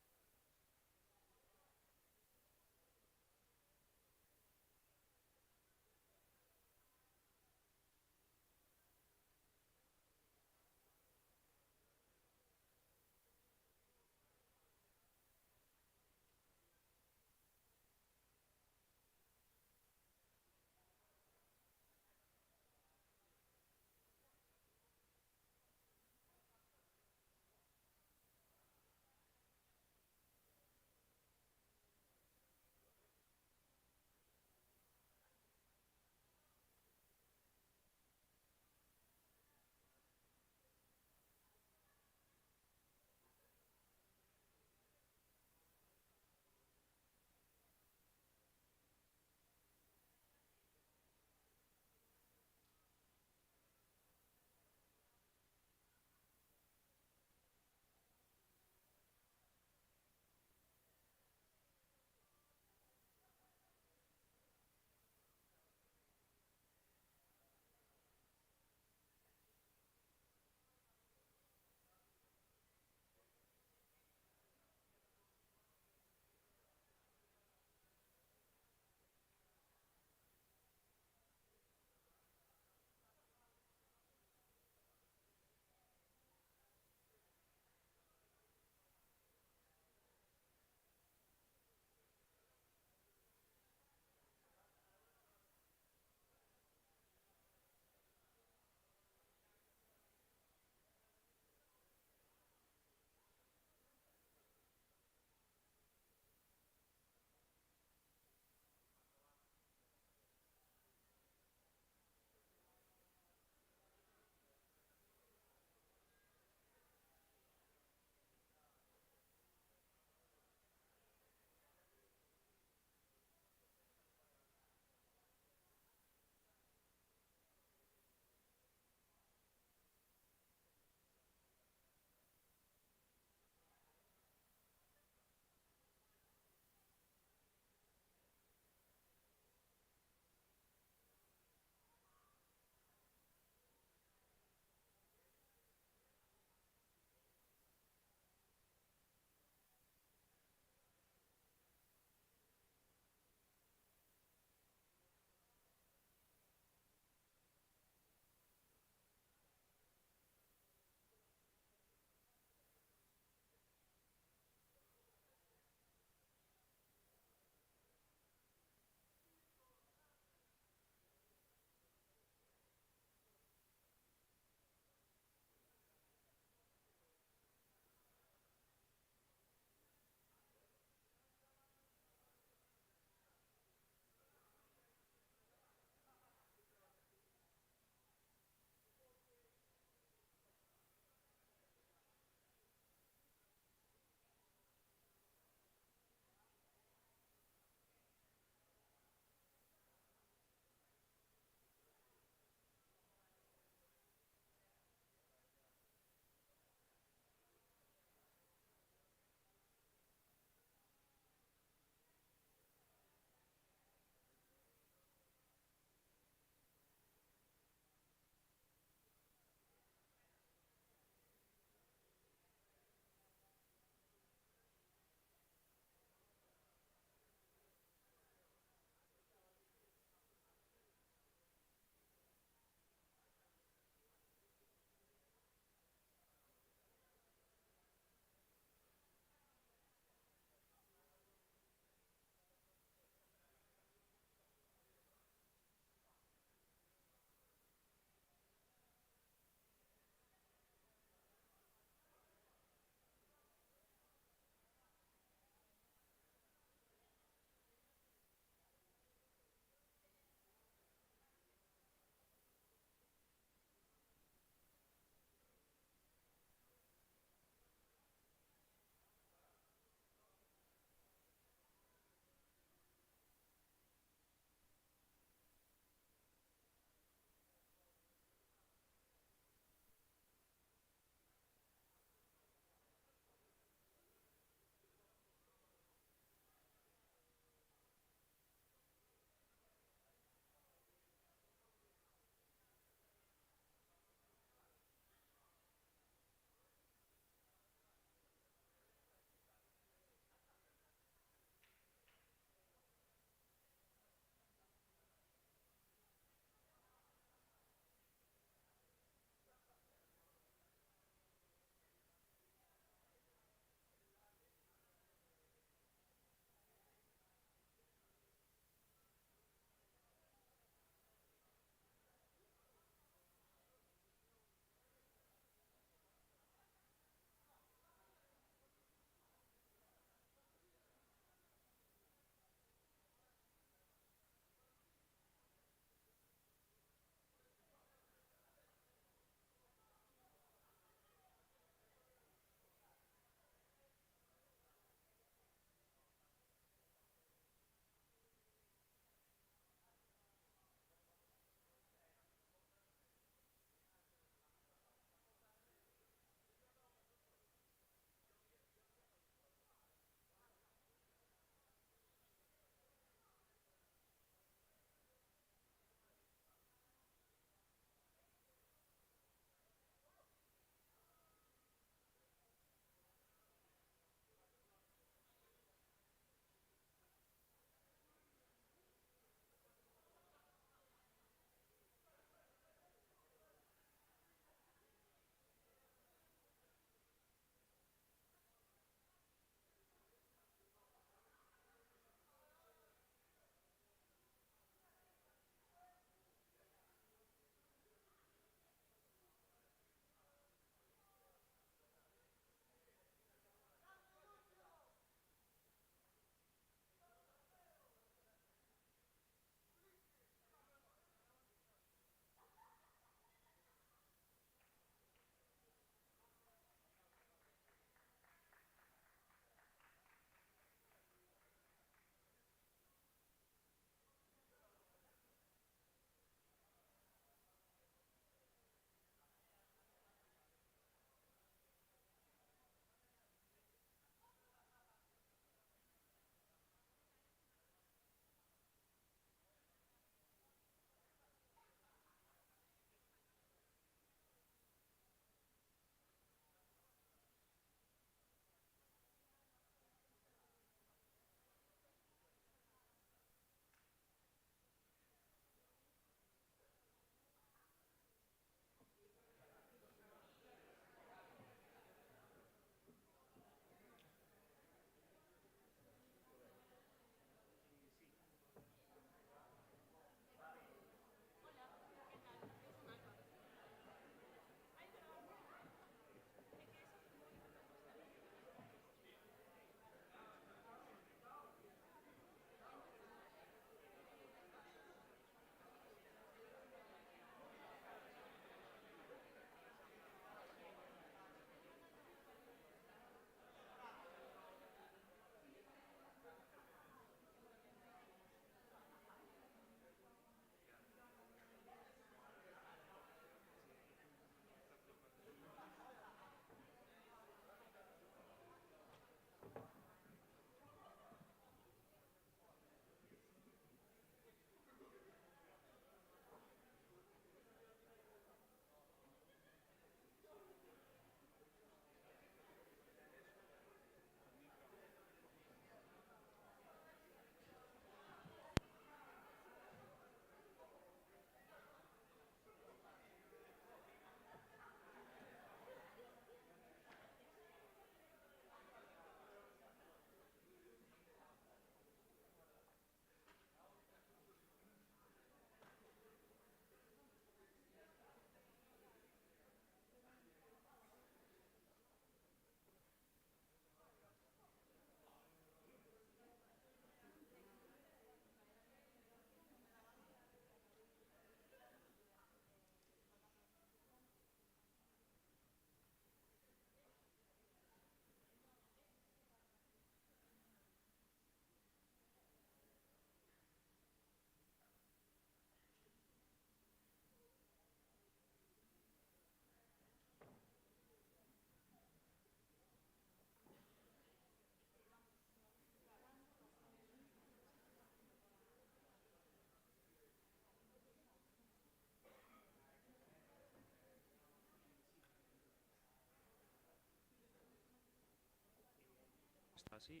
sí.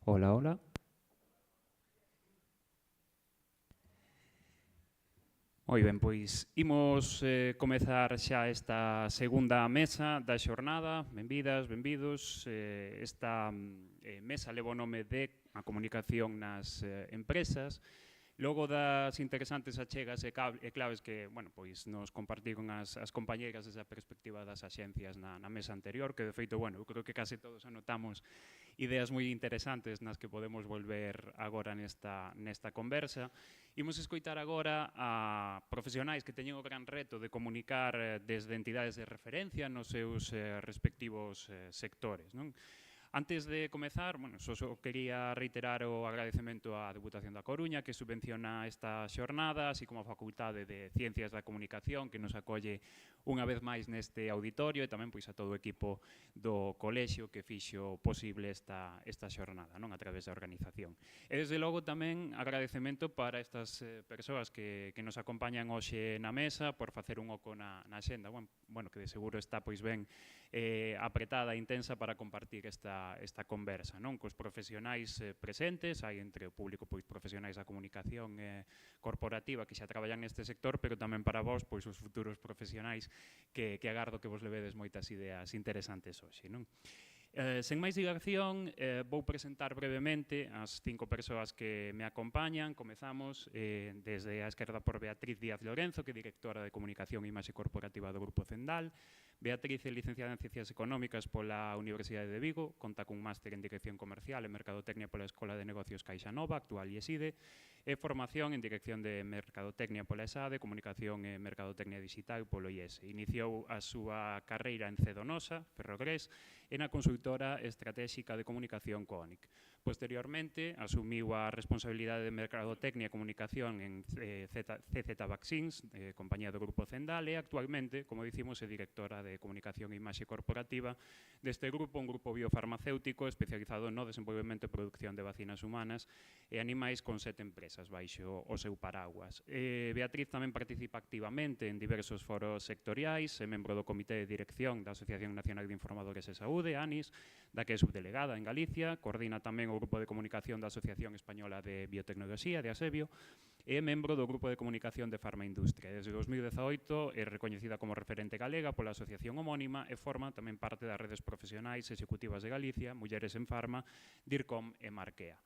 Hola, hola. Moi ben, pois imos comezar xa esta segunda mesa da xornada. Benvidas, benvidos. Esta mesa leva o nome de a comunicación nas empresas. Logo das interesantes achegas e claves que, bueno, pois nos compartiron as compañeiras desde a perspectiva das axencias na mesa anterior, que de feito, bueno, eu creo que case todos anotamos ideas moi interesantes nas que podemos volver agora nesta conversa. Imos escoitar agora a profesionais que teñen o gran reto de comunicar desde entidades de referencia nos seus respectivos sectores, non? Antes de comezar, bueno, só quería reiterar o agradecemento á Deputación da Coruña que subvenciona esta xornada, así como a Facultade de Ciencias da Comunicación que nos acolle unha vez máis neste auditorio e tamén pois a todo o equipo do colexio que fixo posible esta xornada, non, a través da organización. E desde logo tamén agradecemento para estas persoas que nos acompañan hoxe na mesa por facer un oco na xenda, bueno, que de seguro está pois ben apretada e intensa para compartir esta conversa, non? Cos profesionais presentes, hai entre o público pois profesionais da comunicación corporativa que xa traballan neste sector, pero tamén para vós, pois os futuros profesionais que agardo que vos levedes moitas ideas interesantes hoxe, non? Sen máis dilación, vou presentar brevemente as 5 persoas que me acompañan. Comezamos desde a esquerda por Beatriz Díaz Lorenzo, que é directora de Comunicación e Imaxe Corporativa do Grupo Cendal. Beatriz é licenciada en Ciencias Económicas pola Universidade de Vigo, conta cun máster en Dirección Comercial e Mercadotecnia pola Escola de Negocios Caixa Nova, actual IESIDE, e formación en Dirección de Mercadotecnia pola ESADE, Comunicación e Mercadotecnia Digital polo IES. Iniciou a súa carreira en Cedonosa, Ferrogrés, e na consultora estratégica de comunicación CONIC. Posteriormente, asumiu a responsabilidade de Mercadotecnia e Comunicación en CZ Vaccines, compañía do Grupo Cendal, e actualmente, como dicimos, é directora de Comunicación e Imaxe Corporativa deste grupo, un grupo biofarmacéutico especializado no desenvolvemento e produción de vacinas humanas e animais con 7 empresas baixo o seu paraguas. Beatriz tamén participa activamente en diversos foros sectoriais, é membro do Comité de Dirección da Asociación Nacional de Informadores de Saúde, ANIS, da que é subdelegada en Galicia, coordina tamén o Grupo de Comunicación da Asociación Española de Biotecnoloxía, de ASEBIO, e é membro do Grupo de Comunicación de Farmaindustria. Desde 2018 é recoñecida como referente galega pola asociación homónima e forma tamén parte das redes profesionais executivas de Galicia, Mulleres en Farma, DIRCOM e Marquea.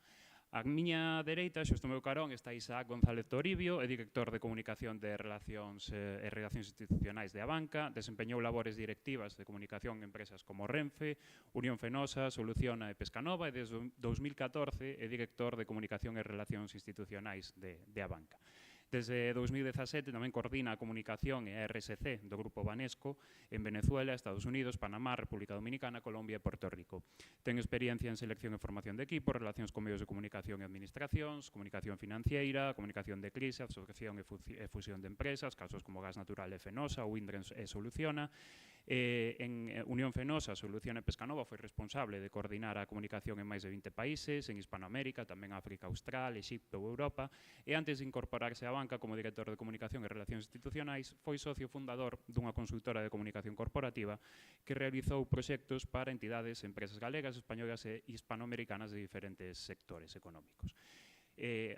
A miña dereita, xusto o meu carón, está Isaac González Toribio, é director de Comunicación de Relacións e Relacións Institucionais de Abanca, desempeñou labores directivas de comunicación en empresas como Renfe, Unión Fenosa, Soluciona e Pescanova, e desde 2014 é director de Comunicación e Relacións Institucionais de Abanca. Desde 2017 tamén coordina a comunicación e a RSC do Grupo Banesco en Venezuela, Estados Unidos, Panamá, República Dominicana, Colombia e Puerto Rico. Ten experiencia en selección e formación de equipo, relacións con medios de comunicación e administracións, comunicación financiera, comunicación de crise, asociación e fusión de empresas, casos como Gas Natural e Fenosa, Windren e Soluciona. En Unión Fenosa, Soluciona e Pescanova foi responsable de coordinar a comunicación en máis de 20 países, en Hispanoamérica, tamén África Austral, Egipto ou Europa, e antes de incorporarse á banca como director de Comunicación e Relacións Institucionais, foi socio fundador dunha consultora de comunicación corporativa que realizou proxectos para entidades e empresas galegas, españolas e hispanoamericanas de diferentes sectores económicos.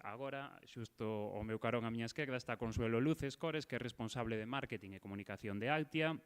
Agora, xusto o meu carón á miña esquerda, está Consuelo Luces Cores, que é responsable de Marketing e Comunicación de Altia,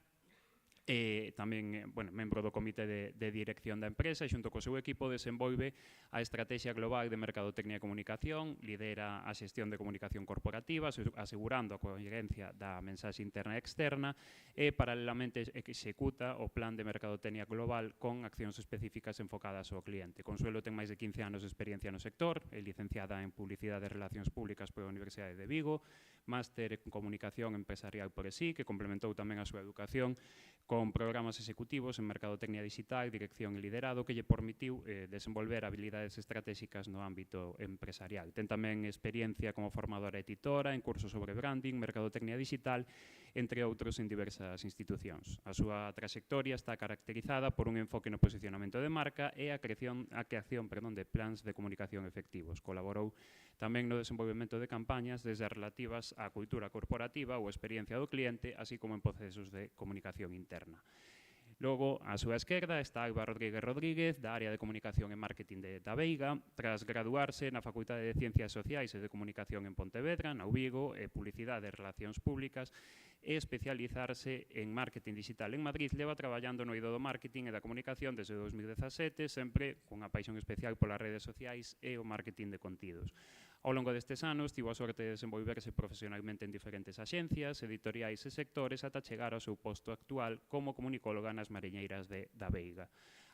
tamén, bueno, membro do Comité de Dirección da empresa, e xunto co seu equipo desenvolve a Estrategia Global de Mercadotecnia e Comunicación, lidera a xestión de comunicación corporativa, asegurando a coherencia da mensaxe interna e externa, e paralelamente executa o Plan de Mercadotecnia Global con accións específicas enfocadas ao cliente. Consuelo ten máis de 15 anos de experiencia no sector, é licenciada en Publicidade e Relacións Públicas pola Universidade de Vigo, máster en Comunicación Empresarial por ESI, que complementou tamén a súa educación con programas executivos en Mercadotecnia Digital, Dirección e Liderado, que lle permitiu desenvolver habilidades estratégicas no ámbito empresarial. Ten tamén experiencia como formadora e titora en cursos sobre branding, Mercadotecnia Digital, entre outros en diversas institucións. A súa trayectoria está caracterizada por un enfoque no posicionamento de marca e a creación de plans de comunicación efectivos. Colaborou tamén no desenvolvemento de campañas desde as relativas á cultura corporativa ou experiencia do cliente, así como en procesos de comunicación interna. Logo, á súa esquerda está Alba Rodríguez, da área de Comunicación e Marketing da Veiga, tras graduarse na Facultade de Ciencias Sociais e de Comunicación en Pontevedra, na Vigo, e Publicidade e Relacións Públicas, e especializarse en Marketing Digital en Madrid. Leva traballando no eido do marketing e da comunicación desde 2017, sempre cunha paixón especial polas redes sociais e o marketing de contidos. Ao longo destes anos, tivo a sorte de desenvolverse profesionalmente en diferentes axencias, editoriais e sectores ata chegar ao seu posto actual como comunicóloga nas Mariñeiras da Veiga.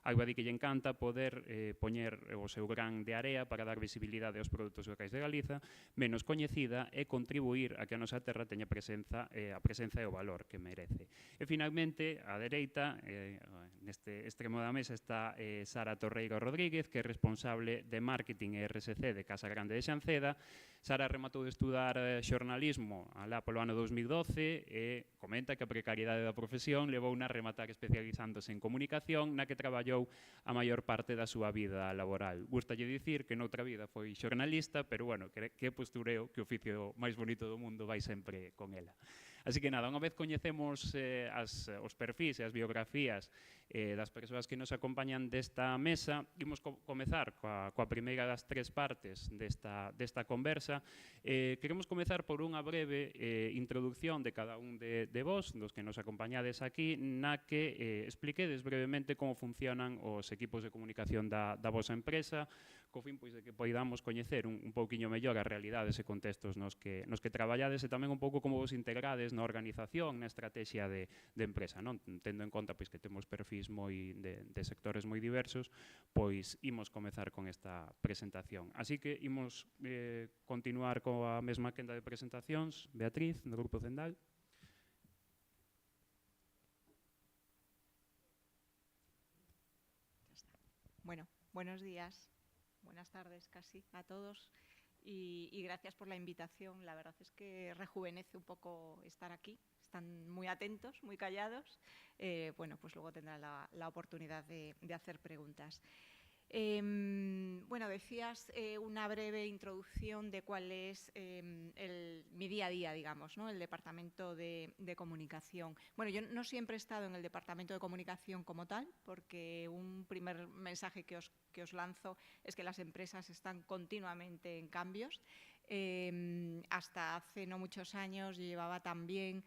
Algo di que lle encanta poder poñer o seu gran de area para dar visibilidade aos produtos locais de Galiza, menos coñecida, e contribuir a que a nosa terra teña a presenza e o valor que merece. E finalmente, á dereita, neste extremo da mesa, está Sara Torreira Rodríguez, que é responsable de Marketing e RSC de Casa Grande de Xanceda. Sara rematou de estudar xornalismo alá polo ano 2012 e comenta que a precariedade da profesión levou a rematar especializándose en comunicación, na que traballou a maior parte da súa vida laboral. Gústalle dicir que noutra vida foi xornalista, pero, bueno, que postureo, que o oficio máis bonito do mundo vai sempre con ela. Así que nada, unha vez coñecemos os perfis e as biografías das persoas que nos acompañan desta mesa, imos comezar coa primeira das tres partes desta conversa. Queremos comezar por unha breve introducción de cada un de vos, dos que nos acompañades aquí, na que expliquedes brevemente como funcionan os equipos de comunicación da vosa empresa, co fin de que poidamos coñecer un pouquiño mellor as realidades e contextos nos que traballades, e tamén un pouco como vos integrades na organización, na estrategia de empresa, non? Tendo en conta que temos perfis de sectores moi diversos, pois imos comezar con esta presentación. Así que imos continuar coa mesma quenda de presentacións. Beatriz, do Grupo Zendal. Bueno, buenos días, buenas tardes casi a todos y gracias por la invitación. La verdad es que rejuvenece un poco estar aquí. Están muy atentos, muy callados. Bueno, pues luego tendrán la oportunidad de hacer preguntas. Bueno, decías una breve introducción de cuál es mi día a día, digamos, ¿no? El departamento de comunicación. Bueno, yo no siempre he estado en el departamento de comunicación como tal, porque un primer mensaje que os lanzo es que las empresas están continuamente en cambios. Hasta hace no muchos años yo llevaba también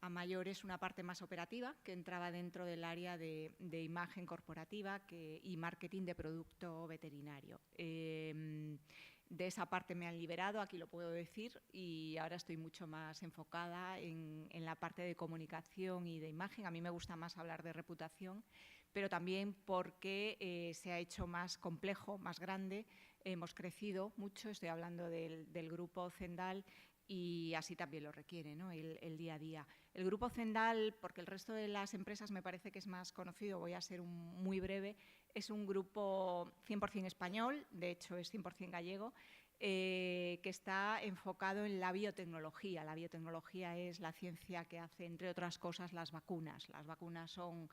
a mayores una parte más operativa que entraba dentro del área de imagen corporativa y marketing de producto veterinario. De esa parte me han liberado, aquí lo puedo decir, y ahora estoy mucho más enfocada en la parte de comunicación y de imagen. A mí me gusta más hablar de reputación, pero también porque se ha hecho más complejo, más grande. Hemos crecido mucho, estoy hablando del Grupo Zendal, y así también lo requiere, ¿no? el día a día. El Grupo Zendal, porque el resto de las empresas me parece que es más conocido, voy a ser muy breve, es un grupo 100% español, de hecho es 100% gallego, que está enfocado en la biotecnología. La biotecnología es la ciencia que hace, entre otras cosas, las vacunas. Las vacunas son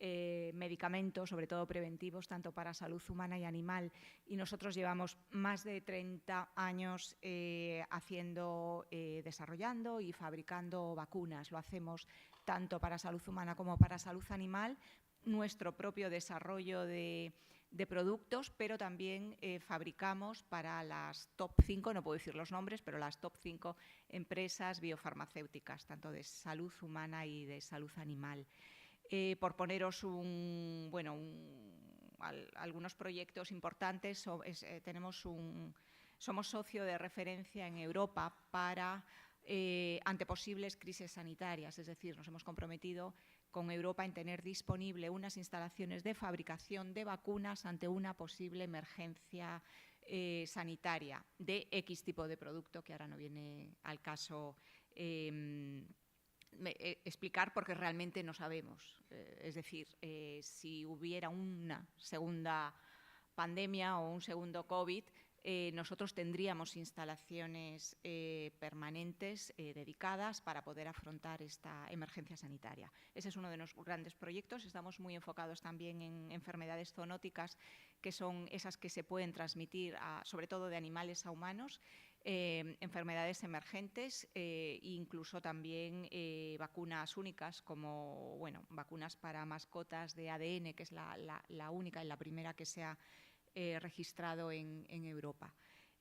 medicamentos, sobre todo preventivos, tanto para salud humana y animal, y nosotros llevamos más de 30 años desarrollando y fabricando vacunas. Lo hacemos tanto para salud humana como para salud animal, nuestro propio desarrollo de productos, pero también fabricamos para las top 5, no puedo decir los nombres, pero las top 5 empresas biofarmacéuticas, tanto de salud humana y de salud animal. Por poneros algunos proyectos importantes, somos socio de referencia en Europa ante posibles crisis sanitarias, es decir, nos hemos comprometido con Europa en tener disponible unas instalaciones de fabricación de vacunas ante una posible emergencia sanitaria de X tipo de producto, que ahora no viene al caso explicar porque realmente no sabemos. Es decir, si hubiera una segunda pandemia o un segundo COVID, nosotros tendríamos instalaciones permanentes dedicadas para poder afrontar esta emergencia sanitaria. Ese es uno de nuestros grandes proyectos. Estamos muy enfocados también en enfermedades zoonóticas, que son esas que se pueden transmitir, sobre todo de animales a humanos. enfermedades emergentes e incluso también vacunas únicas como vacunas para mascotas de ADN, que es la única y la primera que se ha registrado en Europa.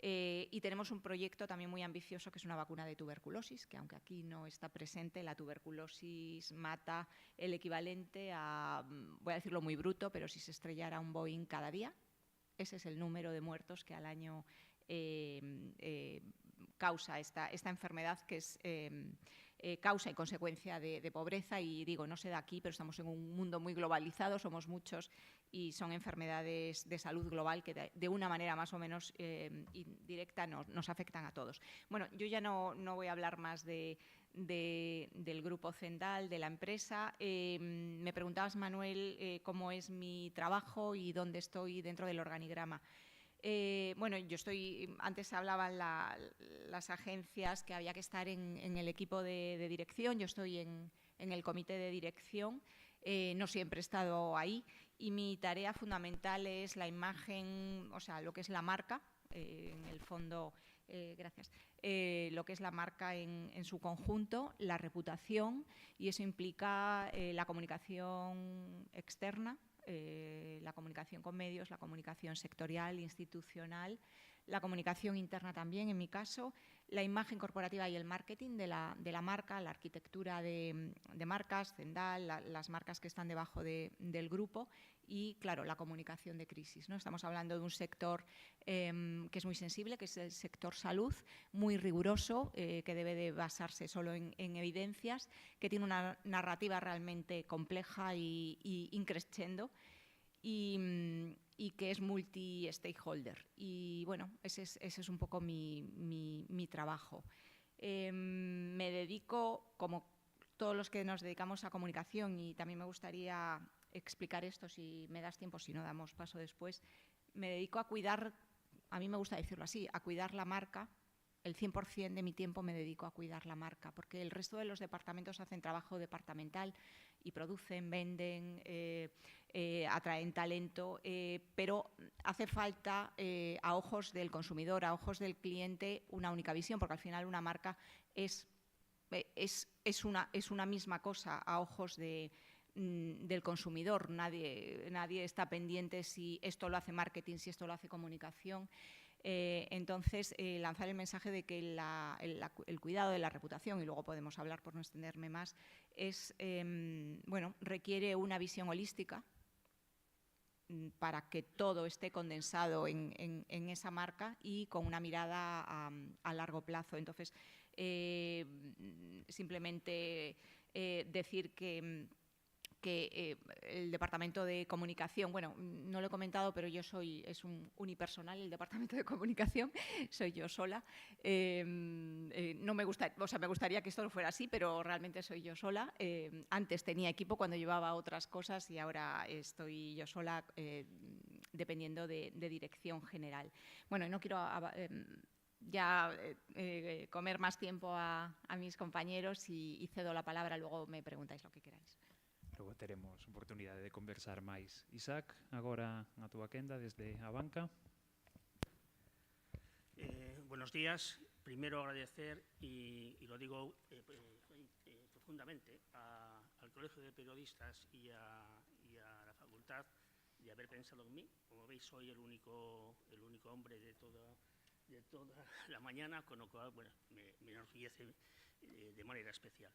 Y tenemos un proyecto también muy ambicioso que es una vacuna de tuberculosis, que aunque aquí no está presente, la tuberculosis mata el equivalente a, voy a decirlo muy bruto, pero si se estrellara un Boeing cada día, ese es el número de muertos que al año causa esta enfermedad, que es causa y consecuencia de pobreza. Y digo, no se da aquí, pero estamos en un mundo muy globalizado, somos muchos y son enfermedades de salud global que de una manera más o menos indirecta nos afectan a todos. Bueno, yo ya no voy a hablar más del grupo Zendal, de la empresa. Me preguntabas, Manuel, cómo es mi trabajo y dónde estoy dentro del organigrama. Bueno, yo estoy, antes hablaban las agencias que había que estar en el equipo de dirección, yo estoy en el comité de dirección, no siempre he estado ahí y mi tarea fundamental es la imagen, o sea, lo que es la marca, en el fondo, gracias, lo que es la marca en su conjunto, la reputación, y eso implica la comunicación externa, la comunicación con medios, la comunicación sectorial, institucional, la comunicación interna también, en mi caso, la imagen corporativa y el marketing de la marca, la arquitectura de marcas, Zendal, las marcas que están debajo del grupo y, claro, la comunicación de crisis, ¿no? Estamos hablando de un sector que es muy sensible, que es el sector salud, muy riguroso, que debe de basarse solo en evidencias, que tiene una narrativa realmente compleja y increscendo y que es multi-stakeholder. Y, bueno, ese es un poco mi trabajo. Me dedico, como todos los que nos dedicamos a comunicación, y también me gustaría explicar esto, si me das tiempo, si no damos paso después, me dedico a cuidar, a mí me gusta decirlo así, a cuidar la marca. El 100% de mi tiempo me dedico a cuidar la marca, porque el resto de los departamentos hacen trabajo departamental y producen, venden, atraen talento, pero hace falta a ojos del consumidor, a ojos del cliente, una única visión, porque al final una marca es una misma cosa a ojos del consumidor. Nadie está pendiente si esto lo hace marketing, si esto lo hace comunicación. Entonces, lanzar el mensaje de que el cuidado de la reputación, y luego podemos hablar por no extenderme más, requiere una visión holística para que todo esté condensado en esa marca y con una mirada a largo plazo. Entonces, simplemente decir que el departamento de comunicación, bueno, no lo he comentado, pero es un unipersonal el departamento de comunicación, soy yo sola. No me gusta, o sea, me gustaría que esto no fuera así, pero realmente soy yo sola. Antes tenía equipo cuando llevaba otras cosas y ahora estoy yo sola dependiendo de dirección general. Bueno, no quiero comer más tiempo a mis compañeros y cedo la palabra, luego me preguntáis lo que queráis. Logo teremos oportunidade de conversar máis. Isaac, agora a túa quenda desde a banca. Buenos días. Primero agradecer, y lo digo profundamente, al Colegio de Periodistas y a la facultad de haber pensado en mí. Como veis, soy el único hombre de toda la mañana, con lo cual, bueno, me enorgullece de manera especial.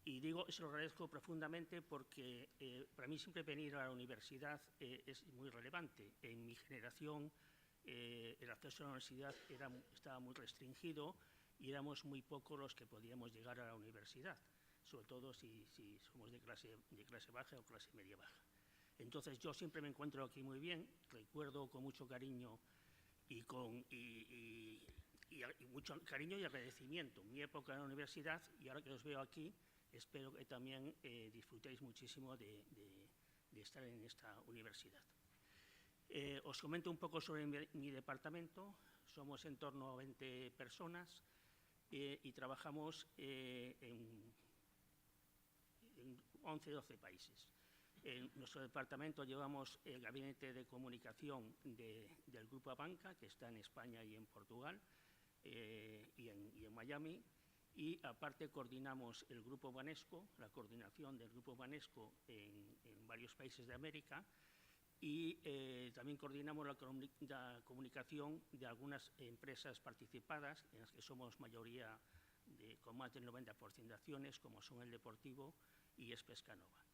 Y digo, eso lo agradezco profundamente porque para mí siempre venir a la universidad es muy relevante. En mi generación el acceso a la universidad estaba muy restringido y éramos muy pocos los que podíamos llegar a la universidad, sobre todo si somos de clase baja o clase media baja. Entonces yo siempre me encuentro aquí muy bien, recuerdo con mucho cariño y mucho cariño y agradecimiento mi época en la universidad, y ahora que os veo aquí, espero que también disfrutéis muchísimo de estar en esta universidad. Os comento un poco sobre mi departamento. Somos en torno a 20 personas y trabajamos en 11-12 países. En nuestro departamento llevamos el gabinete de comunicación del Grupo Abanca, que está en España y en Portugal. y en Miami. Y aparte coordinamos el Grupo Banesco, la coordinación del Grupo Banesco en varios países de América, y también coordinamos la comunicación de algunas empresas participadas, en las que somos mayoría con más del 90% de acciones, como son El Deportivo y Es Pescanova.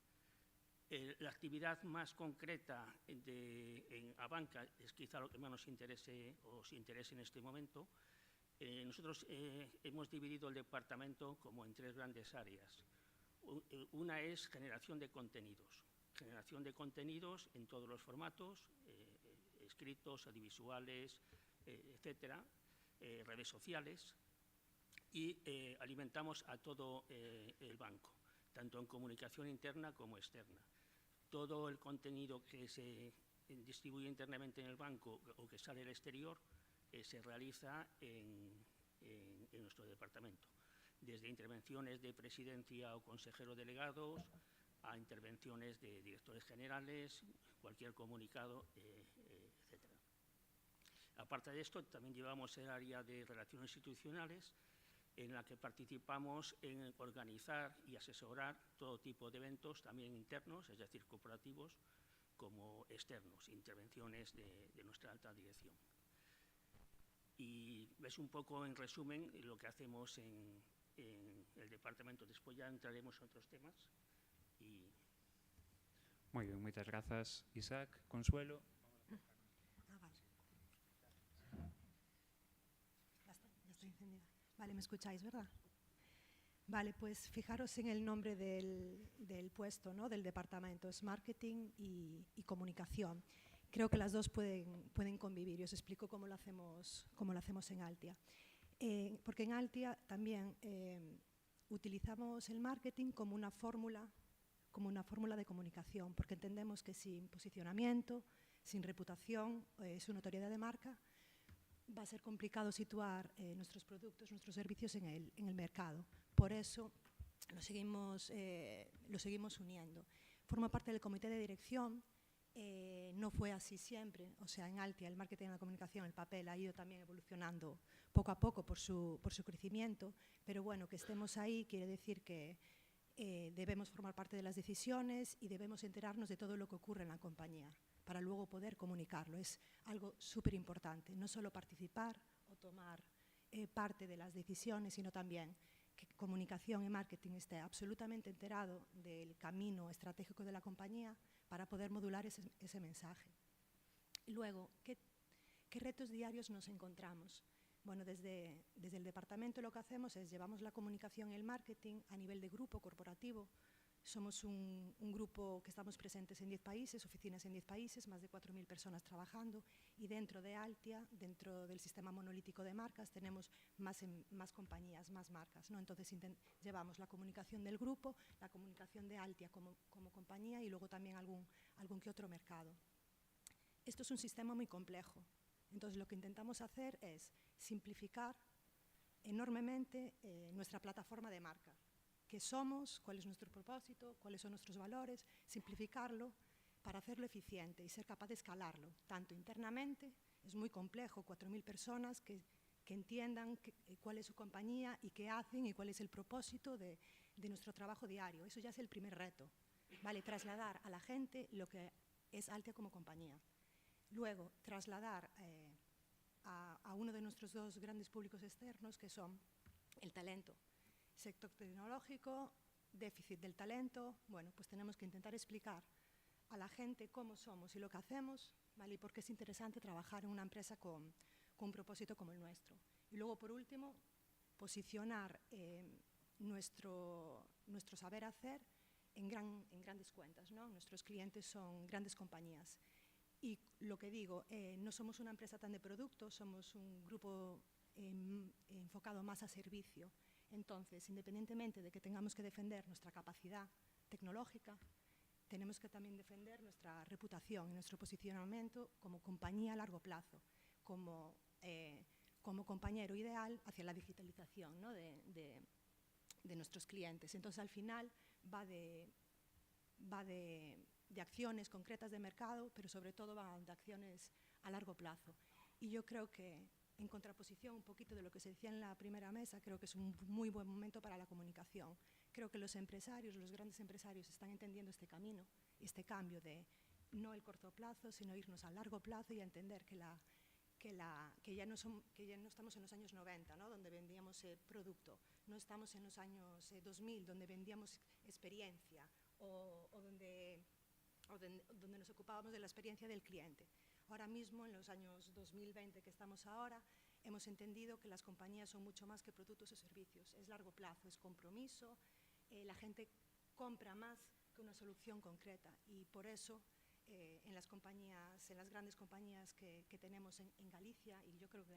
La actividad más concreta en Abanca es quizá lo que más nos interese o os interese en este momento. Nosotros hemos dividido el departamento como en 3 grandes áreas. Una es generación de contenidos en todos los formatos, escritos, audiovisuales, etcétera, redes sociales, y alimentamos a todo el banco, tanto en comunicación interna como externa. Todo el contenido que se distribuye internamente en el banco o que sale al exterior se realiza en nuestro departamento, desde intervenciones de presidencia o consejero delegados a intervenciones de directores generales, cualquier comunicado, etcétera. Aparte de esto, también llevamos el área de relaciones institucionales, en la que participamos en organizar y asesorar todo tipo de eventos, también internos, es decir, corporativos, como externos, intervenciones de nuestra alta dirección. Y ves un poco, en resumen, lo que hacemos en el departamento. Después ya entraremos en otros temas. Moi ben, moitas grazas, Isaac. Consuelo. Ya está encendida. Vale, me escucháis, ¿verdad? Vale, pues fijaros en el nombre del puesto, ¿no? Del departamento, es marketing y comunicación. Creo que las dos pueden convivir y os explico cómo lo hacemos en Altia. Porque en Altia también utilizamos el marketing como una fórmula de comunicación, porque entendemos que sin posicionamiento, sin reputación, su notoriedad de marca, va a ser complicado situar nuestros productos, nuestros servicios en el mercado. Por eso lo seguimos uniendo. Forma parte del comité de dirección. No fue así siempre, o sea, en Altia el marketing y la comunicación, el papel ha ido también evolucionando poco a poco por su crecimiento, pero bueno, que estemos ahí quiere decir que debemos formar parte de las decisiones y debemos enterarnos de todo lo que ocurre en la compañía para luego poder comunicarlo. Es algo súper importante, no solo participar o tomar parte de las decisiones, sino también que comunicación y marketing esté absolutamente enterado del camino estratégico de la compañía para poder modular ese mensaje. Luego, ¿qué retos diarios nos encontramos? Bueno, desde el departamento lo que hacemos es llevamos la comunicación y el marketing a nivel de grupo corporativo. Somos un grupo que estamos presentes en 10 países, oficinas en 10 países, más de 4.000 personas trabajando, y dentro de Altia, dentro del sistema monolítico de marcas, tenemos más compañías, más marcas, ¿no? Entonces llevamos la comunicación del grupo, la comunicación de Altia como compañía y luego también algún que otro mercado. Esto es un sistema muy complejo. Entonces lo que intentamos hacer es simplificar enormemente nuestra plataforma de marca. ¿Qué somos? ¿Cuál es nuestro propósito? ¿Cuáles son nuestros valores? Simplificarlo para hacerlo eficiente y ser capaz de escalarlo, tanto internamente, es muy complejo, 4.000 personas que entiendan cuál es su compañía y qué hacen y cuál es el propósito de nuestro trabajo diario. Eso ya es el primer reto, ¿vale? Trasladar a la gente lo que es Altia como compañía. Luego, trasladar a uno de nuestros 2 grandes públicos externos, que son el talento. Sector tecnológico, déficit del talento. Bueno, pues tenemos que intentar explicar a la gente cómo somos y lo que hacemos, ¿vale? Y por qué es interesante trabajar en una empresa con un propósito como el nuestro. Y luego, por último, posicionar nuestro saber hacer en grandes cuentas, ¿no? Nuestros clientes son grandes compañías. Y lo que digo, no somos una empresa tan de producto, somos un grupo enfocado más a servicio. Entonces, independientemente de que tengamos que defender nuestra capacidad tecnológica, tenemos que también defender nuestra reputación y nuestro posicionamiento como compañía a largo plazo, como compañero ideal hacia la digitalización, ¿no? de nuestros clientes. Entonces, al final, va de acciones concretas de mercado, pero sobre todo va de acciones a largo plazo. Y yo creo que en contraposición un poquito de lo que se decía en la primera mesa, creo que es un muy buen momento para la comunicación. Creo que los empresarios, los grandes empresarios, están entendiendo este camino, este cambio de no el corto plazo, sino irnos a largo plazo y a entender que ya no estamos en los años 90, ¿no? Donde vendíamos producto, no estamos en los años 2000, donde vendíamos experiencia o donde nos ocupábamos de la experiencia del cliente. Ahora mismo, en los años 2020 que estamos ahora, hemos entendido que las compañías son mucho más que productos o servicios. Es largo plazo, es compromiso, la gente compra más que una solución concreta y por eso en las grandes compañías que tenemos en Galicia, y yo creo que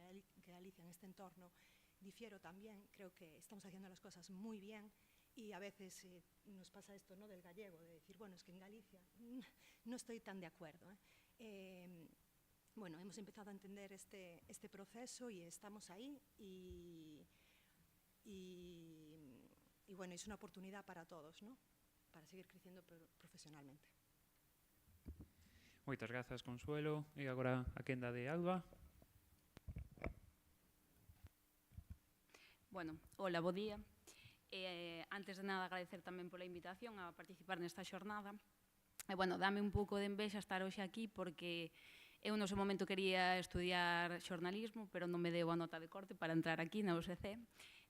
Galicia en este entorno difiero también, creo que estamos haciendo las cosas muy bien y a veces nos pasa esto, ¿no?, del gallego, de decir, bueno, es que en Galicia no estoy tan de acuerdo. Bueno, hemos empezado a entender este proceso y estamos ahí y bueno, es una oportunidad para todos, ¿no?, para seguir creciendo profesionalmente. Moitas grazas, Consuelo. E agora a quenda de Alba. Bueno, hola, bo día. Antes de nada, agradecer tamén pola invitación a participar nesta xornada. E, bueno, dame un pouco de envexa estar hoxe aquí porque eu no seu momento quería estudiar xornalismo, pero non me deu a nota de corte para entrar aquí na USC.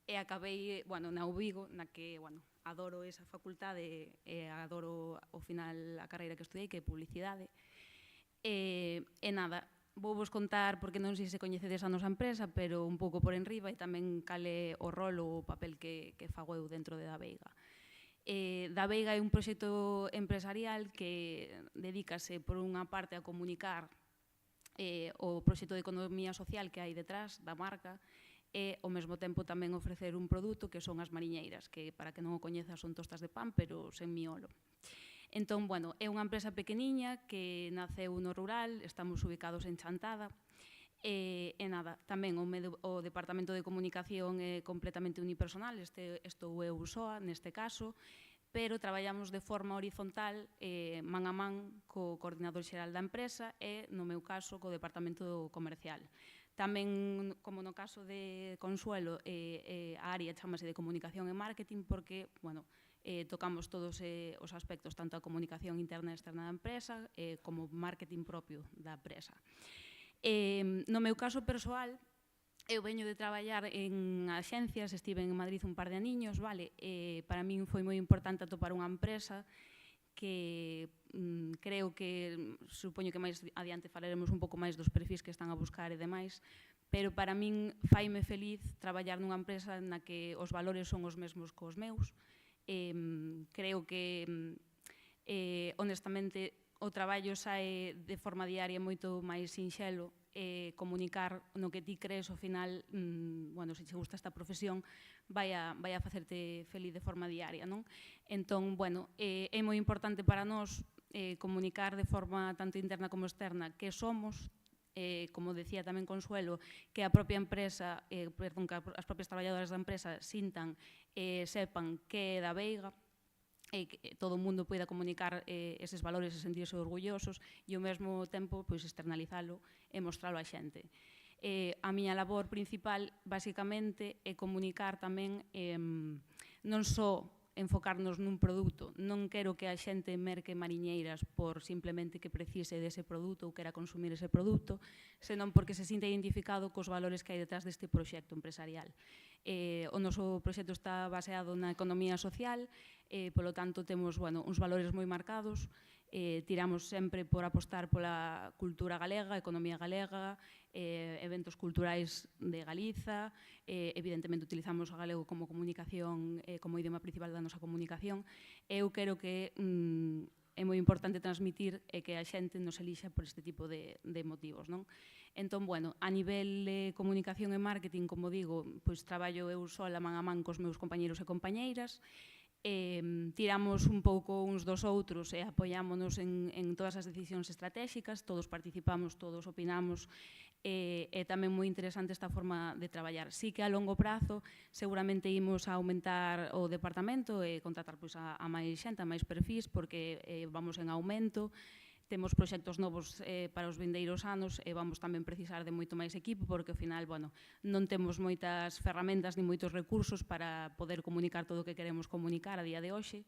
E acabei, bueno, na UVigo, na que, bueno, adoro esa facultade e adoro, ao final, a carreira que estudei, que é publicidade. E nada, vou vos contar, porque non sei se coñecedes a nosa empresa, pero un pouco por enriba e tamén cale o rol ou o papel que fago eu dentro de Daveiga. Daveiga é un proxecto empresarial que dedícase por unha parte a comunicar o proxecto de economía social que hai detrás da marca e ao mesmo tempo tamén ofrecer un produto que son as mariñeiras, que para que non o coñeza son tostas de pan, pero sen miolo. Entón, bueno, é unha empresa pequeniña que naceu no rural, estamos ubicados en Chantada, e nada, tamén o Departamento de Comunicación é completamente unipersonal, estou eu soa neste caso, pero traballamos de forma horizontal, man a man, co coordinador xeral da empresa e, no meu caso, co Departamento Comercial. Tamén, como no caso de Consuelo, a área chamase de Comunicación e Marketing porque, bueno, tocamos todos os aspectos, tanto a comunicación interna e externa da empresa como marketing propio da empresa. No meu caso persoal, eu veño de traballar en axencias, estive en Madrid un par de aniños, vale? Para min foi moi importante atopar unha empresa que creo que, supoño que máis adiante falaremos un pouco máis dos perfis que están a buscar e demais, pero para min faime feliz traballar nunha empresa na que os valores son os mesmos cos meus. Creo que, honestamente, o traballo sae de forma diaria moito máis sinxelo, comunicar no que ti crees ao final, bueno, se che gusta esta profesión, vai a facerte feliz de forma diaria, non? Entón, bueno, é moi importante para nós comunicar de forma tanto interna como externa que somos, como decía tamén Consuelo, que a propia empresa, perdón, que as propias traballadoras da empresa sintan e sepan que é da Veiga, e que todo o mundo poida comunicar eses valores e sentirse orgullosos e ao mesmo tempo externalizalo e mostralo á xente. A miña labor principal, basicamente, é comunicar tamén non só enfocarnos nun produto. Non quero que a xente merque mariñeiras por simplemente que precise dese produto ou quera consumir ese produto, senón porque se sinta identificado cos valores que hai detrás deste proxecto empresarial. O noso proxecto está baseado na economía social, polo tanto temos uns valores moi marcados, tiramos sempre por apostar pola cultura galega, economía galega, eventos culturais de Galiza, evidentemente utilizamos o galego como comunicación, como idioma principal da nosa comunicación. Eu quero que é moi importante transmitir e que a xente nos elixa por este tipo de motivos, non? Entón, bueno, a nivel de comunicación e marketing, como digo, pois traballo eu sola man a man cos meus compañeiros e compañeiras, tiramos un pouco uns dos outros e apoiámonos en todas as decisións estratégicas, todos participamos, todos opinamos, e tamén moi interesante esta forma de traballar. Sí que a longo prazo seguramente imos a aumentar o departamento e contratar a máis xente, a máis perfis, porque vamos en aumento. temos proxectos novos para os vindeiros anos e vamos tamén precisar de moito máis equipo porque ao final, bueno, non temos moitas ferramentas ni moitos recursos para poder comunicar todo o que queremos comunicar a día de hoxe.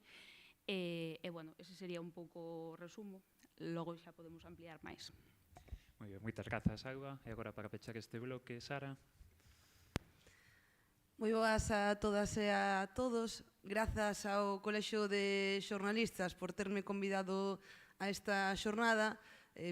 E, bueno, ese sería un pouco o resumo. Logo xa podemos ampliar máis. Moi ben, moitas grazas, Alba. E agora para pechar este bloque, Sara. Moi boas a todas e a todos. Grazas ao Colexio de Xornalistas por terme convidado a esta xornada,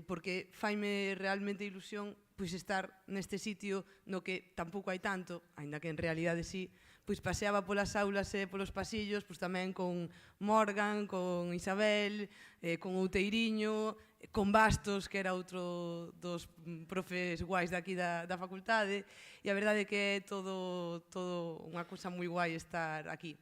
porque faime realmente ilusión pois estar neste sitio no que tampouco hai tanto, aínda que en realidade sí, pois paseaba polas aulas e polos pasillos, pois tamén con Morgan, con Isabel, con Outeiriño, con Bastos, que era outro dos profes guais daqui da facultade, e a verdade é que é todo unha cousa moi guai estar aquí.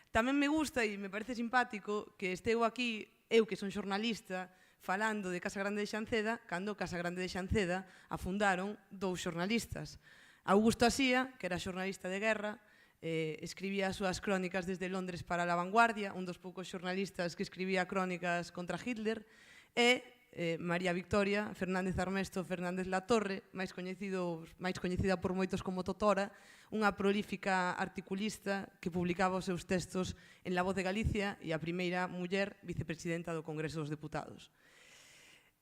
Tamén me gusta e me parece simpático que esteu aquí, eu que son xornalista, falando de Casa Grande de Xanceda, cando Casa Grande de Xanceda a fundaron dous xornalistas. Augusto Asía, que era xornalista de guerra, escribía as súas crónicas desde Londres para La Vanguardia, un dos poucos xornalistas que escribía crónicas contra Hitler, e María Victoria Fernández Armesto Fernández Latorre, máis coñecida por moitos como Totora, unha prolífica articulista que publicaba os seus textos en La Voz de Galicia e a primeira muller vicepresidenta do Congreso dos Deputados.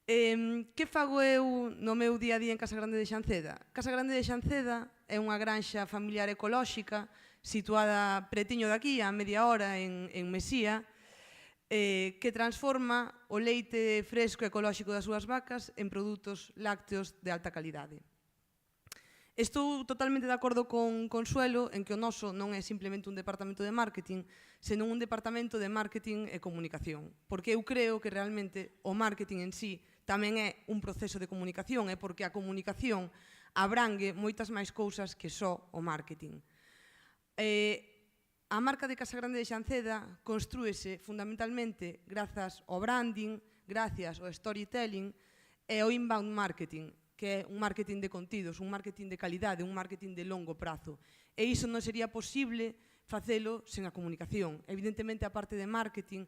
Que fago eu no meu día a día en Casa Grande de Xanceda? Casa Grande de Xanceda é unha granxa familiar ecolóxica situada pretiño daqui, a media hora en Mesía, que transforma o leite fresco e ecolóxico das súas vacas en produtos lácteos de alta calidade. Estou totalmente de acordo con Consuelo en que o noso non é simplemente un departamento de marketing, senón un departamento de marketing e comunicación, porque eu creo que realmente o marketing en sí tamén é un proceso de comunicación, é porque a comunicación abrangue moitas máis cousas que só o marketing. A marca de Casa Grande de Xanceda construíse fundamentalmente grazas ao branding, gracias ao storytelling e ao inbound marketing, que é un marketing de contidos, un marketing de calidade, un marketing de longo prazo. E iso non sería posible facelo sen a comunicación. Evidentemente, a parte de marketing,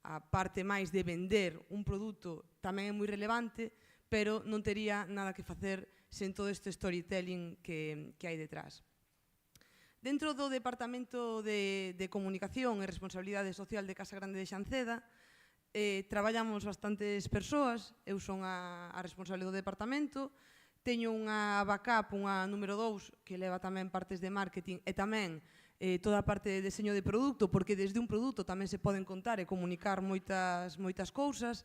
a parte máis de vender un produto tamén é moi relevante, pero non tería nada que facer sen todo este storytelling que hai detrás. Dentro do Departamento de Comunicación e Responsabilidade Social de Casa Grande de Xanceda, traballamos bastantes persoas, eu son a responsable do departamento, teño unha backup, unha número 2, que leva tamén partes de marketing e tamén toda a parte de deseño de produto, porque desde un produto tamén se poden contar e comunicar moitas cousas.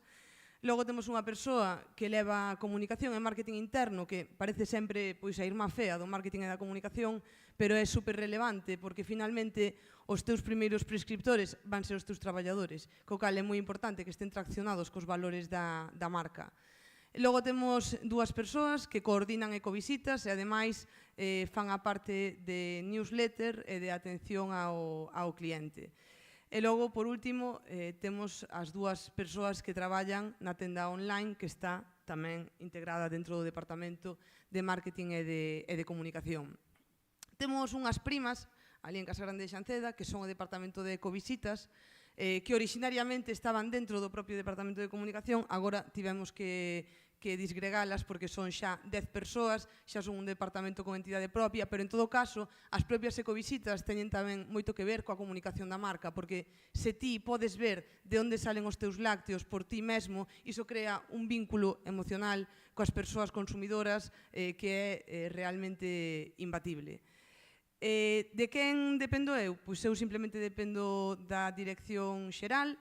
Logo temos unha persoa que leva comunicación e marketing interno, que parece sempre a irmá fea do marketing e da comunicación, pero é super relevante porque finalmente os teus primeiros prescriptores van ser os teus traballadores, co cal é moi importante que estén traccionados cos valores da marca. Logo temos dúas persoas que coordinan ecovisitas e ademais fan a parte de newsletter e de atención ao cliente. E logo, por último, temos as dúas persoas que traballan na tenda online que está tamén integrada dentro do Departamento de Marketing e de Comunicación. Temos unhas primas, ali en Casa Grande de Xanceda, que son o Departamento de Ecovisitas, que originariamente estaban dentro do propio Departamento de Comunicación, agora tivemos que disgregalas porque son xa 10 persoas, xa son un departamento con entidade propia, pero en todo caso, as propias ecovisitas teñen tamén moito que ver coa comunicación da marca, porque se ti podes ver de onde salen os teus lácteos por ti mesmo, iso crea un vínculo emocional coas persoas consumidoras que é realmente imbatible. De quen dependo eu? Pois eu simplemente dependo da Dirección Xeral,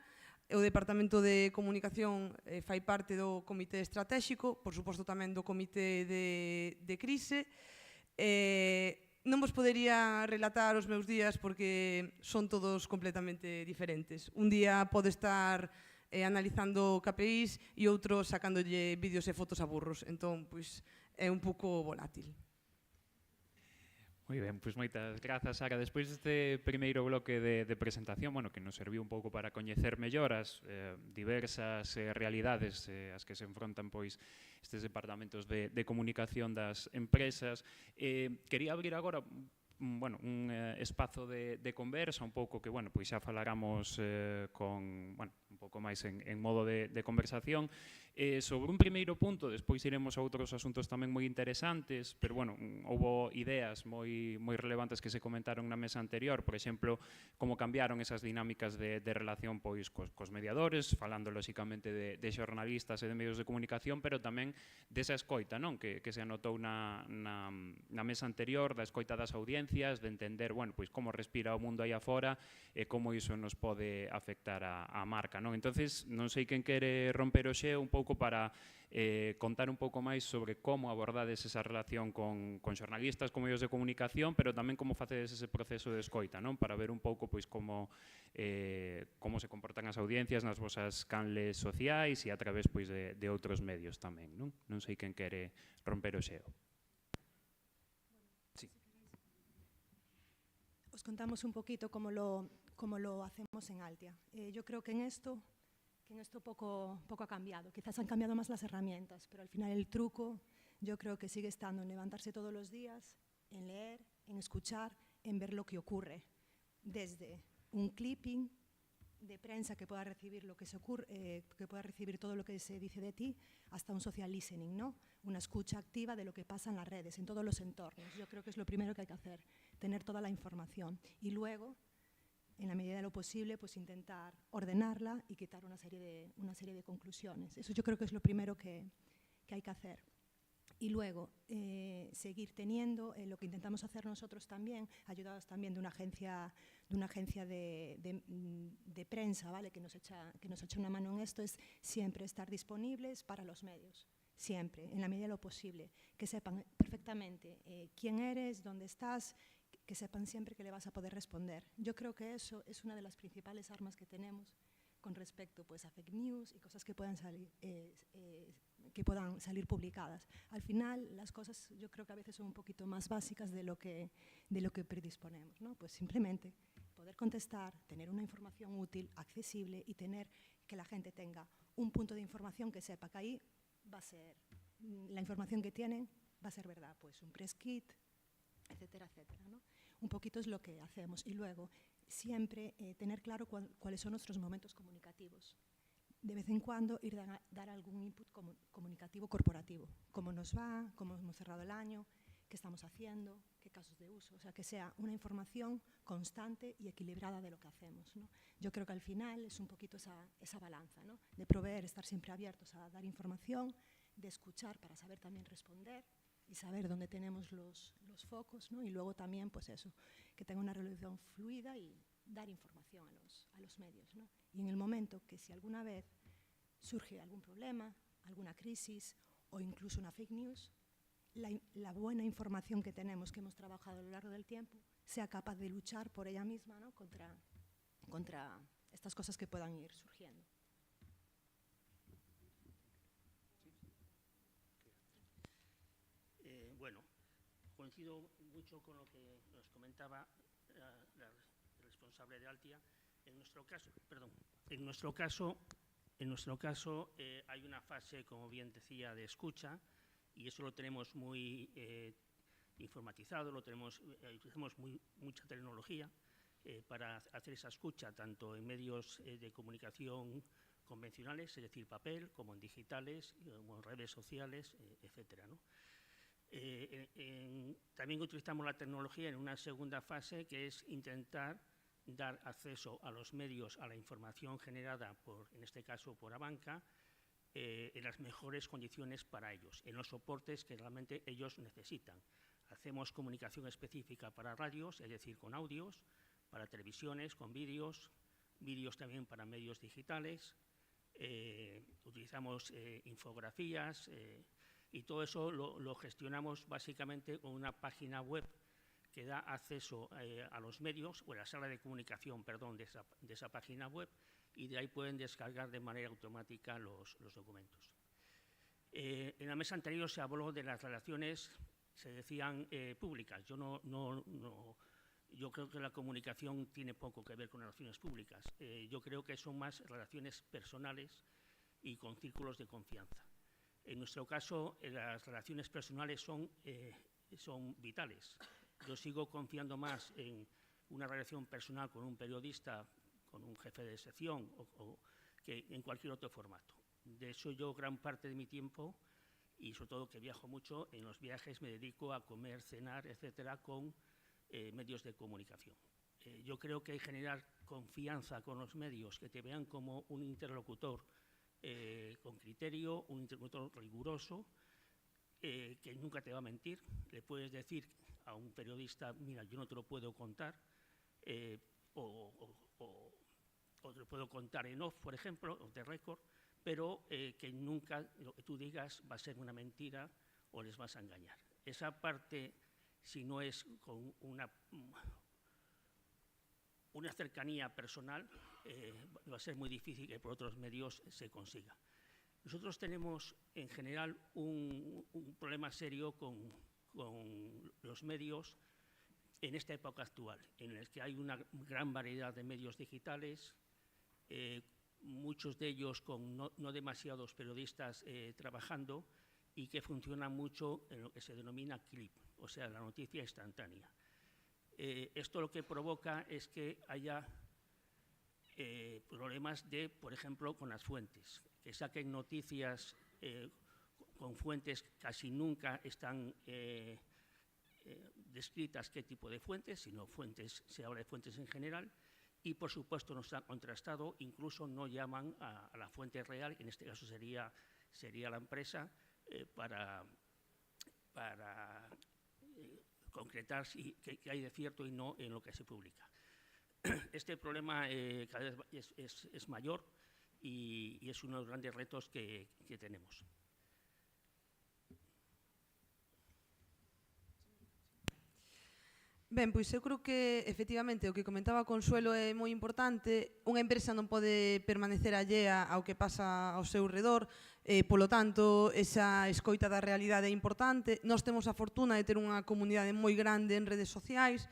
o Departamento de Comunicación fai parte do Comité Estratégico, por suposto tamén do Comité de Crise. Non vos podería relatar os meus días porque son todos completamente diferentes. Un día pode estar analizando KPIs e outro sacándolle vídeos e fotos a burros, entón é un pouco volátil. Moi ben, pois moitas grazas, Sara. Despois deste primeiro bloque de presentación, que nos serviu un pouco para coñecer mellor as diversas realidades as que se enfrontan estes departamentos de comunicación das empresas, quería abrir agora un espazo de conversa, un pouco que, xa falaramos con un pouco máis en modo de conversación, Sobre un primeiro punto, despois iremos a outros asuntos tamén moi interesantes, pero, bueno, houbo ideas moi relevantes que se comentaron na mesa anterior, por exemplo, como cambiaron esas dinámicas de relación pois cos mediadores, falando, lóxicamente, de xornalistas e de medios de comunicación, pero tamén desa escoita, non? Que se anotou na mesa anterior, da escoita das audiencias, de entender, bueno, pois como respira o mundo aí afora e como iso nos pode afectar a marca, non? Entonces, non sei quen quere romper o xeo un pouco para contar un pouco máis sobre como abordades esa relación con xornalistas, con medios de comunicación, pero tamén como facedes ese proceso de escoita, non? Para ver un pouco pois como se comportan as audiencias nas vosas canles sociais e a través pois de outros medios tamén, non? Non sei quen quere romper o xeo. Sí. Os contamos un poquito cómo lo hacemos en Altia. Yo creo que en esto poco ha cambiado. Quizás han cambiado más las herramientas, pero al final el truco yo creo que sigue estando en levantarse todos los días, en leer, en escuchar, en ver lo que ocurre. Desde un clipping de prensa que pueda recibir que pueda recibir todo lo que se dice de ti, hasta un social listening, ¿no? Una escucha activa de lo que pasa en las redes, en todos los entornos. Yo creo que es lo primero que hay que hacer, tener toda la información. Y luego, en la medida de lo posible, pues intentar ordenarla y quitar una serie de conclusiones. Eso yo creo que es lo primero que hay que hacer. Y luego, seguir teniendo lo que intentamos hacer nosotros también, ayudados también de una agencia de prensa, ¿vale? que nos echa una mano en esto, es siempre estar disponibles para los medios. Siempre, en la medida de lo posible. Que sepan perfectamente quién eres, dónde estás, que sepan siempre que le vas a poder responder. Yo creo que eso es una de las principales armas que tenemos con respecto pues, a fake news y cosas que puedan salir publicadas. Al final, las cosas yo creo que a veces son un poquito más básicas de lo que predisponemos, ¿no? Pues simplemente poder contestar, tener una información útil, accesible y tener que la gente tenga un punto de información que sepa que ahí va a ser, la información que tienen va a ser verdad, pues un press kit, etcétera, etcétera, ¿no? Un poquito es lo que hacemos. Y luego, siempre tener claro cuáles son nuestros momentos comunicativos. De vez en cuando ir a dar algún input comunicativo corporativo. Cómo nos va, cómo hemos cerrado el año, qué estamos haciendo, qué casos de uso. O sea, que sea una información constante y equilibrada de lo que hacemos, ¿no? Yo creo que al final es un poquito esa balanza, ¿no? De proveer, estar siempre abiertos a dar información, de escuchar para saber también responder y saber dónde tenemos los focos, ¿no? Y luego también, pues eso, que tenga una relación fluida y dar información a los medios, ¿no? Y en el momento que si alguna vez surge algún problema, alguna crisis o incluso una fake news, la buena información que tenemos, que hemos trabajado a lo largo del tiempo, sea capaz de luchar por ella misma, ¿no? contra estas cosas que puedan ir surgiendo. Bueno, coincido mucho con lo que nos comentaba la responsable de Altia. En nuestro caso hay una fase, como bien decía, de escucha, y eso lo tenemos muy informatizado, utilizamos mucha tecnología para hacer esa escucha, tanto en medios de comunicación convencionales, es decir, papel, como en digitales, como en redes sociales, etcétera, ¿no? También utilizamos la tecnología en una segunda fase, que es intentar dar acceso a los medios, a la información generada, en este caso por Abanca, en las mejores condiciones para ellos, en los soportes que realmente ellos necesitan. Hacemos comunicación específica para radios, es decir, con audios, para televisiones, con vídeos también para medios digitales, utilizamos infografías, y todo eso lo gestionamos básicamente con una página web que da acceso a los medios, o a la sala de comunicación, perdón, de esa página web, y de ahí pueden descargar de manera automática los documentos. En la mesa anterior se habló de las relaciones, se decían públicas. Yo creo que la comunicación tiene poco que ver con relaciones públicas. Yo creo que son más relaciones personales y con círculos de confianza. En nuestro caso, las relaciones personales son vitales. Yo sigo confiando más en una relación personal con un periodista, con un jefe de sección, que en cualquier otro formato. De hecho, yo gran parte de mi tiempo, y sobre todo que viajo mucho, en los viajes me dedico a comer, cenar, etcétera, con medios de comunicación. Yo creo que hay que generar confianza con los medios, que te vean como un interlocutor con criterio, un interlocutor riguroso, que nunca te va a mentir. Le puedes decir a un periodista, mira, yo no te lo puedo contar, o te lo puedo contar en off, por ejemplo, o de récord, pero que nunca lo que tú digas va a ser una mentira o les vas a engañar. Esa parte, si no es con una cercanía personal, va a ser muy difícil que por otros medios se consiga. Nosotros tenemos, en general, un problema serio con los medios en esta época actual, en el que hay una gran variedad de medios digitales, muchos de ellos con no demasiados periodistas trabajando, y que funcionan mucho en lo que se denomina clip, o sea, la noticia instantánea. Esto lo que provoca es que haya problemas por ejemplo, con las fuentes, que saquen noticias con fuentes que casi nunca están descritas qué tipo de fuentes, sino fuentes, se habla de fuentes en general, y por supuesto no está contrastado, incluso no llaman a la fuente real, que en este caso sería la empresa, para concretar qué hay de cierto y no en lo que se publica. Este problema cada vez es mayor y es uno de los grandes retos que tenemos. Ben, pois eu creo que efectivamente o que comentaba Consuelo é moi importante. Unha empresa non pode permanecer allea ao que pasa ao seu redor, polo tanto, esa escoita da realidade é importante. Nós temos a fortuna de ter unha comunidade moi grande en redes sociais,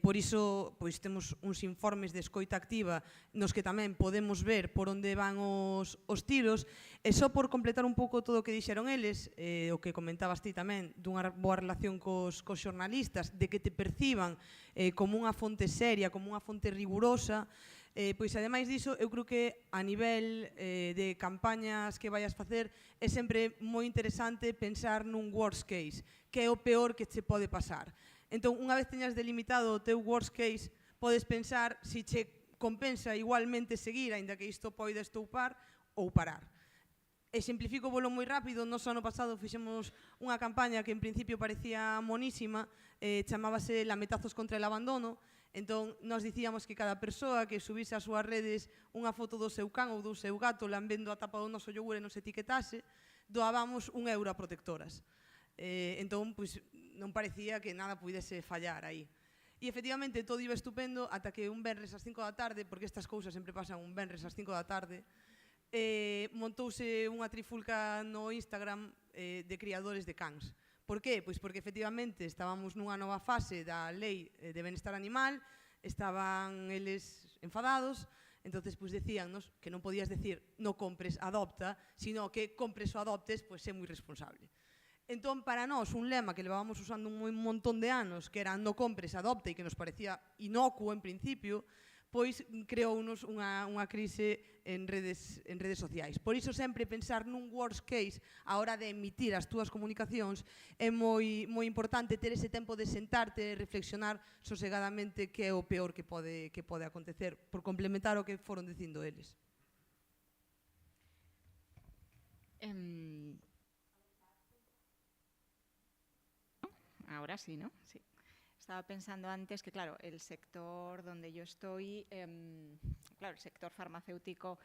por iso pois temos uns informes de escoita activa nos que tamén podemos ver por onde van os tiros, e só por completar un pouco todo o que dixeron eles, o que comentabas ti tamén, dunha boa relación cos xornalistas, de que te perciban como unha fonte seria, como unha fonte rigurosa, pois ademais diso, eu creo que a nivel de campañas que vayas facer é sempre moi interesante pensar nun worst case, que é o peor que che pode pasar. Entón, unha vez teñas delimitado o teu worst case, podes pensar se che compensa igualmente seguir, aínda que isto poida estoupar, ou parar. Exemplifico volo moi rápido, nos ano pasado fixemos unha campaña que en principio parecía monísima, chamábase Lametazos contra el abandono. Entón, nós dicíamos que cada persoa que subise ás súas redes unha foto do seu can ou do seu gato lambendo a tapa do noso yogur e nos etiquetase, doábamos €1 a protectoras. Entón, pois, non parecía que nada pudese fallar aí. E, efectivamente, todo iba estupendo ata que un venres ás 5 da tarde, porque estas cousas sempre pasan un venres ás 5 da tarde, montouse unha trifulca no Instagram de criadores de cans. Por qué? Pois porque, efectivamente, estábamos nunha nova fase da lei de benestar animal, estaban eles enfadados, entonces pois decíannos que non podías decir no compres, adopta, sino que compres ou adoptes, pois é moi responsable. Entón, para nós, un lema que levábamos usando un montón de anos, que era no compres, adopta, e que nos parecía inocuo en principio, pois creounos unha crise en redes sociais. Por iso sempre pensar nun worst case a hora de emitir as túas comunicacións é moi importante ter ese tempo de sentarte e reflexionar sosegadamente que é o peor que pode acontecer, por complementar o que foron dicindo eles. Ahora sí, ¿no? Sí. Estaba pensando antes que, claro, el sector donde yo estoy, claro, el sector farmacéutico,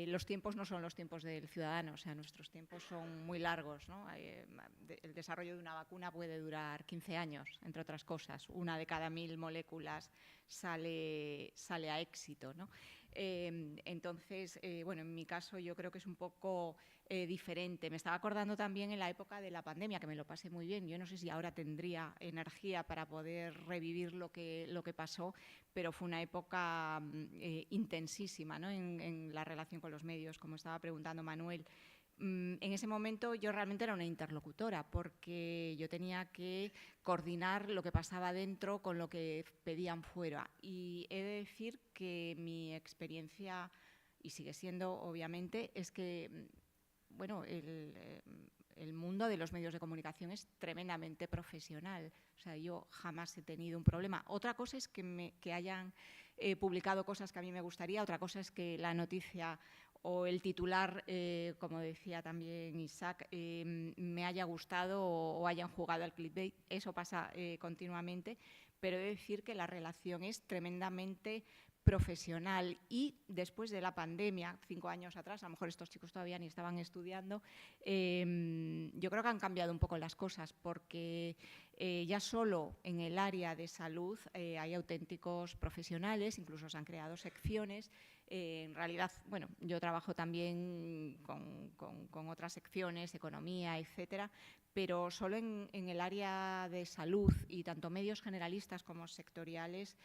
los tiempos no son los tiempos del ciudadano, o sea, nuestros tiempos son muy largos, ¿no? El desarrollo de una vacuna puede durar 15 años, entre otras cosas. Una de cada 1000 moléculas sale a éxito, ¿no? Entonces, bueno, en mi caso yo creo que es un poco diferente. Me estaba acordando también en la época de la pandemia, que me lo pasé muy bien. Yo no sé si ahora tendría energía para poder revivir lo que pasó, pero fue una época intensísima, ¿no? En la relación con los medios, como estaba preguntando Manuel. En ese momento yo realmente era una interlocutora porque yo tenía que coordinar lo que pasaba dentro con lo que pedían fuera. Y he de decir que mi experiencia y sigue siendo, obviamente, es que, bueno, el mundo de los medios de comunicación es tremendamente profesional. O sea, yo jamás he tenido un problema. Otra cosa es que hayan publicado cosas que a mí me gustaría, otra cosa es que la noticia o el titular, como decía también Isaac, me haya gustado o hayan jugado al clickbait. Eso pasa continuamente, pero he de decir que la relación es tremendamente profesional y después de la pandemia, 5 años atrás, a lo mejor estos chicos todavía ni estaban estudiando, yo creo que han cambiado un poco las cosas porque ya solo en el área de salud hay auténticos profesionales, incluso se han creado secciones. En realidad, bueno, yo trabajo también con otras secciones, economía, etcétera, pero solo en el área de salud y tanto medios generalistas como sectoriales,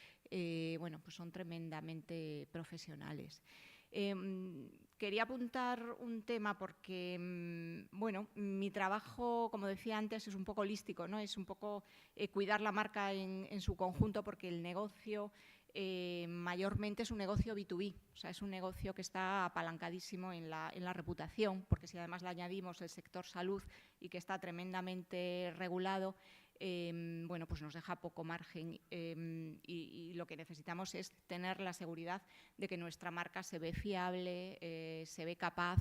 bueno, pues son tremendamente profesionales. Quería apuntar un tema porque, bueno, mi trabajo, como decía antes, es un poco holístico, ¿no? Es un poco cuidar la marca en su conjunto porque el negocio mayormente es un negocio B2B, o sea, es un negocio que está apalancadísimo en la reputación, porque si además le añadimos el sector salud y que está tremendamente regulado, bueno, pues nos deja poco margen y lo que necesitamos es tener la seguridad de que nuestra marca se ve fiable, se ve capaz,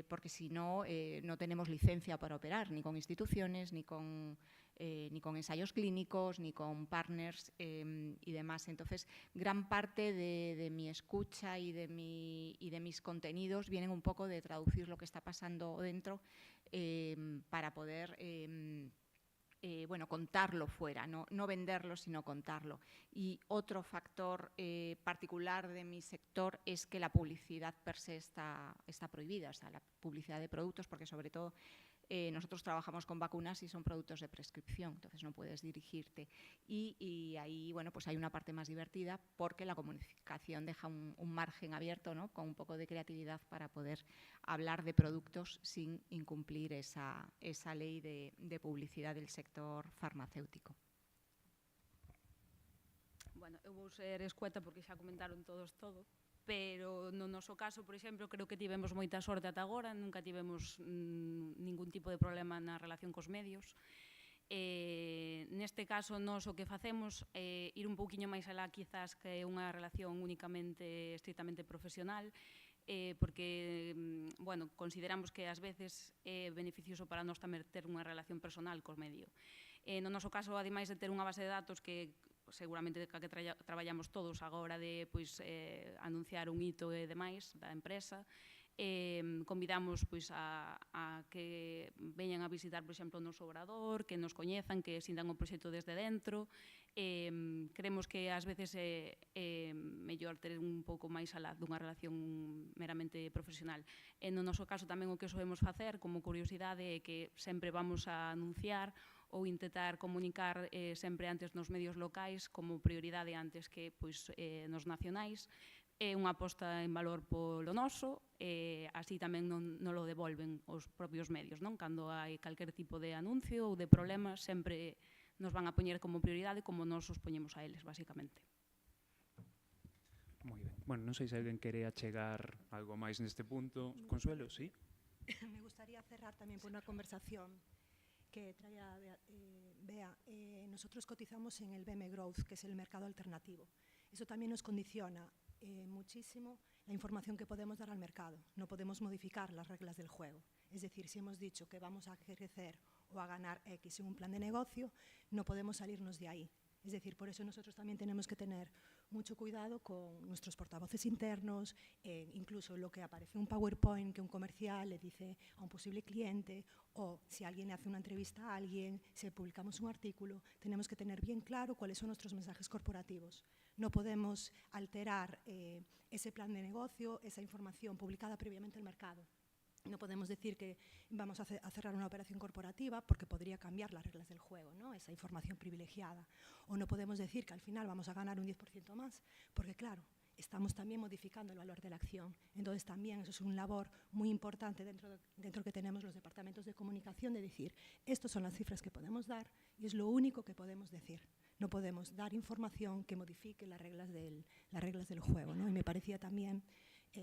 porque si no, no tenemos licencia para operar, ni con instituciones, ni con ensayos clínicos, ni con partners y demás. Entonces, gran parte de mi escucha y de mis contenidos vienen un poco de traducir lo que está pasando dentro para poder bueno, contarlo fuera, no venderlo, sino contarlo. Y otro factor particular de mi sector es que la publicidad per se está prohibida, o sea, la publicidad de productos, porque sobre todo nosotros trabajamos con vacunas y son productos de prescripción, entonces no puedes dirigirte. Y ahí, bueno, pues hay una parte más divertida porque la comunicación deja un margen abierto, ¿no? Con un poco de creatividad para poder hablar de productos sin incumplir esa ley de publicidad del sector farmacéutico. Bueno, eu vou ser escueta porque xa comentaron todos todo, pero no noso caso, por exemplo, creo que tivemos moita sorte ata agora, nunca tivemos ningún tipo de problema na relación cos medios. Neste caso, nós o que facemos é ir un pouquiño máis alá, quizás, que unha relación únicamente, estritamente profesional, porque, bueno, consideramos que ás veces é beneficioso para nós tamén ter unha relación personal cos medio. No noso caso, ademais de ter unha base de datos que seguramente que traballamos todos agora de anunciar un hito e demais da empresa, convidamos a que veñan a visitar, por exemplo, o noso obrador, que nos coñezan, que sintan o proxecto desde dentro. Creemos que ás veces é mellor ter un pouco máis alá dunha relación meramente profesional. No noso caso tamén o que solemos facer como curiosidade é que sempre vamos a anunciar ou intentar comunicar sempre antes nos medios locais como prioridade antes que nos nacionais. É unha aposta en valor polo noso, así tamén non lo devolven os propios medios, non? Cando hai calquer tipo de anuncio ou de problema, sempre nos van a poñer como prioridade como nos os poñemos a eles, basicamente. Moi ben. Bueno, non sei se alguén quere achegar algo máis neste punto. Consuelo, sí? Me gustaría cerrar tamén por unha conversación que traía Bea. Nosotros cotizamos en el BM Growth, que es el mercado alternativo. Eso también nos condiciona muchísimo la información que podemos dar al mercado. No podemos modificar las reglas del juego. Es decir, si hemos dicho que vamos a crecer o a ganar X en un plan de negocio, no podemos salirnos de ahí. Es decir, por eso nosotros también tenemos que tener mucho cuidado con nuestros portavoces internos, incluso lo que aparece en un PowerPoint que un comercial le dice a un posible cliente, o si alguien le hace una entrevista a alguien, si publicamos un artículo, tenemos que tener bien claro cuáles son nuestros mensajes corporativos. No podemos alterar ese plan de negocio, esa información publicada previamente al mercado. No podemos decir que vamos a cerrar una operación corporativa porque podría cambiar las reglas del juego, ¿no? Esa información privilegiada. O no podemos decir que al final vamos a ganar un 10% más, porque claro, estamos también modificando el valor de la acción. Entonces también eso es una labor muy importante dentro que tenemos los departamentos de comunicación, de decir, estas son las cifras que podemos dar y es lo único que podemos decir. No podemos dar información que modifique las reglas del juego, ¿no? Y me parecía también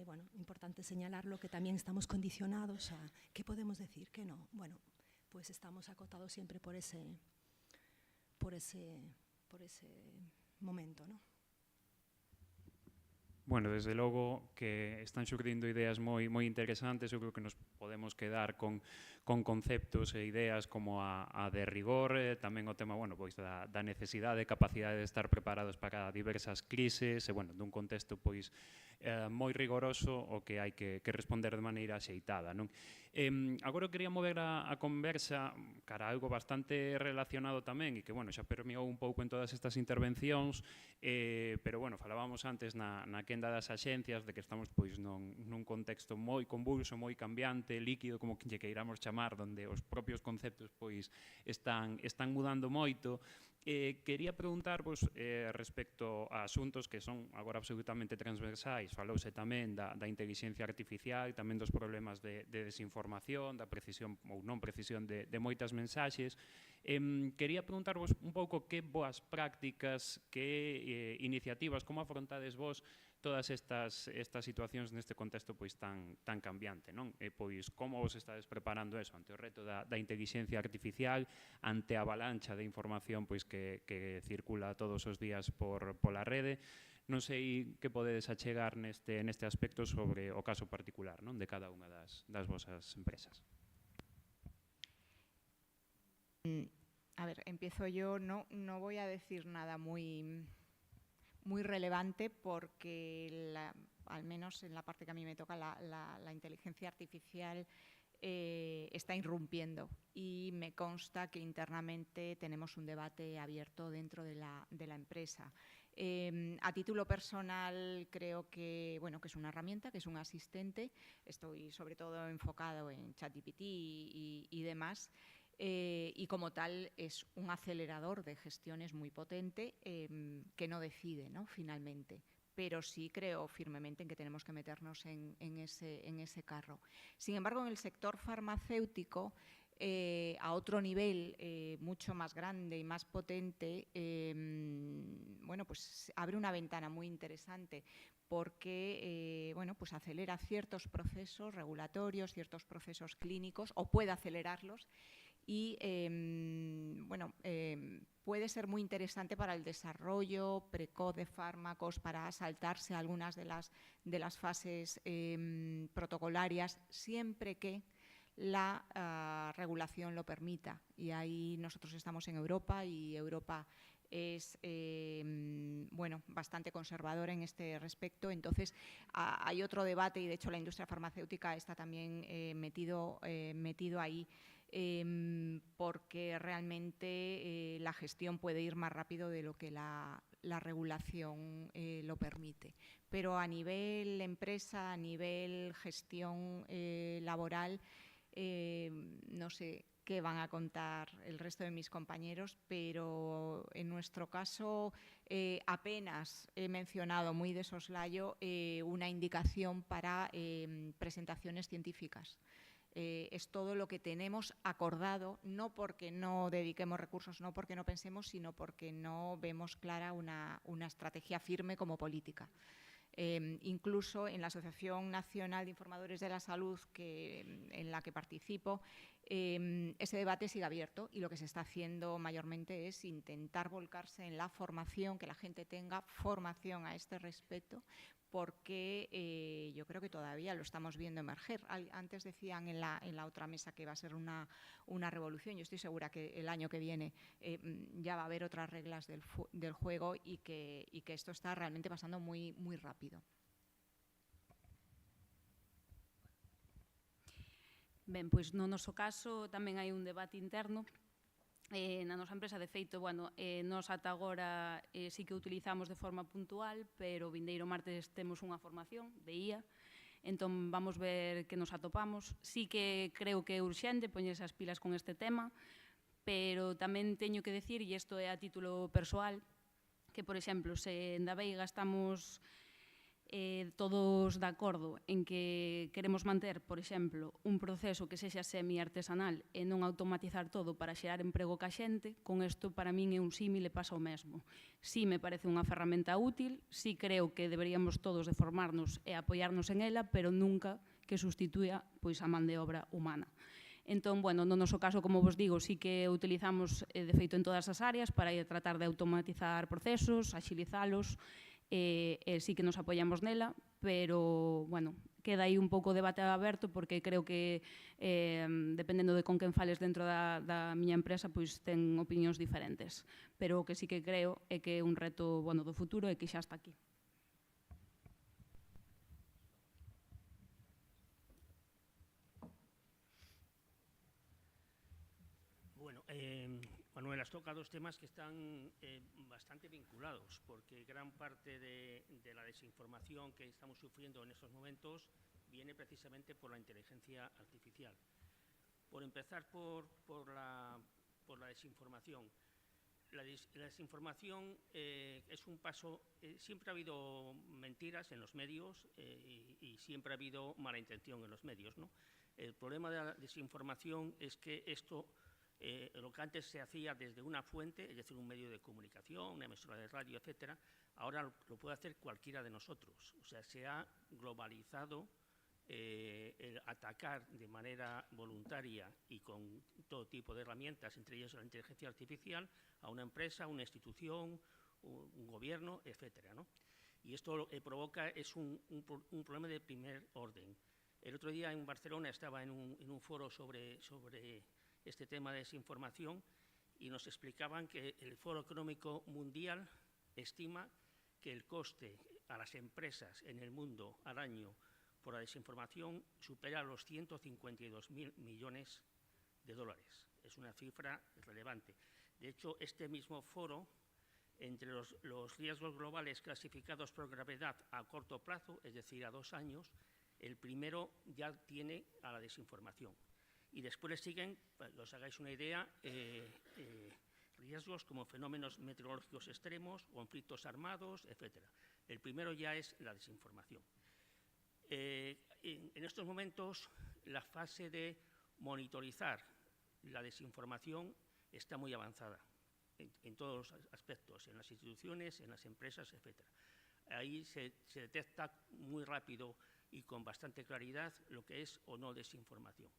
Bueno, importante señalarlo que también estamos condicionados a qué podemos decir, qué no. Bueno, pues estamos acotados siempre por ese momento, ¿no? Bueno, desde logo que están xurdindo ideas moi interesantes, eu creo que nos podemos quedar con conceptos e ideas como a de rigor, tamén o tema, bueno, pois da necesidade e capacidade de estar preparados para diversas crises, e, bueno, dun contexto, pois, moi rigoroso o que hai que responder de maneira axeitada, non? Agora quería mover a conversa cara a algo bastante relacionado tamén e que, bueno, xa permeou un pouco en todas estas intervencións, pero, bueno, falábamos antes na quenda das axencias de que estamos, pois, nun contexto moi convulso, moi cambiante, líquido, como lle queiramos chamar, donde os propios conceptos, pois, están mudando moito. Quería preguntarvos respecto a asuntos que son agora absolutamente transversais. Falouse tamén da inteligencia artificial, tamén dos problemas de desinformación, da precisión ou non precisión de moitas mensaxes. Quería preguntarvos un pouco que boas prácticas, que iniciativas, como afrontades vos todas estas situacións neste contexto pois tan cambiante, non? Pois como vos estades preparando eso ante o reto da inteligencia artificial, ante a avalancha de información pois que circula todos os días pola rede. Non sei que podedes achegar neste aspecto sobre o caso particular, non, de cada unha das vosas empresas. A ver, empiezo yo. No voy a decir nada muy relevante porque, al menos en la parte que a mí me toca, la inteligencia artificial está irrumpiendo y me consta que internamente tenemos un debate abierto dentro de la empresa. A título personal creo que, bueno, que es una herramienta, que es un asistente. Estoy sobre todo enfocado en ChatGPT y demás. Y como tal es un acelerador de gestiones muy potente que no decide, ¿no?, finalmente, pero sí creo firmemente en que tenemos que meternos en ese carro. Sin embargo, en el sector farmacéutico, a otro nivel mucho más grande y más potente, bueno, pues abre una ventana muy interesante porque bueno, pues acelera ciertos procesos regulatorios, ciertos procesos clínicos, o puede acelerarlos. Y bueno, puede ser muy interesante para el desarrollo precoz de fármacos, para saltarse algunas de las fases protocolarias, siempre que la regulación lo permita. Y ahí nosotros estamos en Europa y Europa es bueno, bastante conservadora en este respecto. Entonces hay otro debate y de hecho la industria farmacéutica está también metido ahí. Porque realmente la gestión puede ir más rápido de lo que la regulación lo permite. Pero a nivel empresa, a nivel gestión laboral, no sé qué van a contar el resto de mis compañeros, pero en nuestro caso apenas he mencionado muy de soslayo una indicación para presentaciones científicas. Es todo lo que tenemos acordado, no porque no dediquemos recursos, no porque no pensemos, sino porque no vemos clara una estrategia firme como política. Incluso en la Asociación Nacional de Informadores de la Salud, en la que participo, ese debate sigue abierto y lo que se está haciendo mayormente es intentar volcarse en la formación, que la gente tenga formación a este respecto, porque yo creo que todavía lo estamos viendo emerger. Antes decían en la otra mesa que va a ser una revolución. Yo estoy segura que el año que viene ya va a haber otras reglas del juego y que esto está realmente pasando muy, muy rápido. Ben, pois no noso caso tamén hai un debate interno na nosa empresa. De feito, bueno, nos ata agora sí que utilizamos de forma puntual, pero o vindeiro martes temos unha formación de IA, entón vamos ver que nos atopamos. Sí que creo que é urxente poñerse as pilas con este tema, pero tamén teño que decir, e isto é a título persoal, que, por exemplo, se en Daveiga estamos todos de acordo en que queremos manter, por exemplo, un proceso que sexa semi-artesanal e non automatizar todo para xerar emprego ca xente, con isto para min é un símil e pasa o mesmo. Sí me parece unha ferramenta útil, sí creo que deberíamos todos de formarnos e apoiarnos en ela, pero nunca que sustitúa pois, a man de obra humana. Entón, bueno, no noso caso, como vos digo, sí que utilizamos, de feito, en todas as áreas para tratar de automatizar procesos, axilizalos, sí que nos apoiamos nela, pero, bueno, queda aí un pouco o debate aberto porque creo que, dependendo de con quen fales dentro da miña empresa, pois ten opinións diferentes. Pero o que sí que creo é que é un reto, bueno, do futuro e que xa está aquí. Bueno, Manuel, has tocado dos temas que están bastante vinculados, porque gran parte de la desinformación que estamos sufriendo en estos momentos viene precisamente por la inteligencia artificial. Por empezar por la desinformación. La desinformación es un paso, siempre ha habido mentiras en los medios y siempre ha habido mala intención en los medios, ¿no? El problema de la desinformación es que esto, lo que antes se hacía desde una fuente, es decir, un medio de comunicación, una emisora de radio, etcétera, ahora lo puede hacer cualquiera de nosotros. O sea, se ha globalizado el atacar de manera voluntaria y con todo tipo de herramientas, entre ellas la inteligencia artificial, a una empresa, una institución, un gobierno, etcétera, ¿no? Y esto lo que provoca es un problema de primer orden. El otro día en Barcelona estaba en un foro sobre este tema de desinformación y nos explicaban que el Foro Económico Mundial estima que el coste a las empresas en el mundo al año por la desinformación supera los 152.000 millones de dólares. Es una cifra relevante. De hecho, este mismo foro, entre los riesgos globales clasificados por gravedad a corto plazo, es decir, a 2 años, el primero ya tiene a la desinformación. Y después le siguen, para que os hagáis una idea, riesgos como fenómenos meteorológicos extremos, conflictos armados, etcétera. El primero ya es la desinformación. En estos momentos, la fase de monitorizar la desinformación está muy avanzada en todos los aspectos, en las instituciones, en las empresas, etcétera. Ahí se detecta muy rápido y con bastante claridad lo que es o no desinformación.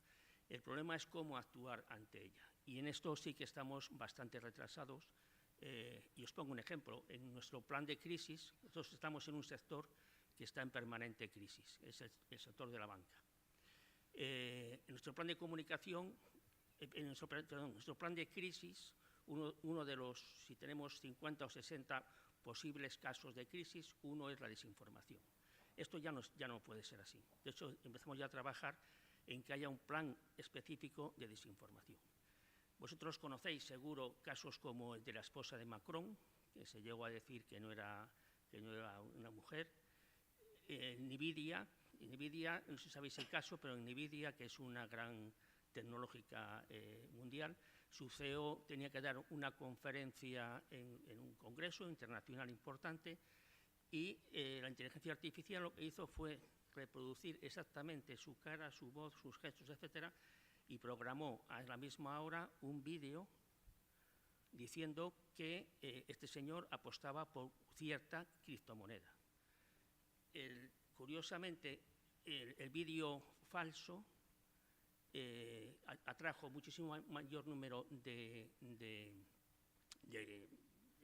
El problema es cómo actuar ante ella. Y en esto sí que estamos bastante retrasados. Y os pongo un ejemplo. En nuestro plan de crisis, nosotros estamos en un sector que está en permanente crisis, es el sector de la banca. En nuestro plan de comunicación, en nuestro plan de crisis, uno de los, si tenemos 50 o 60 posibles casos de crisis, uno es la desinformación. Esto ya no puede ser así. De hecho, empezamos ya a trabajar en que haya un plan específico de desinformación. Vosotros conocéis seguro casos como el de la esposa de Macron, que se llegó a decir que no era una mujer. Nvidia, no sé si sabéis el caso, pero Nvidia, que es una gran tecnológica mundial, su CEO tenía que dar una conferencia en un congreso internacional importante y la inteligencia artificial lo que hizo fue reproducir exactamente su cara, su voz, sus gestos, etcétera, y programó a la misma hora un vídeo diciendo que este señor apostaba por cierta criptomoneda. Curiosamente, el vídeo falso atrajo muchísimo mayor número de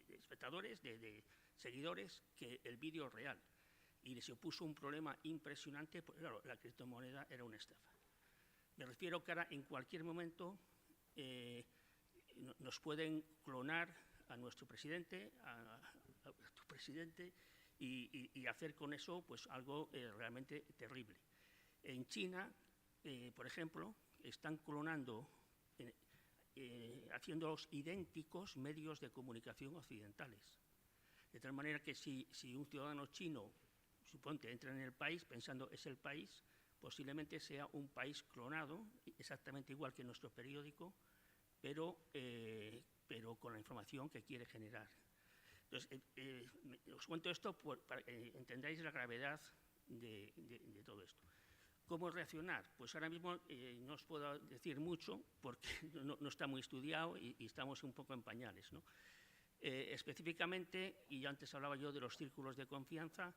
espectadores, de seguidores, que el vídeo real. Y se opuso un problema impresionante, porque claro, la criptomoneda era una estafa. Me refiero que ahora en cualquier momento nos pueden clonar a nuestro presidente, a tu presidente, y hacer con eso pues algo realmente terrible. En China, por ejemplo, están clonando, haciéndolos idénticos medios de comunicación occidentales. De tal manera que si un ciudadano chino, suponte, entra en el país pensando es el país, posiblemente sea un país clonado, exactamente igual que nuestro periódico, pero con la información que quiere generar. Entonces, os cuento esto para que entendáis la gravedad de todo esto. ¿Cómo reaccionar? Pues ahora mismo no os puedo decir mucho porque no está muy estudiado y estamos un poco en pañales, ¿no? Específicamente, y antes hablaba yo de los círculos de confianza,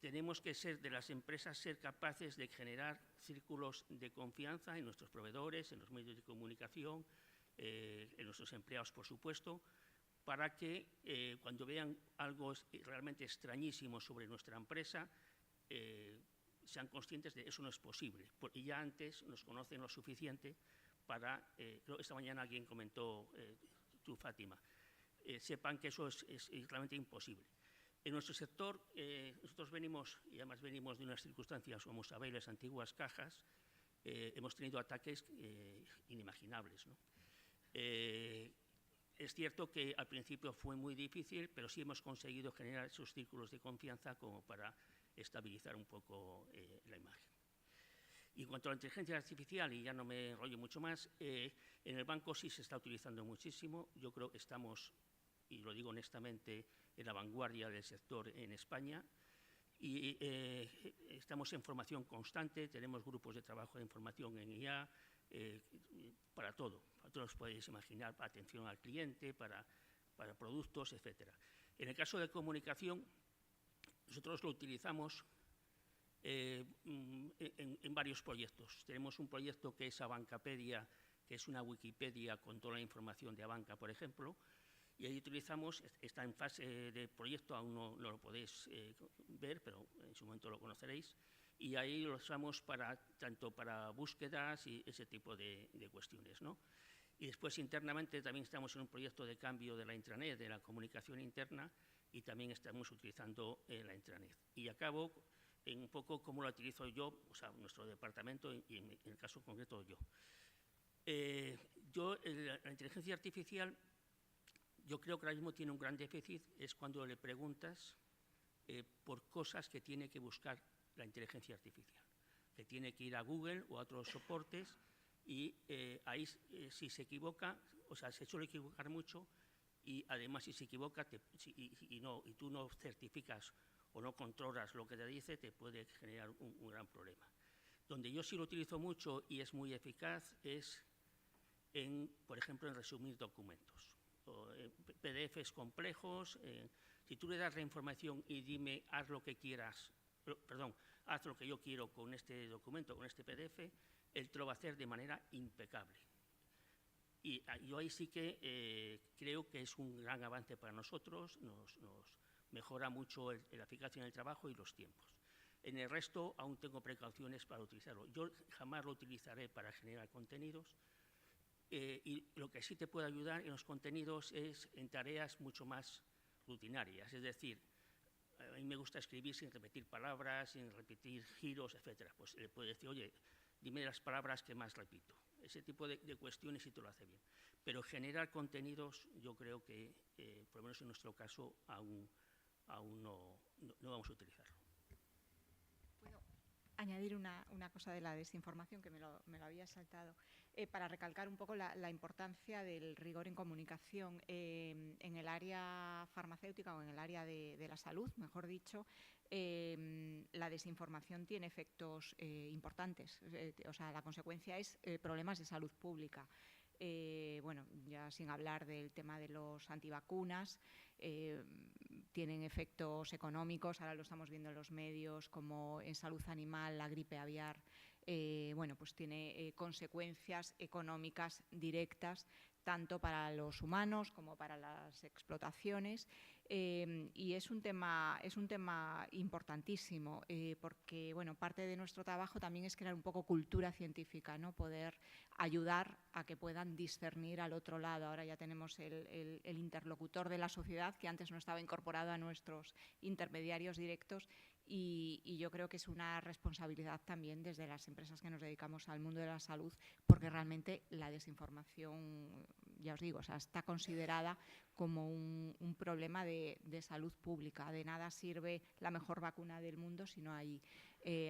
tenemos que ser de las empresas ser capaces de generar círculos de confianza en nuestros proveedores, en los medios de comunicación, en nuestros empleados, por supuesto, para que cuando vean algo realmente extrañísimo sobre nuestra empresa, sean conscientes de que eso no es posible, porque ya antes nos conocen lo suficiente para, esta mañana alguien comentó, tú Fátima, sepan que eso es realmente imposible. En nuestro sector, nosotros venimos, y además venimos de unas circunstancias, como sabéis, las antiguas cajas, hemos tenido ataques inimaginables, ¿no? Es cierto que al principio fue muy difícil, pero sí hemos conseguido generar esos círculos de confianza como para estabilizar un poco la imagen. Y en cuanto a la inteligencia artificial, y ya no me enrollo mucho más, en el banco sí se está utilizando muchísimo. Yo creo que estamos, y lo digo honestamente, en la vanguardia del sector en España. Y estamos en formación constante, tenemos grupos de trabajo de información en IA, para todo. Os podéis imaginar, para atención al cliente, para productos, etc. En el caso de comunicación, nosotros lo utilizamos en varios proyectos. Tenemos un proyecto que es Abancapedia, que es una Wikipedia con toda la información de Abanca, por ejemplo, y ahí utilizamos, está en fase de proyecto, aún no lo podéis ver, pero en su momento lo conoceréis, y ahí lo usamos tanto para búsquedas y ese tipo de cuestiones, ¿no? Y después internamente también estamos en un proyecto de cambio de la intranet, de la comunicación interna, y también estamos utilizando la intranet. Y acabo en un poco cómo lo utilizo yo, o sea, nuestro departamento y en el caso concreto yo. La inteligencia artificial, yo creo que ahora mismo tiene un gran déficit, es cuando le preguntas por cosas que tiene que buscar la inteligencia artificial, que tiene que ir a Google o a otros soportes y ahí si se equivoca, o sea, se suele equivocar mucho y además si se equivoca y tú no certificas o no controlas lo que te dice, te puede generar un gran problema. Donde yo sí lo utilizo mucho y es muy eficaz es, por ejemplo, en resumir documentos. PDFs complejos, si tú le das la información y dime haz lo que quieras, perdón, haz lo que yo quiero con este documento, con este PDF, él te lo va a hacer de manera impecable. Y yo ahí sí que creo que es un gran avance para nosotros, nos mejora mucho la eficacia en el trabajo y los tiempos. En el resto aún tengo precauciones para utilizarlo. Yo jamás lo utilizaré para generar contenidos, y lo que sí te puede ayudar en los contenidos es en tareas mucho más rutinarias, es decir, a mí me gusta escribir sin repetir palabras, sin repetir giros, etcétera. Pues le puedes decir, oye, dime las palabras que más repito. Ese tipo de cuestiones sí te lo hace bien. Pero generar contenidos, yo creo que, por lo menos en nuestro caso, aún no vamos a utilizarlo. ¿Puedo añadir una cosa de la desinformación que me lo había saltado? Para recalcar un poco la importancia del rigor en comunicación en el área farmacéutica o en el área de la salud, mejor dicho, la desinformación tiene efectos importantes. O sea, la consecuencia es problemas de salud pública. Bueno, ya sin hablar del tema de los antivacunas, tienen efectos económicos, ahora lo estamos viendo en los medios, como en salud animal, la gripe aviar, bueno, pues tiene consecuencias económicas directas tanto para los humanos como para las explotaciones, y es un tema importantísimo, porque bueno, parte de nuestro trabajo también es crear un poco cultura científica, ¿no? Poder ayudar a que puedan discernir al otro lado. Ahora ya tenemos el interlocutor de la sociedad, que antes no estaba incorporado a nuestros intermediarios directos, y yo creo que es una responsabilidad también desde las empresas que nos dedicamos al mundo de la salud, porque realmente la desinformación, ya os digo, o sea, está considerada como un problema de salud pública. De nada sirve la mejor vacuna del mundo si no hay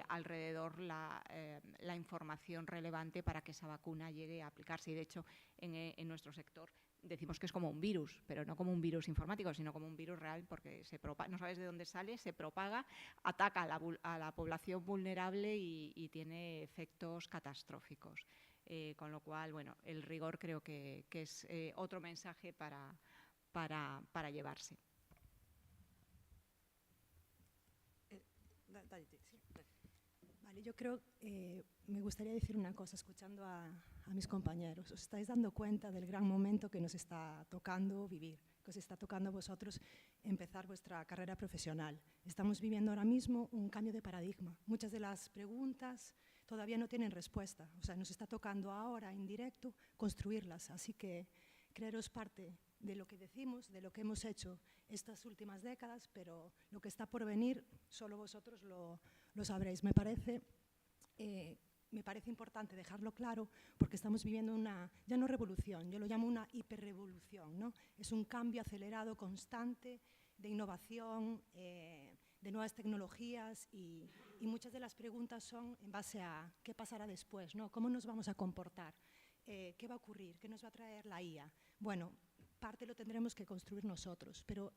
alrededor la información relevante para que esa vacuna llegue a aplicarse. Y de hecho, en nuestro sector decimos que es como un virus, pero no como un virus informático, sino como un virus real, porque no sabes de dónde sale, se propaga, ataca a la población vulnerable y tiene efectos catastróficos. Con lo cual, bueno, el rigor creo que es otro mensaje para llevarse. Vale, yo creo, me gustaría decir una cosa, escuchando a mis compañeros. Os estáis dando cuenta del gran momento que nos está tocando vivir, que os está tocando a vosotros empezar vuestra carrera profesional. Estamos viviendo ahora mismo un cambio de paradigma. Muchas de las preguntas todavía no tienen respuesta. O sea, nos está tocando ahora, en directo, construirlas. Así que creeros parte de lo que decimos, de lo que hemos hecho estas últimas décadas, pero lo que está por venir, solo vosotros lo sabréis. Me parece importante dejarlo claro, porque estamos viviendo una, ya no revolución, yo lo llamo una hiperrevolución, ¿no? Es un cambio acelerado, constante, de innovación, de nuevas tecnologías, y muchas de las preguntas son en base a qué pasará después, ¿no? ¿Cómo nos vamos a comportar? ¿Qué va a ocurrir? ¿Qué nos va a traer la IA? Bueno, parte lo tendremos que construir nosotros, pero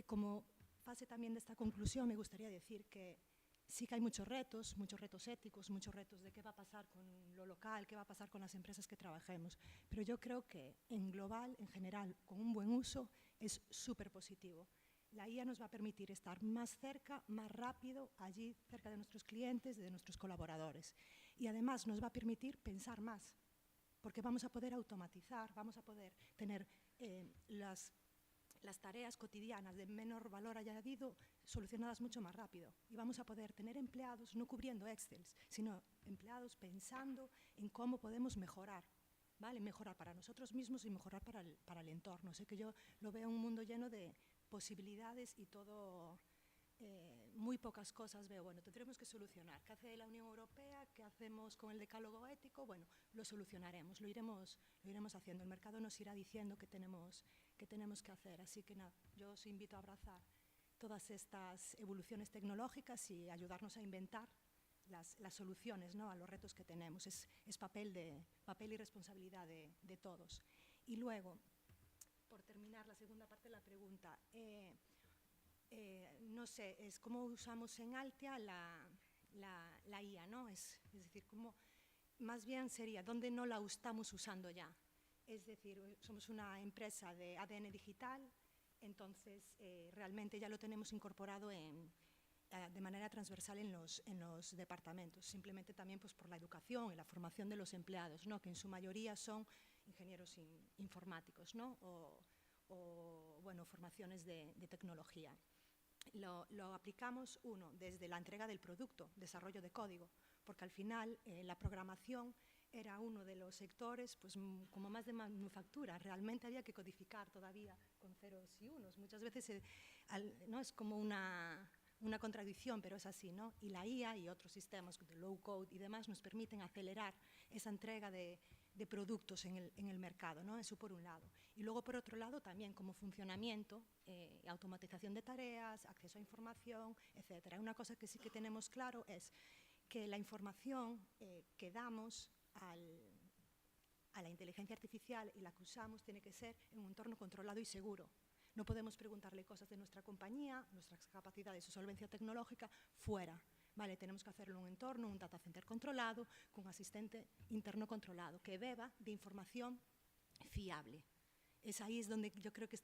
como fase también de esta conclusión me gustaría decir que sí que hay muchos retos éticos, muchos retos de qué va a pasar con lo local, qué va a pasar con las empresas que trabajemos, pero yo creo que en global, en general, con un buen uso, es súper positivo. La IA nos va a permitir estar más cerca, más rápido, allí cerca de nuestros clientes, de nuestros colaboradores, y además nos va a permitir pensar más, porque vamos a poder automatizar, vamos a poder tener las tareas cotidianas de menor valor añadido solucionadas mucho más rápido, y vamos a poder tener empleados no cubriendo Excel, sino empleados pensando en cómo podemos mejorar, ¿vale? Mejorar para nosotros mismos y mejorar para el entorno. Sé que yo lo veo un mundo lleno de posibilidades y todo, muy pocas cosas veo. Bueno, tendremos que solucionar. ¿Qué hace la Unión Europea? ¿Qué hacemos con el decálogo ético? Bueno, lo solucionaremos, lo iremos haciendo. El mercado nos irá diciendo qué tenemos que hacer. Así que nada, yo os invito a abrazar todas estas evoluciones tecnológicas y ayudarnos a inventar las soluciones, ¿no?, a los retos que tenemos. Es papel y responsabilidad de todos. Y luego, por terminar la segunda parte de la pregunta, no sé, es cómo usamos en Altia la IA, ¿no? Es decir, cómo, más bien sería, ¿dónde no la estamos usando ya? Es decir, somos una empresa de ADN digital, entonces realmente ya lo tenemos incorporado de manera transversal en los departamentos, simplemente también pues, por la educación y la formación de los empleados, ¿no?, que en su mayoría son ingenieros informáticos, ¿no?, o bueno, formaciones de tecnología. Lo aplicamos, desde la entrega del producto, desarrollo de código, porque al final la programación era uno de los sectores pues, como más de manufactura. Realmente había que codificar todavía con ceros y unos. Muchas veces no es como una contradicción, pero es así, ¿no? Y la IA y otros sistemas de low code y demás nos permiten acelerar esa entrega de productos en el mercado, ¿no? Eso por un lado. Y luego, por otro lado, también como funcionamiento, automatización de tareas, acceso a información, etc. Una cosa que sí que tenemos claro es que la información que damos a la inteligencia artificial y la que usamos tiene que ser en un entorno controlado y seguro. No podemos preguntarle cosas de nuestra compañía, nuestras capacidades o solvencia tecnológica fuera. Vale, tenemos que hacerlo en un entorno, un data center controlado, con asistente interno controlado, que beba de información fiable. Ahí es donde yo creo que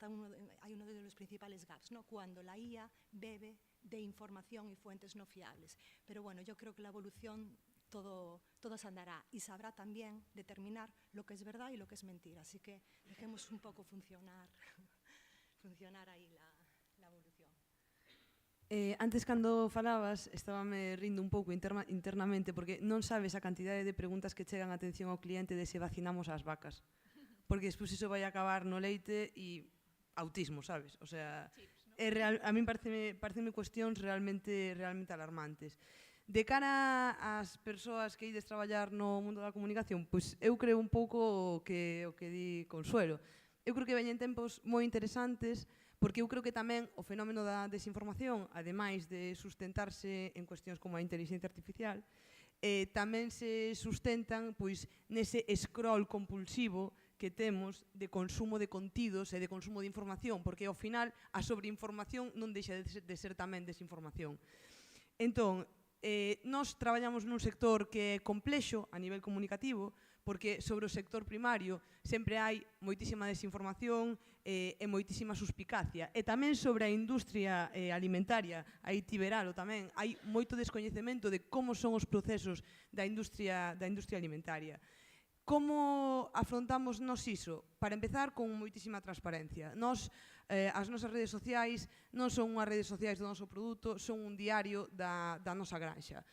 hay uno de los principales gaps, ¿no? Cuando la IA bebe de información y fuentes no fiables. Pero bueno, yo creo que la evolución todo se andará y sabrá también determinar lo que es verdad y lo que es mentira. Así que dejemos un poco funcionar aí la evolución. Antes, cando falabas, estábame rindo un pouco internamente, porque non sabes a cantidade de preguntas que chegan a atención ao cliente de se vacinamos as vacas. Porque despois iso vai acabar no leite e autismo, sabes? O sea, a mí pareceme cuestións realmente alarmantes. De cara ás persoas que ides traballar no mundo da comunicación, pois eu creo un pouco o que di Consuelo. eu creo que veñen tempos moi interesantes, porque eu creo que tamén o fenómeno da desinformación, ademais de sustentarse en cuestións como a inteligencia artificial, tamén se sustentan pois nese scroll compulsivo que temos de consumo de contidos e de consumo de información, porque ao final a sobreinformación non deixa de ser tamén desinformación. Entón, nós traballamos nun sector que é complexo a nivel comunicativo, porque sobre o sector primario sempre hai moitísima desinformación e moitísima suspicacia. E tamén sobre a industria alimentaria, aí tiberalo tamén, hai moito descoñecemento de como son os procesos da industria alimentaria. Como afrontamos nos iso? Para empezar, con moitísima transparencia. As nosas redes sociais non son unhas redes sociais do noso produto, son un diario da nosa granxa.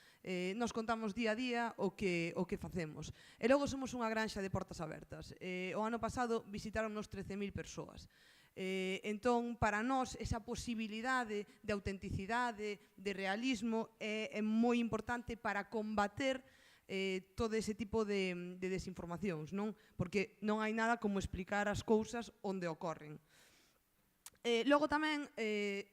Nos contamos día a día o que facemos. E logo somos unha granxa de portas abertas. O ano pasado visitaronnos 13.000 persoas. Entón, para nós, esa posibilidade de autenticidade, de realismo, é moi importante para combater todo ese tipo de desinformacións, non? Porque non hai nada como explicar as cousas onde ocorren. Logo tamén,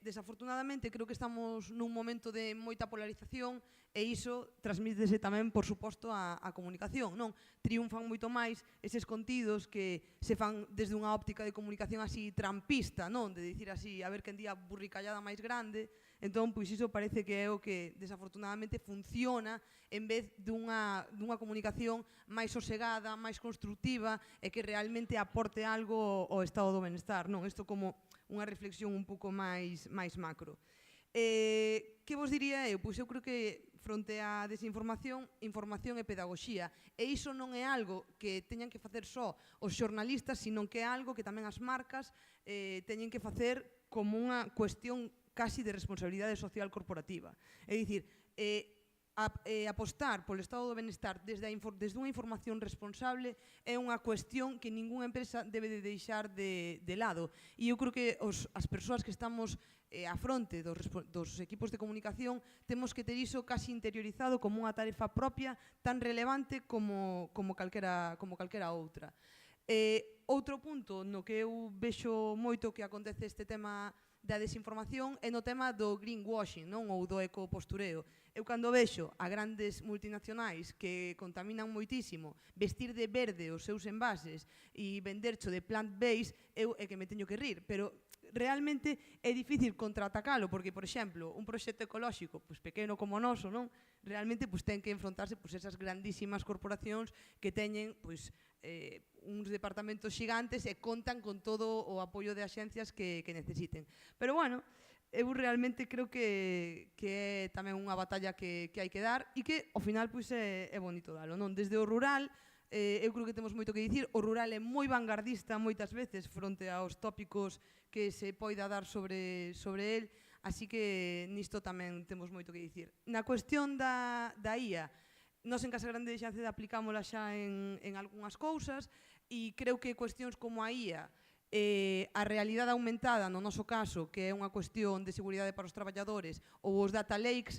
desafortunadamente, creo que estamos nun momento de moita polarización e iso transmítese tamén, por suposto, á comunicación, non? Triunfan moito máis eses contidos que se fan desde unha óptica de comunicación así trampista, non? De dicir así, a ver quen di a burricallada máis grande. Entón, pois iso parece que é o que desafortunadamente funciona en vez dunha comunicación máis sosegada, máis constructiva e que realmente aporte algo ao estado do benestar, non? Isto como unha reflexión un pouco máis macro. Que vos diría eu? Pois eu creo que fronte á desinformación, información e pedagogía. E iso non é algo que teñan que facer só os xornalistas, sino que é algo que tamén as marcas teñen que facer como unha cuestión casi de responsabilidade social corporativa. É dicir, apostar polo estado do benestar desde unha información responsable é unha cuestión que ningunha empresa debe de deixar de lado. E eu creo que as persoas que estamos a fronte dos equipos de comunicación temos que ter iso casi interiorizado como unha tarefa propia tan relevante como calquera outra. Outro punto no que eu vexo moito que acontece este tema da desinformación é no tema do greenwashing, non? Ou do ecopostureo. Eu cando vexo a grandes multinacionais que contaminan moitísimo vestir de verde os seus envases e vendercho de plant-based, é que me teño que rir, pero realmente é difícil contraatacalo porque, por exemplo, un proxecto ecolóxico pequeno como o noso, non? Realmente ten que enfrontarse esas grandísimas corporacións que teñen uns departamentos xigantes e contan con todo o apoio de axencias que necesiten. Pero, bueno, eu realmente creo que é tamén unha batalla que hai que dar e que, ao final, é bonito dalo, non? Desde o rural, eu creo que temos moito que dicir. O rural é moi vanguardista moitas veces fronte aos tópicos que se poida dar sobre el, así que nisto tamén temos moito que dicir. Na cuestión da IA, nós en Casa Grande de Xanceda aplicámola xa en algunhas cousas e creo que cuestións como a IA, a realidade aumentada, no noso caso, que é unha cuestión de seguridade para os traballadores, ou os data lakes,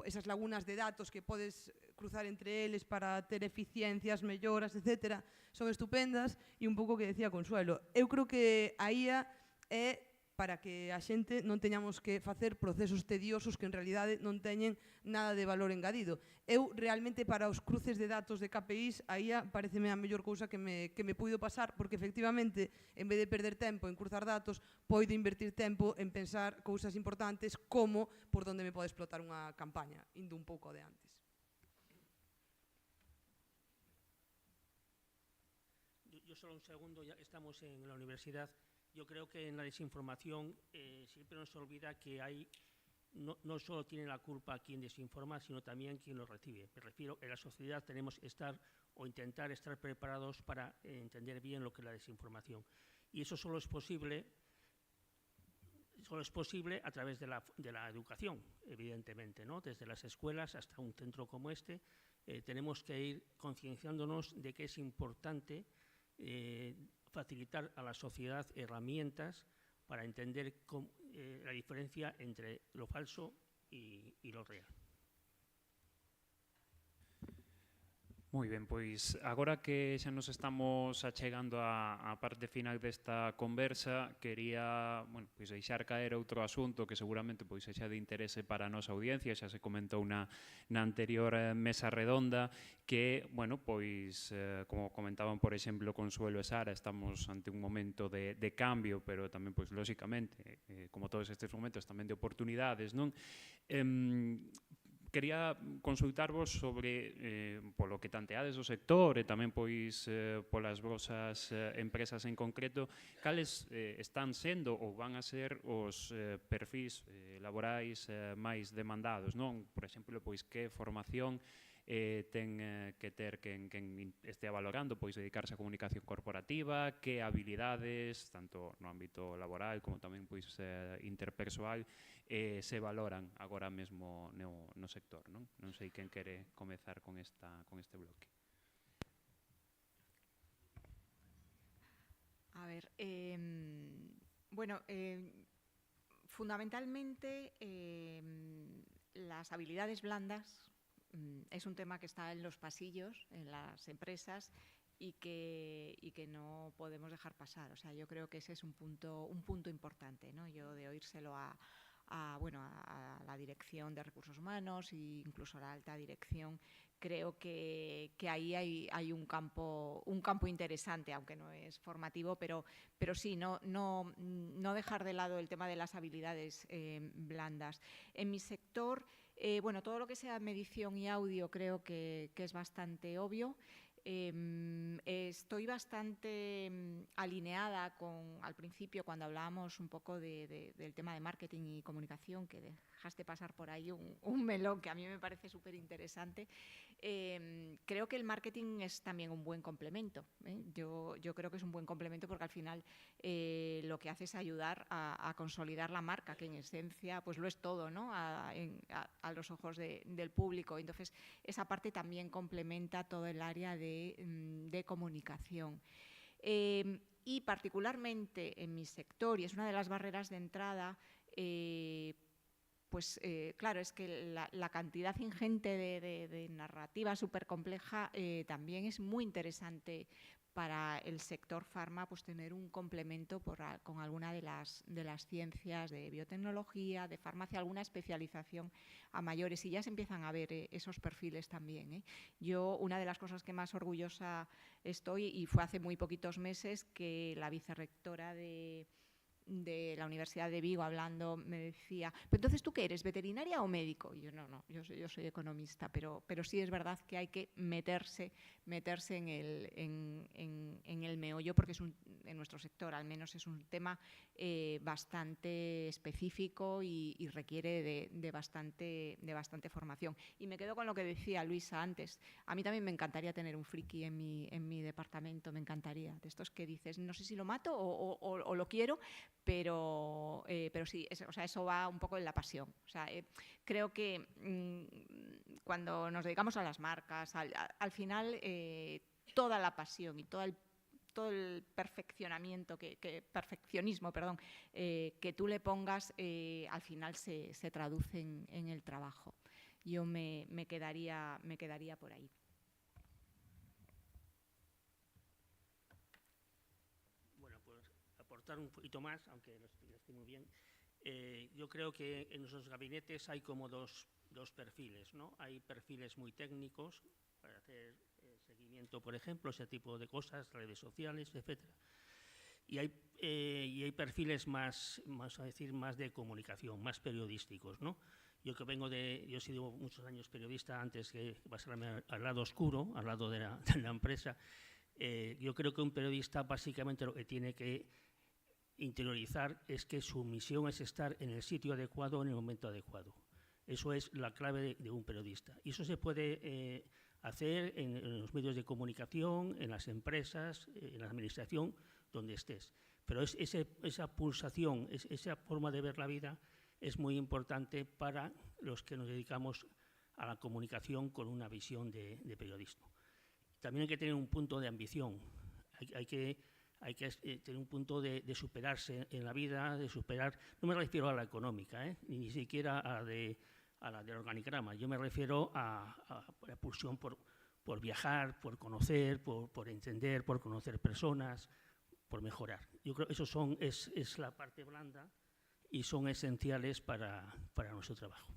esas lagunas de datos que podes cruzar entre eles para ter eficiencias, melloras, etc., son estupendas, e un pouco que decía Consuelo. Eu creo que a IA é para que a xente non teñamos que facer procesos tediosos que en realidade non teñen nada de valor engadido. Eu realmente para os cruces de datos de KPIs a IA pareceme a mellor cousa que me puido pasar, porque efectivamente en vez de perder tempo en cruzar datos, poido invertir tempo en pensar cousas importantes como por onde me pode explotar unha campaña, indo un pouco de antes. Yo solo un segundo, ya estamos en la universidad. Yo creo que en la desinformación siempre nos olvida que no solo tiene la culpa quien desinforma, sino también quien lo recibe. Me refiero, en la sociedad tenemos que intentar estar preparados para entender bien lo que es la desinformación. Y eso solo es posible a través de la educación, evidentemente, ¿no? Desde las escuelas hasta un centro como este, tenemos que ir concienciándonos de que es importante facilitar a la sociedad herramientas para entender la diferencia entre lo falso y lo real. Moi ben, pois agora que xa nos estamos achegando á parte final desta conversa, quería, bueno, pois deixar caer outro asunto que seguramente pois sexa de interese para a nosa audiencia, xa se comentou na anterior mesa redonda, que, bueno, pois, como comentaban, por exemplo, Consuelo e Sara, estamos ante un momento de cambio, pero tamén, pois, lóxicamente, como todos estes momentos, tamén de oportunidades, non? Quería consultarvos sobre, polo que tanteades o sector e tamén pois polas vosas empresas en concreto, cales están sendo ou van a ser os perfis laborais máis demandados, non? Por exemplo, pois que formación ten que ter quen estea valorando pois dedicarse a comunicación corporativa, que habilidades, tanto no ámbito laboral como tamén pois interpersoal, se valoran agora mesmo no sector, non? Non sei quen quere comezar con este bloque. A ver, bueno, fundamentalmente las habilidades blandas es un tema que está en los pasillos, en las empresas, y que no podemos dejar pasar. O sea, yo creo que ese es un punto importante, ¿no? Yo de oírselo a la dirección de recursos humanos e incluso a la alta dirección, creo que ahí hay un campo interesante, aunque no es formativo, pero sí, no dejar de lado el tema de las habilidades blandas. En mi sector, bueno, todo lo que sea medición y audio creo que es bastante obvio. Estoy bastante alineada con, al principio, cuando hablábamos un poco del tema de marketing y comunicación, que dejaste pasar por ahí un melón que a mí me parece súper interesante. Creo que el marketing es también un buen complemento. Yo creo que es un buen complemento porque al final lo que hace es ayudar a consolidar la marca, que en esencia pues lo es todo, ¿no? a los ojos del público. Entonces, esa parte también complementa todo el área de comunicación. Y particularmente en mi sector, y es una de las barreras de entrada, pues claro, es que la cantidad ingente de narrativa súper compleja también es muy interesante para el sector farma, pues tener un complemento con alguna de las ciencias de biotecnología, de farmacia, alguna especialización a mayores, y ya se empiezan a ver esos perfiles también. Yo, una de las cosas que más orgullosa estoy, y fue hace muy poquitos meses, que la vicerrectora de la Universidad de Vigo hablando me decía, ¿pero entonces tú qué eres, veterinaria o médico? Y yo no, yo soy economista, pero sí es verdad que hay que meterse en el meollo, porque en nuestro sector al menos es un tema bastante específico y requiere de bastante formación. Y me quedo con lo que decía Luisa antes. A mí también me encantaría tener un friki en mi departamento, me encantaría. De estos que dices, no sé si lo mato o lo quiero, pero sí, o sea, eso va un poco en la pasión. O sea, creo que cuando nos dedicamos a las marcas, al final toda la pasión y todo el perfeccionamiento, perfeccionismo, que tú le pongas, al final se traduce en el trabajo. Yo me quedaría por ahí. Aportar un poquito más, aunque lo explicaste muy bien. Yo creo que en nuestros gabinetes hay como dos perfiles, ¿no? Hay perfiles muy técnicos para hacer seguimiento, por ejemplo, ese tipo de cosas, redes sociales, etcétera. Y hay perfiles más de comunicación, más periodísticos, ¿no? Yo he sido muchos años periodista antes que pasarme al lado oscuro, al lado de la empresa. Yo creo que un periodista básicamente lo que tiene que interiorizar es que su misión es estar en el sitio adecuado en el momento adecuado. Eso es la clave de un periodista. Y eso se puede hacer en los medios de comunicación, en las empresas, en la administración, donde estés. Pero esa pulsación, esa forma de ver la vida es muy importante para los que nos dedicamos a la comunicación con una visión de periodismo. También hay que tener un punto de ambición. Hay que tener un punto de superarse en la vida, de superar, no me refiero a la económica, ni siquiera a la del organigrama, yo me refiero a la pulsión por por viajar, por conocer, por entender, por conocer personas, por mejorar. Yo creo que eso es la parte blanda y son esenciales para nuestro trabajo.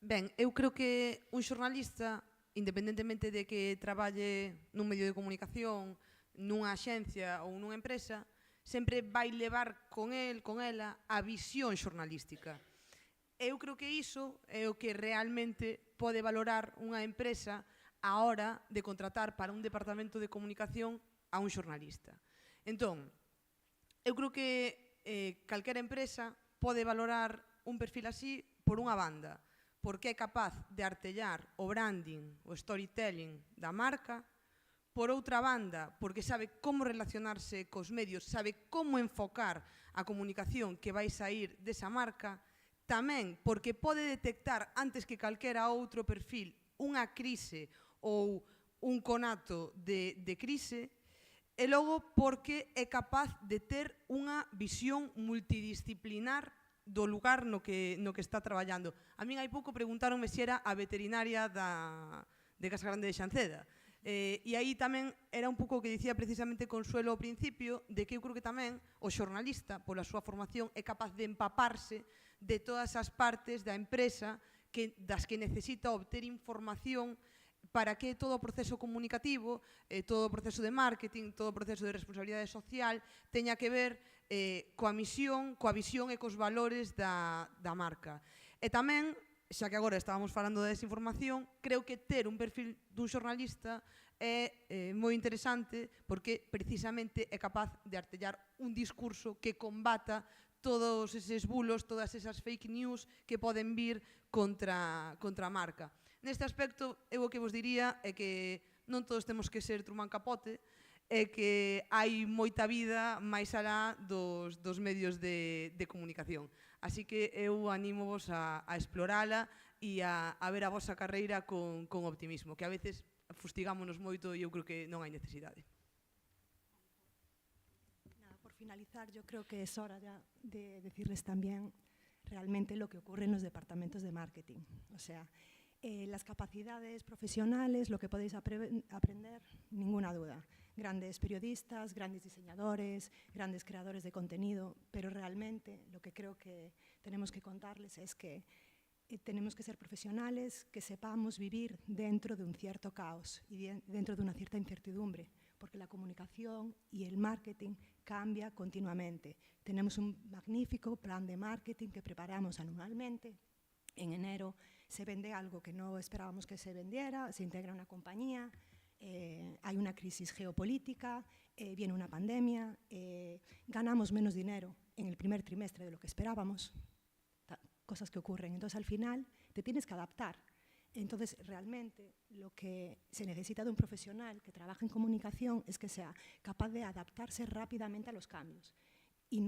Ben, eu creo que un xornalista, independentemente de que traballe nun medio de comunicación, nunha axencia ou nunha empresa, sempre vai levar con ela, a visión xornalística. Eu creo que iso é o que realmente pode valorar unha empresa a hora de contratar para un departamento de comunicación a un xornalista. Entón, eu creo que calquera empresa pode valorar un perfil así por unha banda, porque é capaz de artellar o branding, o storytelling da marca, por outra banda, porque sabe como relacionarse cos medios, sabe como enfocar a comunicación que vai sair desa marca, tamén porque pode detectar antes que calquera outro perfil unha crise ou un conato de crise, e logo porque é capaz de ter unha visión multidisciplinar do lugar no que está traballando. A min hai pouco preguntaronme se era a veterinaria de Casagrande de Xanceda. E aí tamén era un pouco o que dicía precisamente Consuelo ao principio, de que eu creo que tamén o xornalista, pola súa formación, é capaz de empaparse de todas as partes da empresa das que necesita obter información para que todo o proceso comunicativo, todo o proceso de marketing, todo o proceso de responsabilidade social teña que ver coa misión, coa visión e cos valores da marca. E tamén, xa que agora estábamos falando de desinformación, creo que ter un perfil dun xornalista é moi interesante porque precisamente é capaz de artellar un discurso que combata todos eses bulos, todas esas fake news que poden vir contra a marca. Neste aspecto, eu o que vos diría é que non todos temos que ser Truman Capote, é que hai moita vida máis alá dos medios de comunicación. Así que eu anímovos a explorala e a ver a vosa carreira con optimismo, que a veces fustigámonos moito e eu creo que non hai necesidade. Por finalizar, yo creo que es hora ya de decirles también realmente lo que ocurre en los departamentos de marketing. O sea, las capacidades profesionales, lo que podéis aprender, ninguna duda. Grandes periodistas, grandes diseñadores, grandes creadores de contenido, pero realmente lo que creo que tenemos que contarles es que tenemos que ser profesionales, que sepamos vivir dentro de un cierto caos y dentro de una cierta incertidumbre, porque la comunicación y el marketing cambia continuamente. Tenemos un magnífico plan de marketing que preparamos anualmente. En enero se vende algo que no esperábamos que se vendiera, se integra una compañía, hay una crisis geopolítica, viene una pandemia, ganamos menos dinero en el primer trimestre de lo que esperábamos, cosas que ocurren. Entonces, al final, te tienes que adaptar. Entonces, realmente, lo que se necesita de un profesional que trabaja en comunicación es que sea capaz de adaptarse rápidamente a los cambios y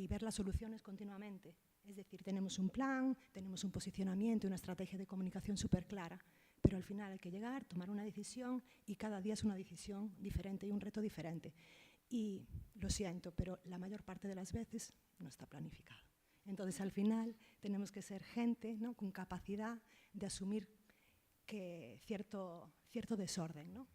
ver las soluciones continuamente. Es decir, tenemos un plan, tenemos un posicionamiento, una estrategia de comunicación súper clara, pero al final hay que llegar, tomar una decisión y cada día es una decisión diferente y un reto diferente. Y lo siento, pero la mayor parte de las veces no está planificado. Entonces, al final, tenemos que ser gente, ¿no?, con capacidad de asumir que cierto desorden, ¿no?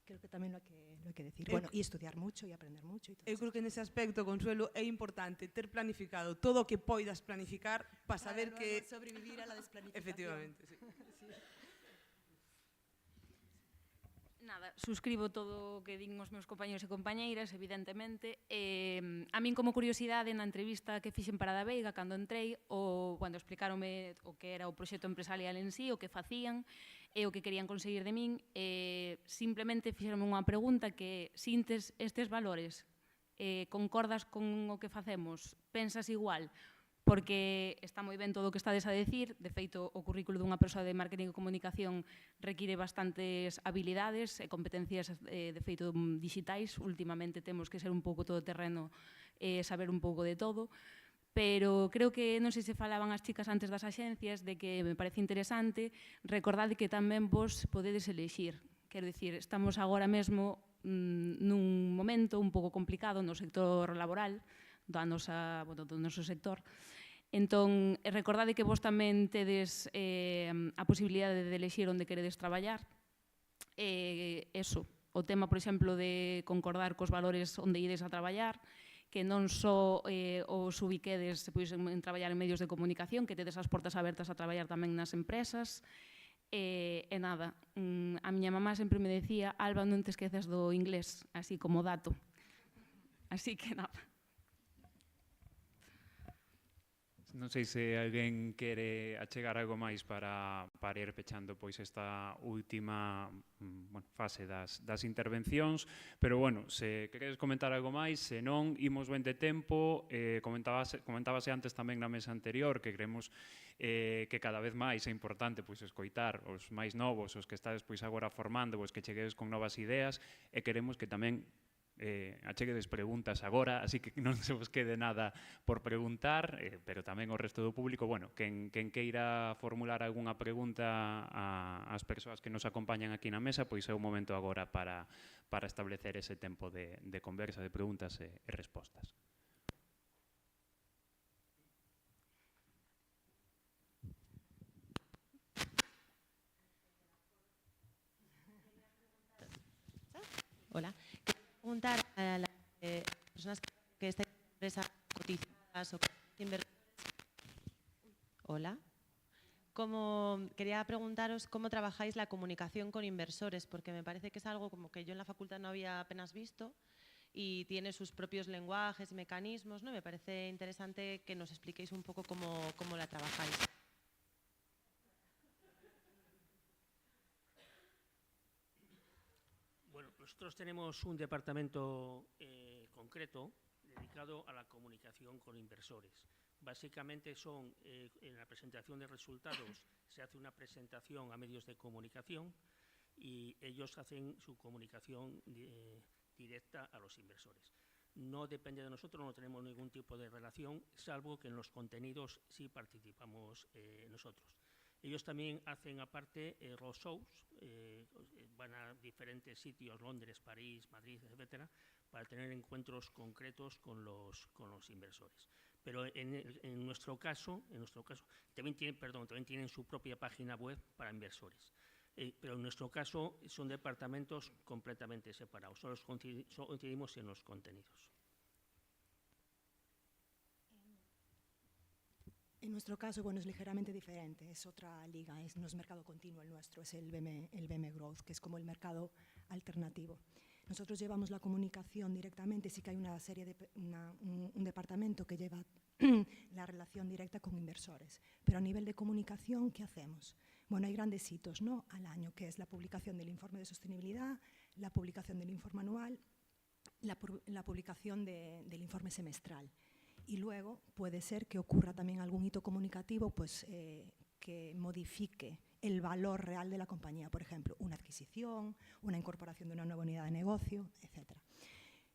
Creo que tamén lo hai que decir. Bueno, e estudiar mucho e aprender mucho. Eu creo que nese aspecto, Consuelo, é importante ter planificado todo o que poidas planificar para saber que... sobrevivir a la desplanificación. Efectivamente, sí. Nada, suscribo todo o que din os meus compañeros e compañeiras, evidentemente. A min, como curiosidade, na entrevista que fixen para Da Veiga, cando entrei, cando explicaronme o que era o proxecto empresarial en sí, o que facían, e o que querían conseguir de min, simplemente fixeronme unha pregunta que, sintes estes valores, concordas con o que facemos, pensas igual? Porque está moi ben todo o que estades a decir, de feito, o currículo dunha persoa de marketing e comunicación require bastantes habilidades e competencias, de feito, digitais. Últimamente temos que ser un pouco todoterreno e saber un pouco de todo, pero creo que, non sei se falaban as chicas antes das axencias, de que me parece interesante recordade que tamén vos podedes elexir. Quero dicir, estamos agora mesmo nun momento un pouco complicado no sector laboral, do noso sector, Entón, recordade que vos tamén tedes a posibilidade de elexir onde queredes traballar. Eso, o tema, por exemplo, de concordar cos valores onde ides a traballar, que non só os ubiquedes en traballar en medios de comunicación, que tedes as portas abertas a traballar tamén nas empresas. E nada, a miña mamá sempre me decía: Alba, non te esquezas do inglés, así como dato. Así que nada. Non sei se alguén quere achegar algo máis para ir pechando pois esta última fase das intervencións, pero bueno, se queredes comentar algo máis, se non, imos ben de tempo. Comentábase antes tamén na mesa anterior que creemos que cada vez máis é importante pois escoitar os máis novos, os que estades pois agora formando, os que cheguedes con novas ideas, e queremos que tamén acheguedes preguntas agora, así que non se vos quede nada por preguntar, pero tamén o resto do público, bueno, quen queira formular algunha pregunta ás persoas que nos acompañan aquí na mesa, pois é o momento agora para establecer ese tempo de conversa, de preguntas e respostas. Hola. Preguntar a las personas que están en empresas cotizadas o inversores. Hola. Quería preguntaros cómo trabajáis la comunicación con inversores, porque me parece que es algo como que yo en la facultad no había apenas visto y tiene sus propios lenguajes y mecanismos, ¿no? Me parece interesante que nos expliquéis un poco cómo la trabajáis. Nosotros tenemos un departamento concreto dedicado a la comunicación con inversores. Básicamente en la presentación de resultados se hace una presentación a medios de comunicación y ellos hacen su comunicación directa a los inversores. No depende de nosotros, no tenemos ningún tipo de relación, salvo que en los contenidos sí participamos nosotros. Ellos también hacen aparte roadshows, van a diferentes sitios, Londres, París, Madrid, etcétera, para tener encuentros concretos con los inversores. Pero en nuestro caso también tienen su propia página web para inversores. Pero en nuestro caso son departamentos completamente separados, solo coincidimos en los contenidos. En nuestro caso, bueno, es ligeramente diferente, es otra liga, no es mercado continuo el nuestro, es el BM Growth, que es como el mercado alternativo. Nosotros llevamos la comunicación directamente, sí que hay una serie de un departamento que lleva la relación directa con inversores, pero a nivel de comunicación, ¿qué hacemos? Bueno, hay grandes hitos, ¿no?, al año, que es la publicación del informe de sostenibilidad, la publicación del informe anual, la publicación del informe semestral. Y luego puede ser que ocurra también algún hito comunicativo pues, que modifique el valor real de la compañía, por ejemplo, una adquisición, una incorporación de una nueva unidad de negocio, etc.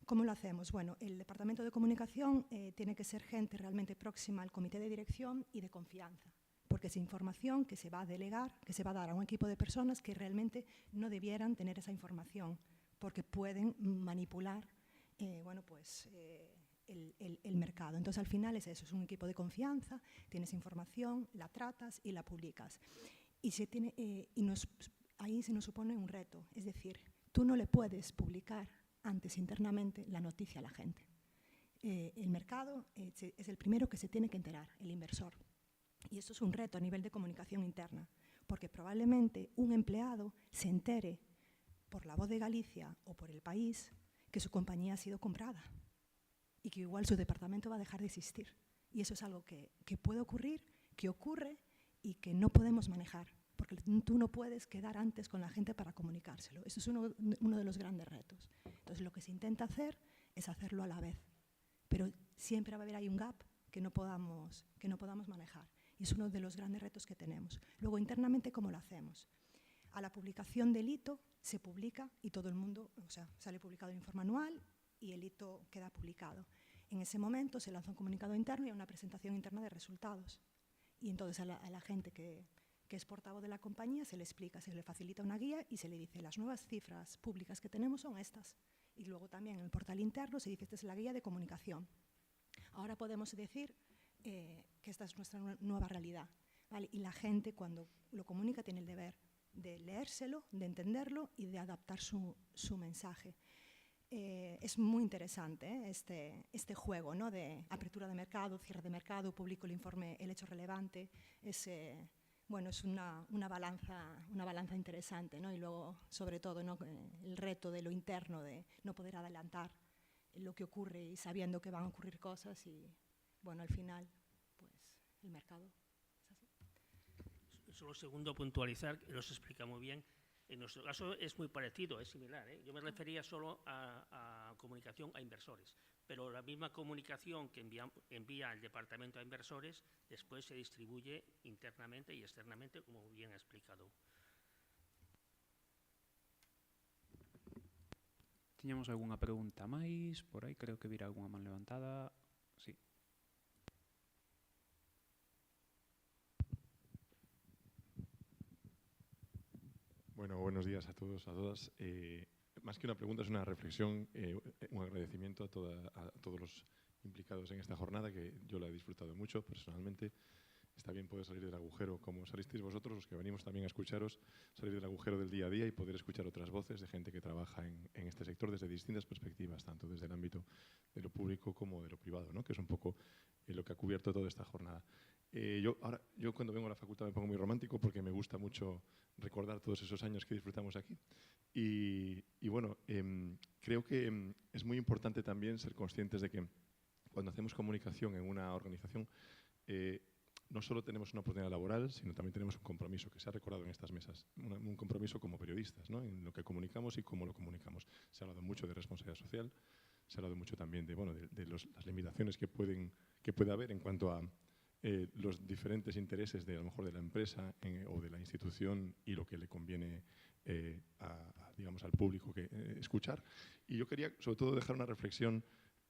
¿Cómo lo hacemos? Bueno, el departamento de comunicación tiene que ser gente realmente próxima al comité de dirección y de confianza, porque es información que se va a delegar, que se va a dar a un equipo de personas que realmente no debieran tener esa información, porque pueden manipular, bueno, pues, el mercado. Entonces, al final es eso, es un equipo de confianza, tienes información, la tratas y la publicas. Y ahí se nos supone un reto, es decir, tú no le puedes publicar antes internamente la noticia a la gente. El mercado es el primero que se tiene que enterar, el inversor. Y eso es un reto a nivel de comunicación interna, porque probablemente un empleado se entere por la Voz de Galicia o por El País que su compañía ha sido comprada y que igual su departamento va a dejar de existir. Y eso es algo que puede ocurrir, que ocurre y que no podemos manejar, porque tú no puedes quedar antes con la gente para comunicárselo. Eso es uno de los grandes retos. Entonces, lo que se intenta hacer es hacerlo a la vez, pero siempre va a haber ahí un gap que no podamos manejar. Y es uno de los grandes retos que tenemos. Luego, internamente, ¿cómo lo hacemos? A la publicación del hito se publica y todo el mundo, o sea, sale publicado el informe anual y el hito queda publicado. En ese momento se lanza un comunicado interno y una presentación interna de resultados. Y entonces a la gente que es portavoz de la compañía se le explica, se le facilita una guía y se le dice las nuevas cifras públicas que tenemos son estas. Y luego también en el portal interno se dice esta es la guía de comunicación. Ahora podemos decir que esta es nuestra nueva realidad, ¿vale? Y la gente cuando lo comunica tiene el deber de leérselo, de entenderlo y de adaptar su mensaje. Es muy interesante este juego, ¿no? De apertura de mercado, cierre de mercado, publico el informe, el hecho relevante. Bueno, es una balanza interesante, ¿no? Y luego, sobre todo, ¿no? El reto de lo interno, de no poder adelantar lo que ocurre y sabiendo que van a ocurrir cosas y, bueno, al final, pues, el mercado es así. Solo segundo, puntualizar, que nos explica muy bien. En nuestro caso es muy parecido, es similar, ¿eh? Yo me refería solo a comunicación a inversores, pero la misma comunicación que envía el departamento a inversores después se distribuye internamente y externamente, como bien ha explicado. Tiñamos algunha pregunta máis por aí, creo que vira algunha man levantada. Sí. Bueno, buenos días a todos, a todas. Más que una pregunta, es una reflexión, un agradecimiento a todos los implicados en esta jornada, que yo la he disfrutado mucho personalmente. Está bien poder salir del agujero, como salisteis vosotros, los que venimos también a escucharos, salir del agujero del día a día y poder escuchar otras voces de gente que trabaja en este sector desde distintas perspectivas, tanto desde el ámbito de lo público como de lo privado, ¿no? Que es un poco lo que ha cubierto toda esta jornada. Yo cuando vengo a la facultad me pongo muy romántico porque me gusta mucho recordar todos esos años que disfrutamos aquí. Y bueno, creo que es muy importante también ser conscientes de que cuando hacemos comunicación en una organización, no solo tenemos una oportunidad laboral, sino también tenemos un compromiso que se ha recordado en estas mesas, un compromiso como periodistas, ¿no? En lo que comunicamos y cómo lo comunicamos. Se ha hablado mucho de responsabilidad social, se ha hablado mucho también de las limitaciones que puede haber en cuanto a los diferentes intereses a lo mejor de la empresa o de la institución y lo que le conviene digamos, al público escuchar. Y yo quería sobre todo dejar una reflexión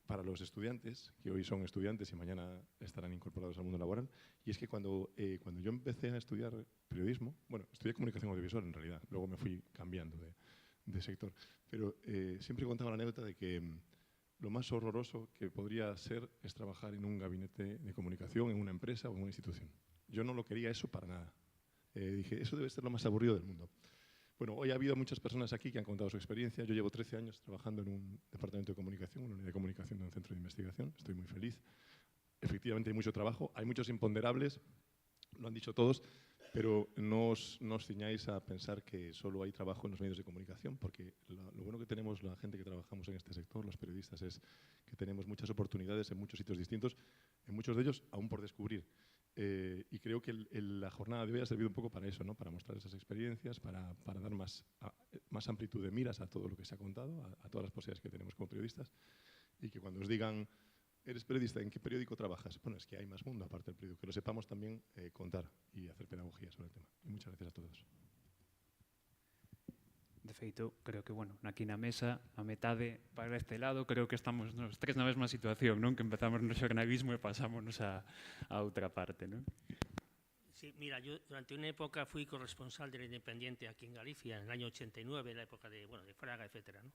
para los estudiantes, que hoy son estudiantes y mañana estarán incorporados al mundo laboral, y es que cuando yo empecé a estudiar periodismo, bueno, estudié comunicación audiovisual en realidad, luego me fui cambiando de sector, pero siempre contaba la anécdota de que lo más horroroso que podría ser es trabajar en un gabinete de comunicación, en una empresa o en una institución. Yo no lo quería eso para nada. Dije, eso debe ser lo más aburrido del mundo. Bueno, hoy ha habido muchas personas aquí que han contado su experiencia. Yo llevo 13 años trabajando en un departamento de comunicación, una unidad de comunicación de un centro de investigación. Estoy muy feliz. Efectivamente hay mucho trabajo, hay muchos imponderables, lo han dicho todos, pero no os ciñáis a pensar que solo hay trabajo en los medios de comunicación, porque lo bueno que tenemos la gente que trabajamos en este sector, los periodistas, es que tenemos muchas oportunidades en muchos sitios distintos, en muchos de ellos aún por descubrir. Y creo que la jornada de hoy ha servido un poco para eso, ¿no? Para mostrar esas experiencias, para dar más amplitud de miras a todo lo que se ha contado, a todas las posibilidades que tenemos como periodistas, y que cuando os digan, ¿eres periodista? ¿En qué periódico trabajas? Bueno, es que hay más mundo aparte del periódico, que lo sepamos también contar y hacer pedagogía sobre el tema. Y muchas gracias a todos. De feito, creo que, bueno, aquí na mesa, a metade para este lado, creo que estamos nos tres na mesma situación, non? Que empezamos no xornalismo e pasámonos a outra parte, non? Sí, mira, yo durante una época fui corresponsal del Independiente aquí en Galicia, en el año 89, la época de Fraga, etcétera, ¿no?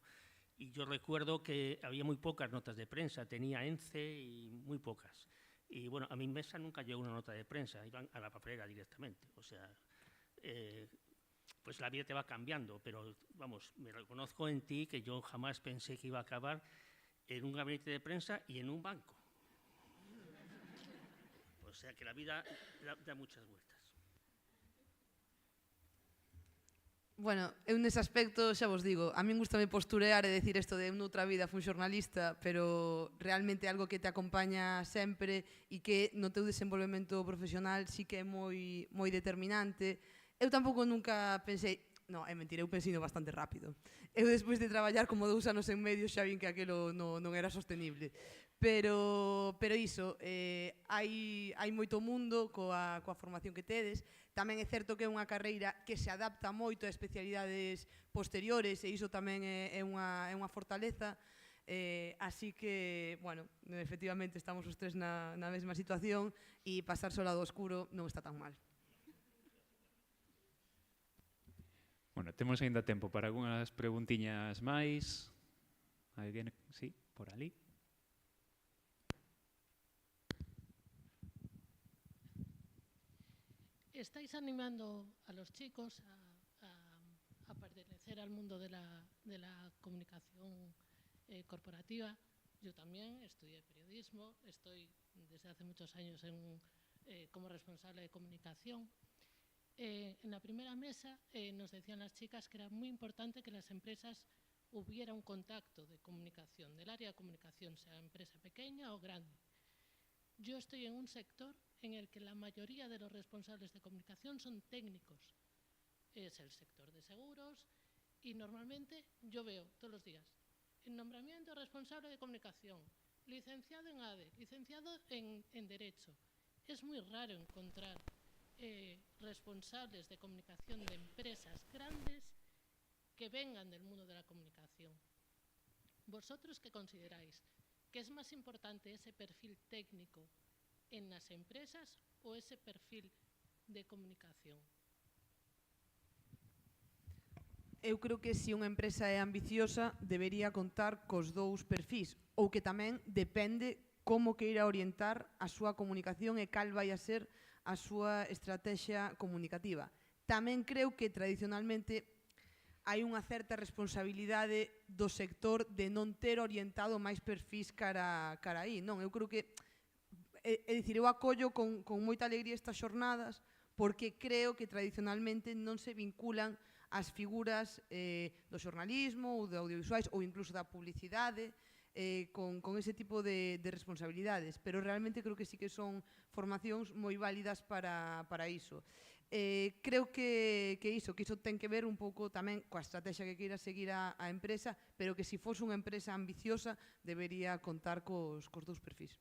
Y yo recuerdo que había muy pocas notas de prensa, tenía ENCE y muy pocas. Y bueno, a mi mesa nunca llegó una nota de prensa, iban a la papelera directamente. O sea, pues la vida te va cambiando, pero vamos, me reconozco en ti que yo jamás pensé que iba a acabar en un gabinete de prensa y en un banco. O sea que la vida da muchas vueltas. Bueno, eu nese aspecto xa vos digo, a min gustame posturear e decir isto de noutra vida fui xornalista, pero realmente algo que te acompaña sempre e que no teu desenvolvemento profesional sí que é moi determinante. Eu tampouco nunca pensei, no, é mentira, eu pensei bastante rápido. Eu despois de traballar como 2 anos en medio xa vin que aquilo non era sostenible. Pero iso, hai moito mundo coa formación que tedes. Tamén é certo que é unha carreira que se adapta moito a especialidades posteriores e iso tamén é unha fortaleza. Así que, bueno, efectivamente estamos os tres na mesma situación e pasarse ao lado oscuro non está tan mal. Bueno, temos aínda tempo para algunhas preguntiñas máis. Alguén? Sí, por ali. estáis animando a los chicos a pertenecer al mundo de la comunicación corporativa. Yo también estudié periodismo, estoy desde hace muchos años como responsable de comunicación. En la primera mesa nos decían las chicas que era muy importante que las empresas hubiera un contacto de comunicación, del área de comunicación, sea empresa pequeña o grande. Yo estoy en un sector en el que la mayoría de los responsables de comunicación son técnicos. Es el sector de seguros y normalmente yo veo todos los días el nombramiento responsable de comunicación, licenciado en ADE, licenciado en Derecho. Es muy raro encontrar responsables de comunicación de empresas grandes que vengan del mundo de la comunicación. ¿Vosotros qué consideráis? ¿Que es más importante ese perfil técnico en las empresas o ese perfil de comunicación? Eu creo que se unha empresa é ambiciosa debería contar cos dous perfis, ou que tamén depende como queira orientar a súa comunicación e cal vai a ser a súa estrategia comunicativa. Tamén creo que tradicionalmente hai unha certa responsabilidade do sector de non ter orientado máis perfis cara aí. Non, eu creo que, é dicir, eu acollo con moita alegría estas xornadas porque creo que tradicionalmente non se vinculan as figuras do xornalismo ou de audiovisuais ou incluso da publicidade con ese tipo de responsabilidades, pero realmente creo que sí que son formacións moi válidas para iso. Creo que iso ten que ver un pouco tamén coa estrategia que queira seguir a empresa, pero que se fose unha empresa ambiciosa debería contar cos dous perfis.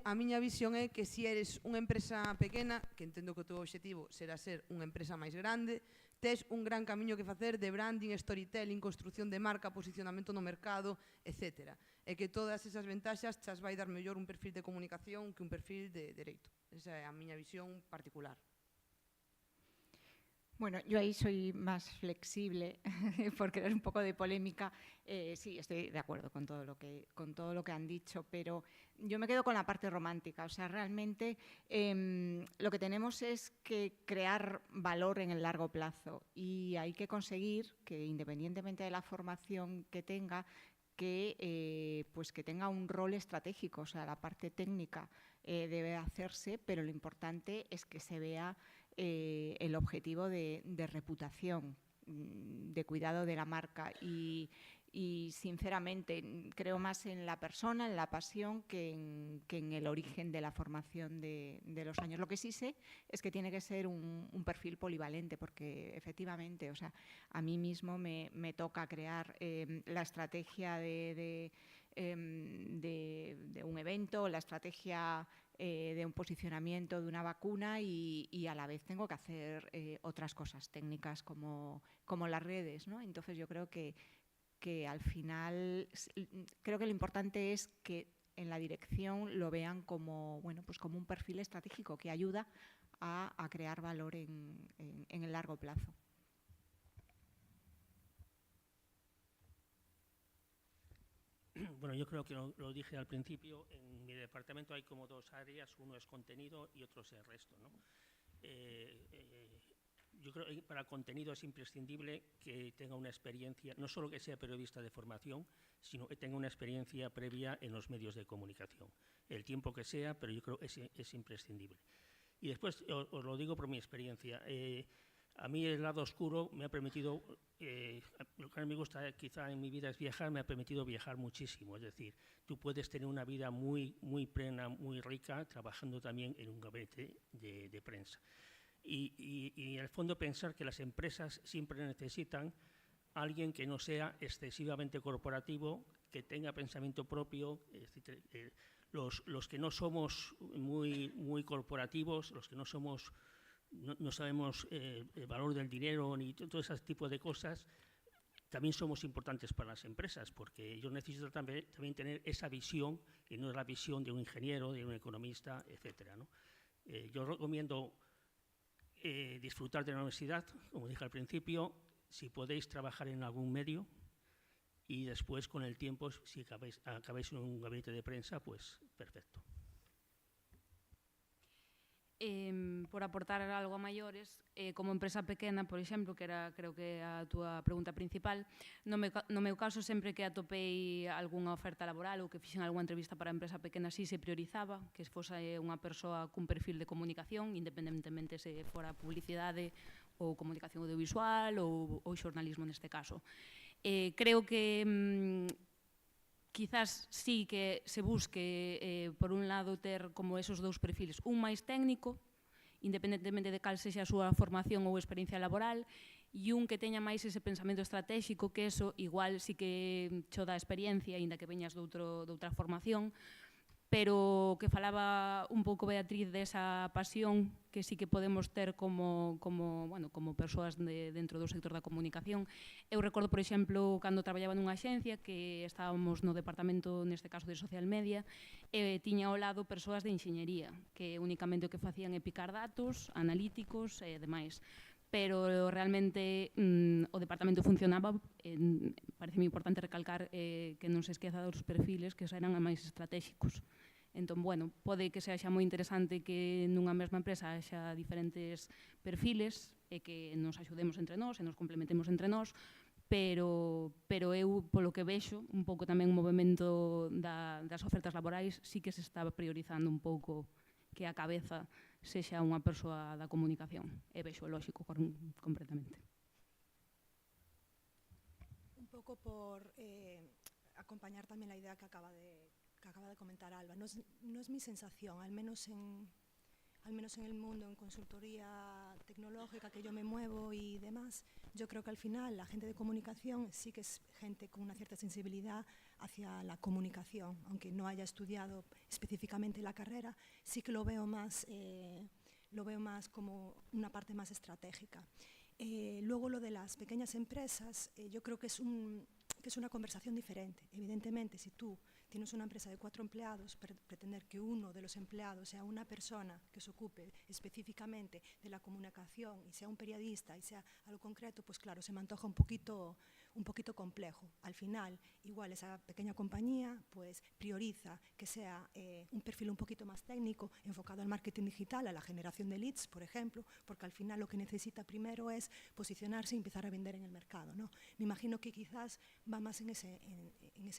A miña visión é que se eres unha empresa pequena, que entendo que o teu obxectivo será ser unha empresa máis grande, tes un gran camiño que facer de branding, storytelling, construción de marca, posicionamento no mercado, etc. E que todas esas ventaxas chas vai dar mellor un perfil de comunicación que un perfil de dereito. Esa é a miña visión particular. Bueno, yo ahí soy más flexible, por crear un poco de polémica. Sí, estoy de acuerdo con todo lo que han dicho, pero yo me quedo con la parte romántica. O sea, realmente lo que tenemos es que crear valor en el largo plazo y hay que conseguir que, independientemente de la formación que tenga, pues que tenga un rol estratégico. O sea, la parte técnica debe hacerse, pero lo importante es que se vea el objetivo de reputación, de cuidado de la marca y sinceramente creo más en la persona, en la pasión que en el origen de la formación de los años. Lo que sí sé es que tiene que ser un perfil polivalente porque efectivamente, o sea, a mí mismo me toca crear la estrategia de un evento, la estrategia de un posicionamiento de una vacuna y a la vez tengo que hacer otras cosas técnicas como las redes, ¿no? Entonces yo creo que al final creo que lo importante es que en la dirección lo vean como, bueno, pues como un perfil estratégico que ayuda a crear valor en el largo plazo. Bueno, yo creo que lo dije al principio, en mi departamento hay como dos áreas, uno es contenido y otro es el resto, ¿no? Yo creo que para contenido es imprescindible que tenga una experiencia, no solo que sea periodista de formación, sino que tenga una experiencia previa en los medios de comunicación. El tiempo que sea, pero yo creo que es imprescindible. Y después, os lo digo por mi experiencia, a mí el lado oscuro me ha permitido, lo que a mí me gusta quizá en mi vida es viajar, me ha permitido viajar muchísimo. Es decir, tú puedes tener una vida muy plena, muy rica, trabajando también en un gabinete de prensa. Y en el fondo pensar que las empresas siempre necesitan a alguien que no sea excesivamente corporativo, que tenga pensamiento propio, es decir, los que no somos muy corporativos, los que no somos... No sabemos el valor del dinero ni todo ese tipo de cosas, también somos importantes para las empresas, porque ellos necesitan también tener esa visión, que no es la visión de un ingeniero, de un economista, etcétera, ¿no? Yo recomiendo disfrutar de la universidad, como dije al principio, si podéis trabajar en algún medio y después con el tiempo, si acabáis en un gabinete de prensa, pues perfecto. Por aportar algo a maiores, como empresa pequena, por exemplo, que era, creo que a túa pregunta principal, no meu caso, sempre que atopei algunha oferta laboral ou que fixen algunha entrevista para a empresa pequena, sí se priorizaba que fose unha persoa cun perfil de comunicación, independentemente se fora publicidade ou comunicación audiovisual ou xornalismo neste caso. Creo que quizás sí que se busque, por un lado, ter como esos dous perfiles, un máis técnico, independentemente de cal sexa a súa formación ou experiencia laboral, e un que teña máis ese pensamento estratégico, que eso igual sí que cho dá experiencia, aínda que veñas doutra formación, pero que falaba un pouco Beatriz desa pasión que sí que podemos ter como persoas dentro do sector da comunicación. Eu recordo, por exemplo, cando traballaba nunha axencia que estábamos no departamento, neste caso de social media, tiña ao lado persoas de enxeñería que únicamente o que facían é picar datos, analíticos e demais. Pero realmente o departamento funcionaba, parece moi importante recalcar que non se esqueza dos perfiles que eran máis estratégicos. Entón, bueno, pode que sexa moi interesante que nunha mesma empresa haxa diferentes perfiles e que nos axudemos entre nós e nos complementemos entre nós, pero eu, polo que vexo, un pouco tamén o movimento das ofertas laborais, sí que se está priorizando un pouco que a cabeza sexa unha persoa da comunicación. E vexo lógico completamente. Un pouco por acompañar tamén la idea que acaba de comentar Alba. No es mi sensación, al menos en el mundo, en consultoría tecnológica que yo me muevo y demás, yo creo que al final la gente de comunicación sí que es gente con una cierta sensibilidad hacia la comunicación, aunque no haya estudiado específicamente la carrera, sí que lo veo más como una parte más estratégica. Luego lo de las pequeñas empresas, yo creo que es una conversación diferente. Evidentemente, si tú tienes una empresa de 4 empleados, pretender que uno de los empleados sea una persona que se ocupe específicamente de la comunicación y sea un periodista y sea algo concreto, pues claro, se me antoja un poquito complejo. Al final, igual esa pequeña compañía pues prioriza que sea un perfil un poquito más técnico, enfocado al marketing digital, a la generación de leads, por ejemplo, porque al final lo que necesita primero es posicionarse y empezar a vender en el mercado, ¿no? Me imagino que quizás va más en ese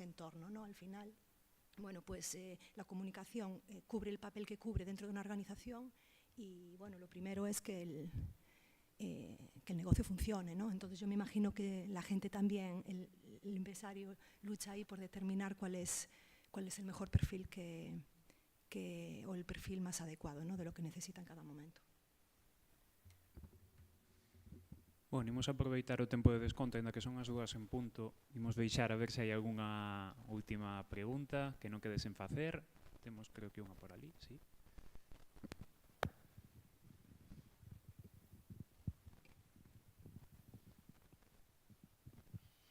entorno, ¿no? Al final, bueno, pues la comunicación cubre el papel que cubre dentro de una organización y, bueno, lo primero es que el negocio funcione, ¿no? Entonces yo me imagino que la gente también, el empresario lucha ahí por determinar cuál es el mejor perfil o el perfil más adecuado, ¿no? De lo que necesita en cada momento. Bueno, imos aproveitar o tempo de desconto, ainda que son as 2 en punto. Imos deixar a ver se hai algunha última pregunta que non quede sen facer. Temos, creo que unha por ali, sí.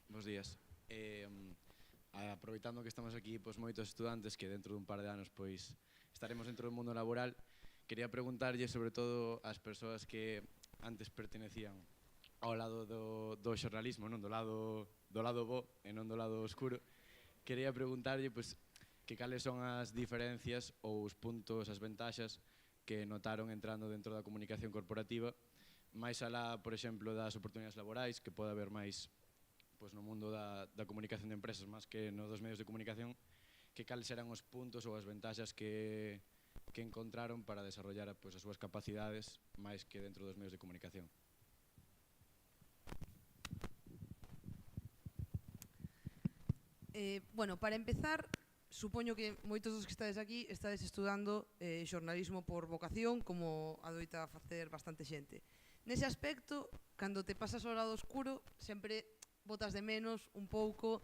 Bos días. Aproveitando que estamos aquí moitos estudantes que dentro dun par de anos estaremos dentro do mundo laboral, quería preguntarlle sobre todo ás persoas que antes pertenecían ao lado do xornalismo, non do lado bo e non do lado oscuro. Quería preguntarlle que cales son as diferencias ou os puntos, as ventaxas que notaron entrando dentro da comunicación corporativa, máis alá, por exemplo, das oportunidades laborais que pode haber máis no mundo da comunicación de empresas máis que no dos medios de comunicación, que cales eran os puntos ou as ventaxas que encontraron para desarrollar as súas capacidades máis que dentro dos medios de comunicación. Bueno, para empezar, supoño que moitos dos que estades aquí estades estudando xornalismo por vocación, como adoita facer bastante xente. Nese aspecto, cando te pasas ao lado oscuro, sempre botas de menos un pouco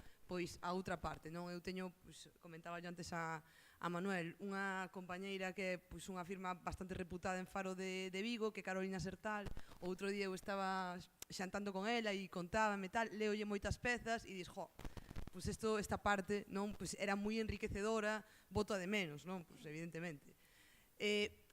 a outra parte, non? Eu teño, comentaba yo antes a Manuel, unha compañeira que é unha firma bastante reputada en Faro de Vigo, que é Carolina Sertal. Outro día eu estaba xantando con ela e contábame tal, leolle moitas pezas e dis, esta parte non era moi enriquecedora, boto a de menos, non? Evidentemente.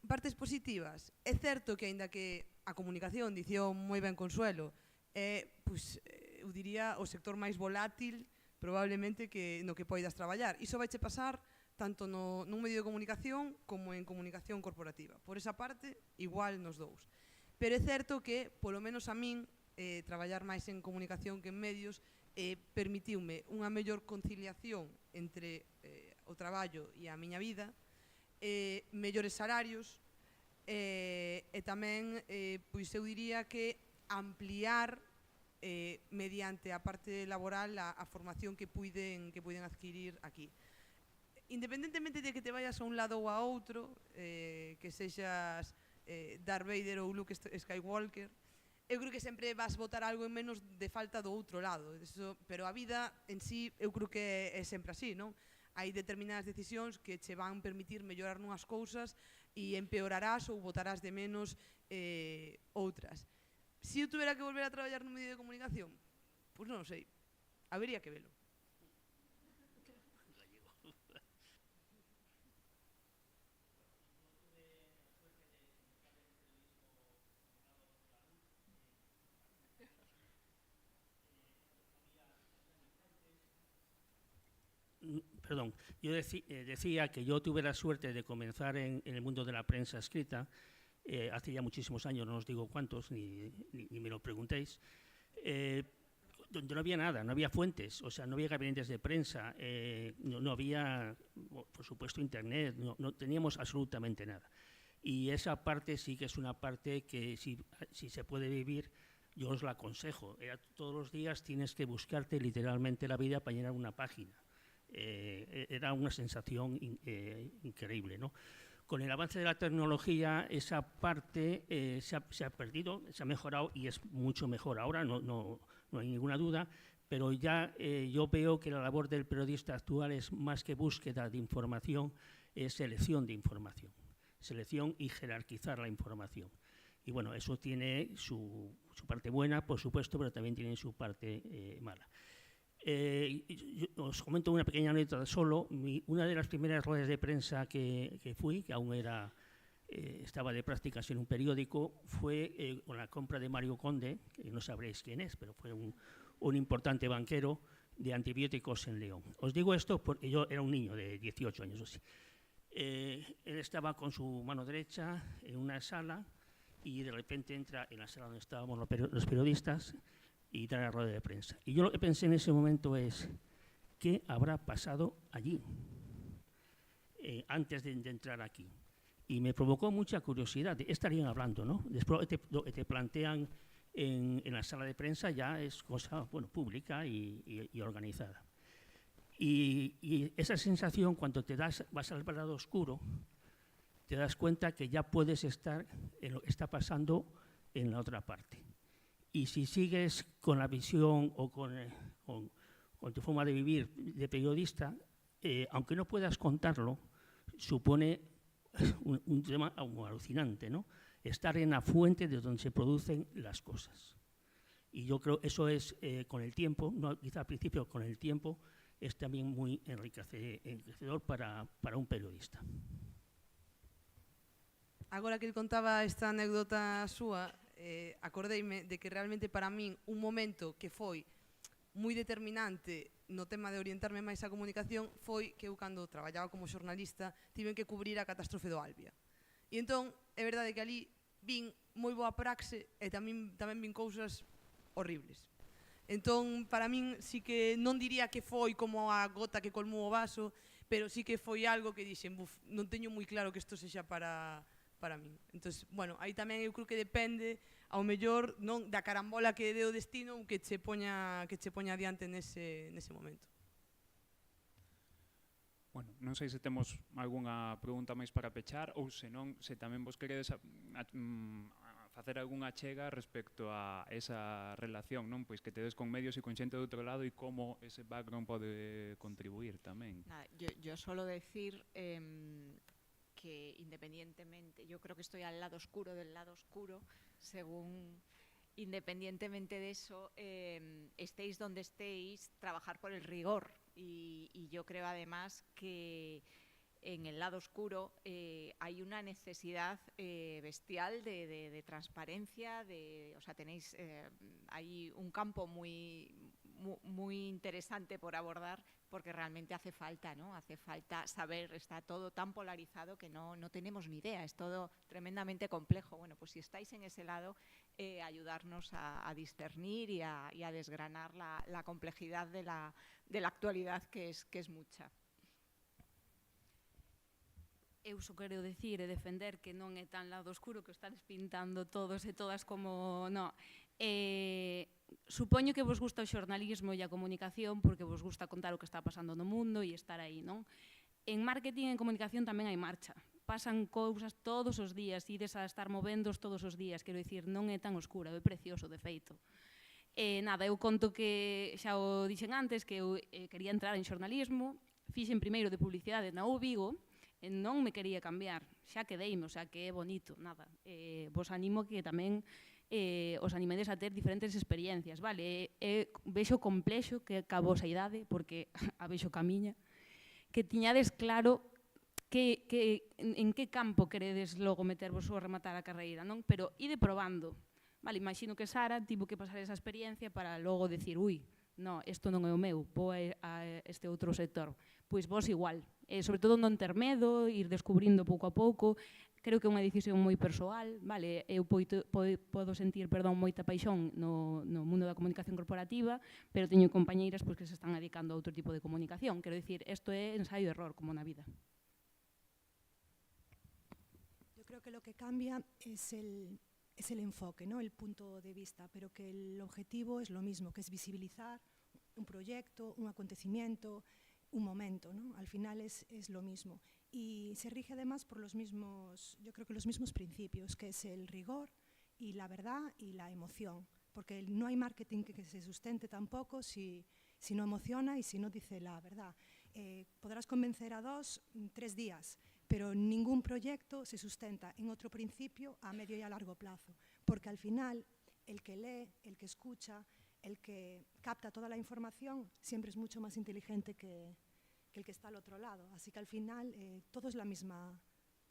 Partes positivas. É certo que, aínda que a comunicación, dicía moi ben Consuelo, eu diría o sector máis volátil probablemente no que poidas traballar. Iso vaiche pasar tanto nun medio de comunicación como en comunicación corporativa. Por esa parte, igual nos dous. Pero é certo que, polo menos a min, traballar máis en comunicación que en medios permitiume unha mellor conciliación entre o traballo e a miña vida, mellores salarios e tamén, pois eu diría que ampliar mediante a parte laboral a formación que puiden adquirir aquí. Independentemente de que te vayas a un lado ou a outro, que sexas Darth Vader ou Luke Skywalker, eu creo que sempre vas botar algo en menos de falta do outro lado. Pero a vida en sí, eu creo que é sempre así, non? Hai determinadas decisións que che van permitir mellorar nunhas cousas e empeorarás ou botarás de menos outras. Se eu tuvera que volver a traballar nun medio de comunicación, pois non sei, habería que velo. Perdón, yo decía que yo tuve la suerte de comenzar en el mundo de la prensa escrita hace ya muchísimos años, no os digo cuántos, ni me lo preguntéis, donde no había nada, no había fuentes, o sea, no había gabinetes de prensa, no había, por supuesto, internet, no teníamos absolutamente nada. Y esa parte sí que es una parte que si se puede vivir, yo os la aconsejo. Todos los días tienes que buscarte literalmente la vida para llenar una página. Era una sensación increíble, ¿no? Con el avance de la tecnología, esa parte se ha perdido, se ha mejorado y es mucho mejor. Ahora no hay ninguna duda, pero ya yo veo que la labor del periodista actual es más que búsqueda de información, es selección de información. Selección y jerarquizar la información. Y bueno, eso tiene su parte buena, por supuesto, pero también tiene su parte mala. Os comento una pequeña anécdota solo. Una de las primeras ruedas de prensa que fui, que aún estaba de prácticas en un periódico, fue con la compra de Mario Conde, que no sabréis quién es, pero fue un importante banquero de antibióticos en León. Os digo esto porque yo era un niño de 18 años o así. Él estaba con su mano derecha en una sala y de repente entra en la sala donde estábamos los periodistas y trae la rueda de prensa. Y yo lo que pensé en ese momento es, ¿qué habrá pasado allí antes de entrar aquí? Y me provocó mucha curiosidad. ¿De qué estarían hablando, no? Después lo que te plantean en la sala de prensa ya es cosa pública y organizada. Y esa sensación, cuando vas al lado oscuro, te das cuenta que ya puedes estar en lo que está pasando en la otra parte. Y si sigues con la visión o con tu forma de vivir de periodista, aunque no puedas contarlo, supone un tema alucinante, ¿no? Estar en la fuente de donde se producen las cosas. Y yo creo que eso es, con el tiempo, no quizá al principio, con el tiempo, es también muy enriquecedor para un periodista. Agora que ele contaba esta anécdota súa, acordeime de que realmente para min un momento que foi moi determinante no tema de orientarme máis á comunicación foi que eu, cando traballaba como xornalista, tiven que cubrir a catástrofe do Albia. E entón, é verdade que ali vin moi boa praxe e tamén vin cousas horribles. Entón, para min, sí que non diría que foi como a gota que colmou o vaso, pero sí que foi algo que dixen, non teño moi claro que isto sexa para min. Entón, aí tamén eu creo que depende, ao mellor, non da carambola que dé o destino ou que che poña adiante nese momento. Bueno, non sei se temos algunha pregunta máis para pechar ou se non, se tamén vos queredes facer algunha achega respecto a esa relación, non? Pois que tedes con medios e con xente do outro lado e como ese background pode contribuir tamén. Yo solo decir que independientemente, yo creo que estoy al lado oscuro del lado oscuro, según independientemente de eso, estéis donde estéis, trabajar por el rigor. Y yo creo además que en el lado oscuro hay una necesidad bestial de transparencia, o sea, tenéis hay un campo muy interesante por abordar, porque realmente hace falta, ¿no? Hace falta saber, está todo tan polarizado que no tenemos ni idea, es todo tremendamente complejo. Bueno, pues si estáis en ese lado, ayudarnos a discernir y a desgranar la complejidad de la actualidad, que es mucha. Eu só quero dicir e defender que non é tan lado oscuro que estades pintando todos e todas como... No. Supoño que vos gusta o xornalismo e a comunicación porque vos gusta contar o que está pasando no mundo e estar aí, non? En marketing e en comunicación tamén hai marcha. Pasan cousas todos os días, ides a estar movendos todos os días, quero dicir, non é tan oscura, é precioso, de feito. Nada, eu conto que xa o dixen antes que eu quería entrar en xornalismo, fixen primeiro de publicidade na UVigo, e non me quería cambiar, xa quedeime, o sea que é bonito, nada. Vos animo que tamén os animedes a ter diferentes experiencias, vale? Vexo complexo que ca vosa idade, porque a vexo camiña, que tiñades claro en que campo queredes logo metervos ou rematar a carreira, non? Pero ide probando. Vale, imagino que Sara tivo que pasar esa experiencia para logo decir, ui, no, isto non é o meu, vou a este outro sector. Pois vos igual, sobre todo non ter medo, ir descubrindo pouco a pouco. Creo que é unha decisión moi persoal, vale? Eu podo sentir, moita paixón no mundo da comunicación corporativa, pero teño compañeiras que se están dedicando a outro tipo de comunicación. Quero dicir, isto é ensaio e error, como na vida. Yo creo que lo que cambia es el enfoque, ¿no? El punto de vista, pero que el objetivo es lo mismo, que es visibilizar un proyecto, un acontecimiento, un momento, ¿no? Al final es lo mismo. Y se rige además por los mismos, yo creo que los mismos principios, que es el rigor y la verdad y la emoción. Porque no hay marketing que se sustente tampoco si no emociona y si no dice la verdad. Podrás convencer a 2, 3 días, pero ningún proyecto se sustenta en otro principio a medio y a largo plazo. Porque al final el que lee, el que escucha, el que capta toda la información siempre es mucho más inteligente que el que está al otro lado. Así que al final todo es la misma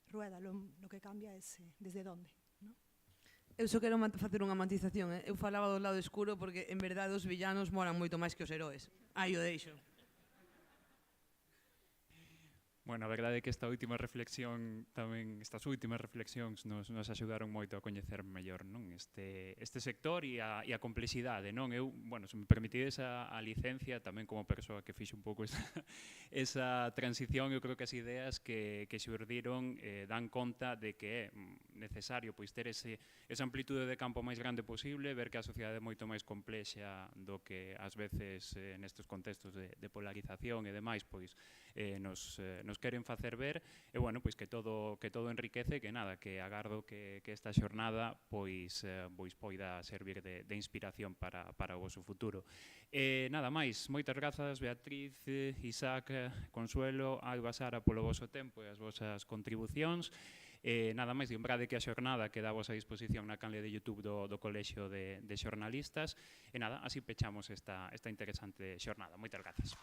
rueda, lo que cambia es desde dónde, ¿no? Eu só quero facer unha matización. Eu falaba do lado escuro porque en verdade os villanos moran moito máis que os heróis. Aí o deixo. Bueno, a verdade é que esta última reflexión tamén, estas últimas reflexións nos axudaron moito a coñecer mellor, non? Este sector e a complexidade, non? Eu, bueno, se me permitides a licencia, tamén como persoa que fixe un pouco esa transición, eu creo que as ideas que xurdiron dan conta de que é necesario pois ter esa amplitude de campo máis grande posible, ver que a sociedade é moito máis complexa do que ás veces nestes contextos de polarización e demais, pois nos queren facer ver, e bueno, pois que todo enriquece, que nada, que agardo que esta xornada pois poida servir de inspiración para o vosso futuro. Nada máis, moitas grazas Beatriz, Isaac, Consuelo, Alba, Sara polo voso tempo e as vosas contribucións. Nada máis, lembrade que a xornada queda a vosa disposición na canle de YouTube do Colexio de Xornalistas, e nada, así pechamos esta interesante xornada. Moitas grazas.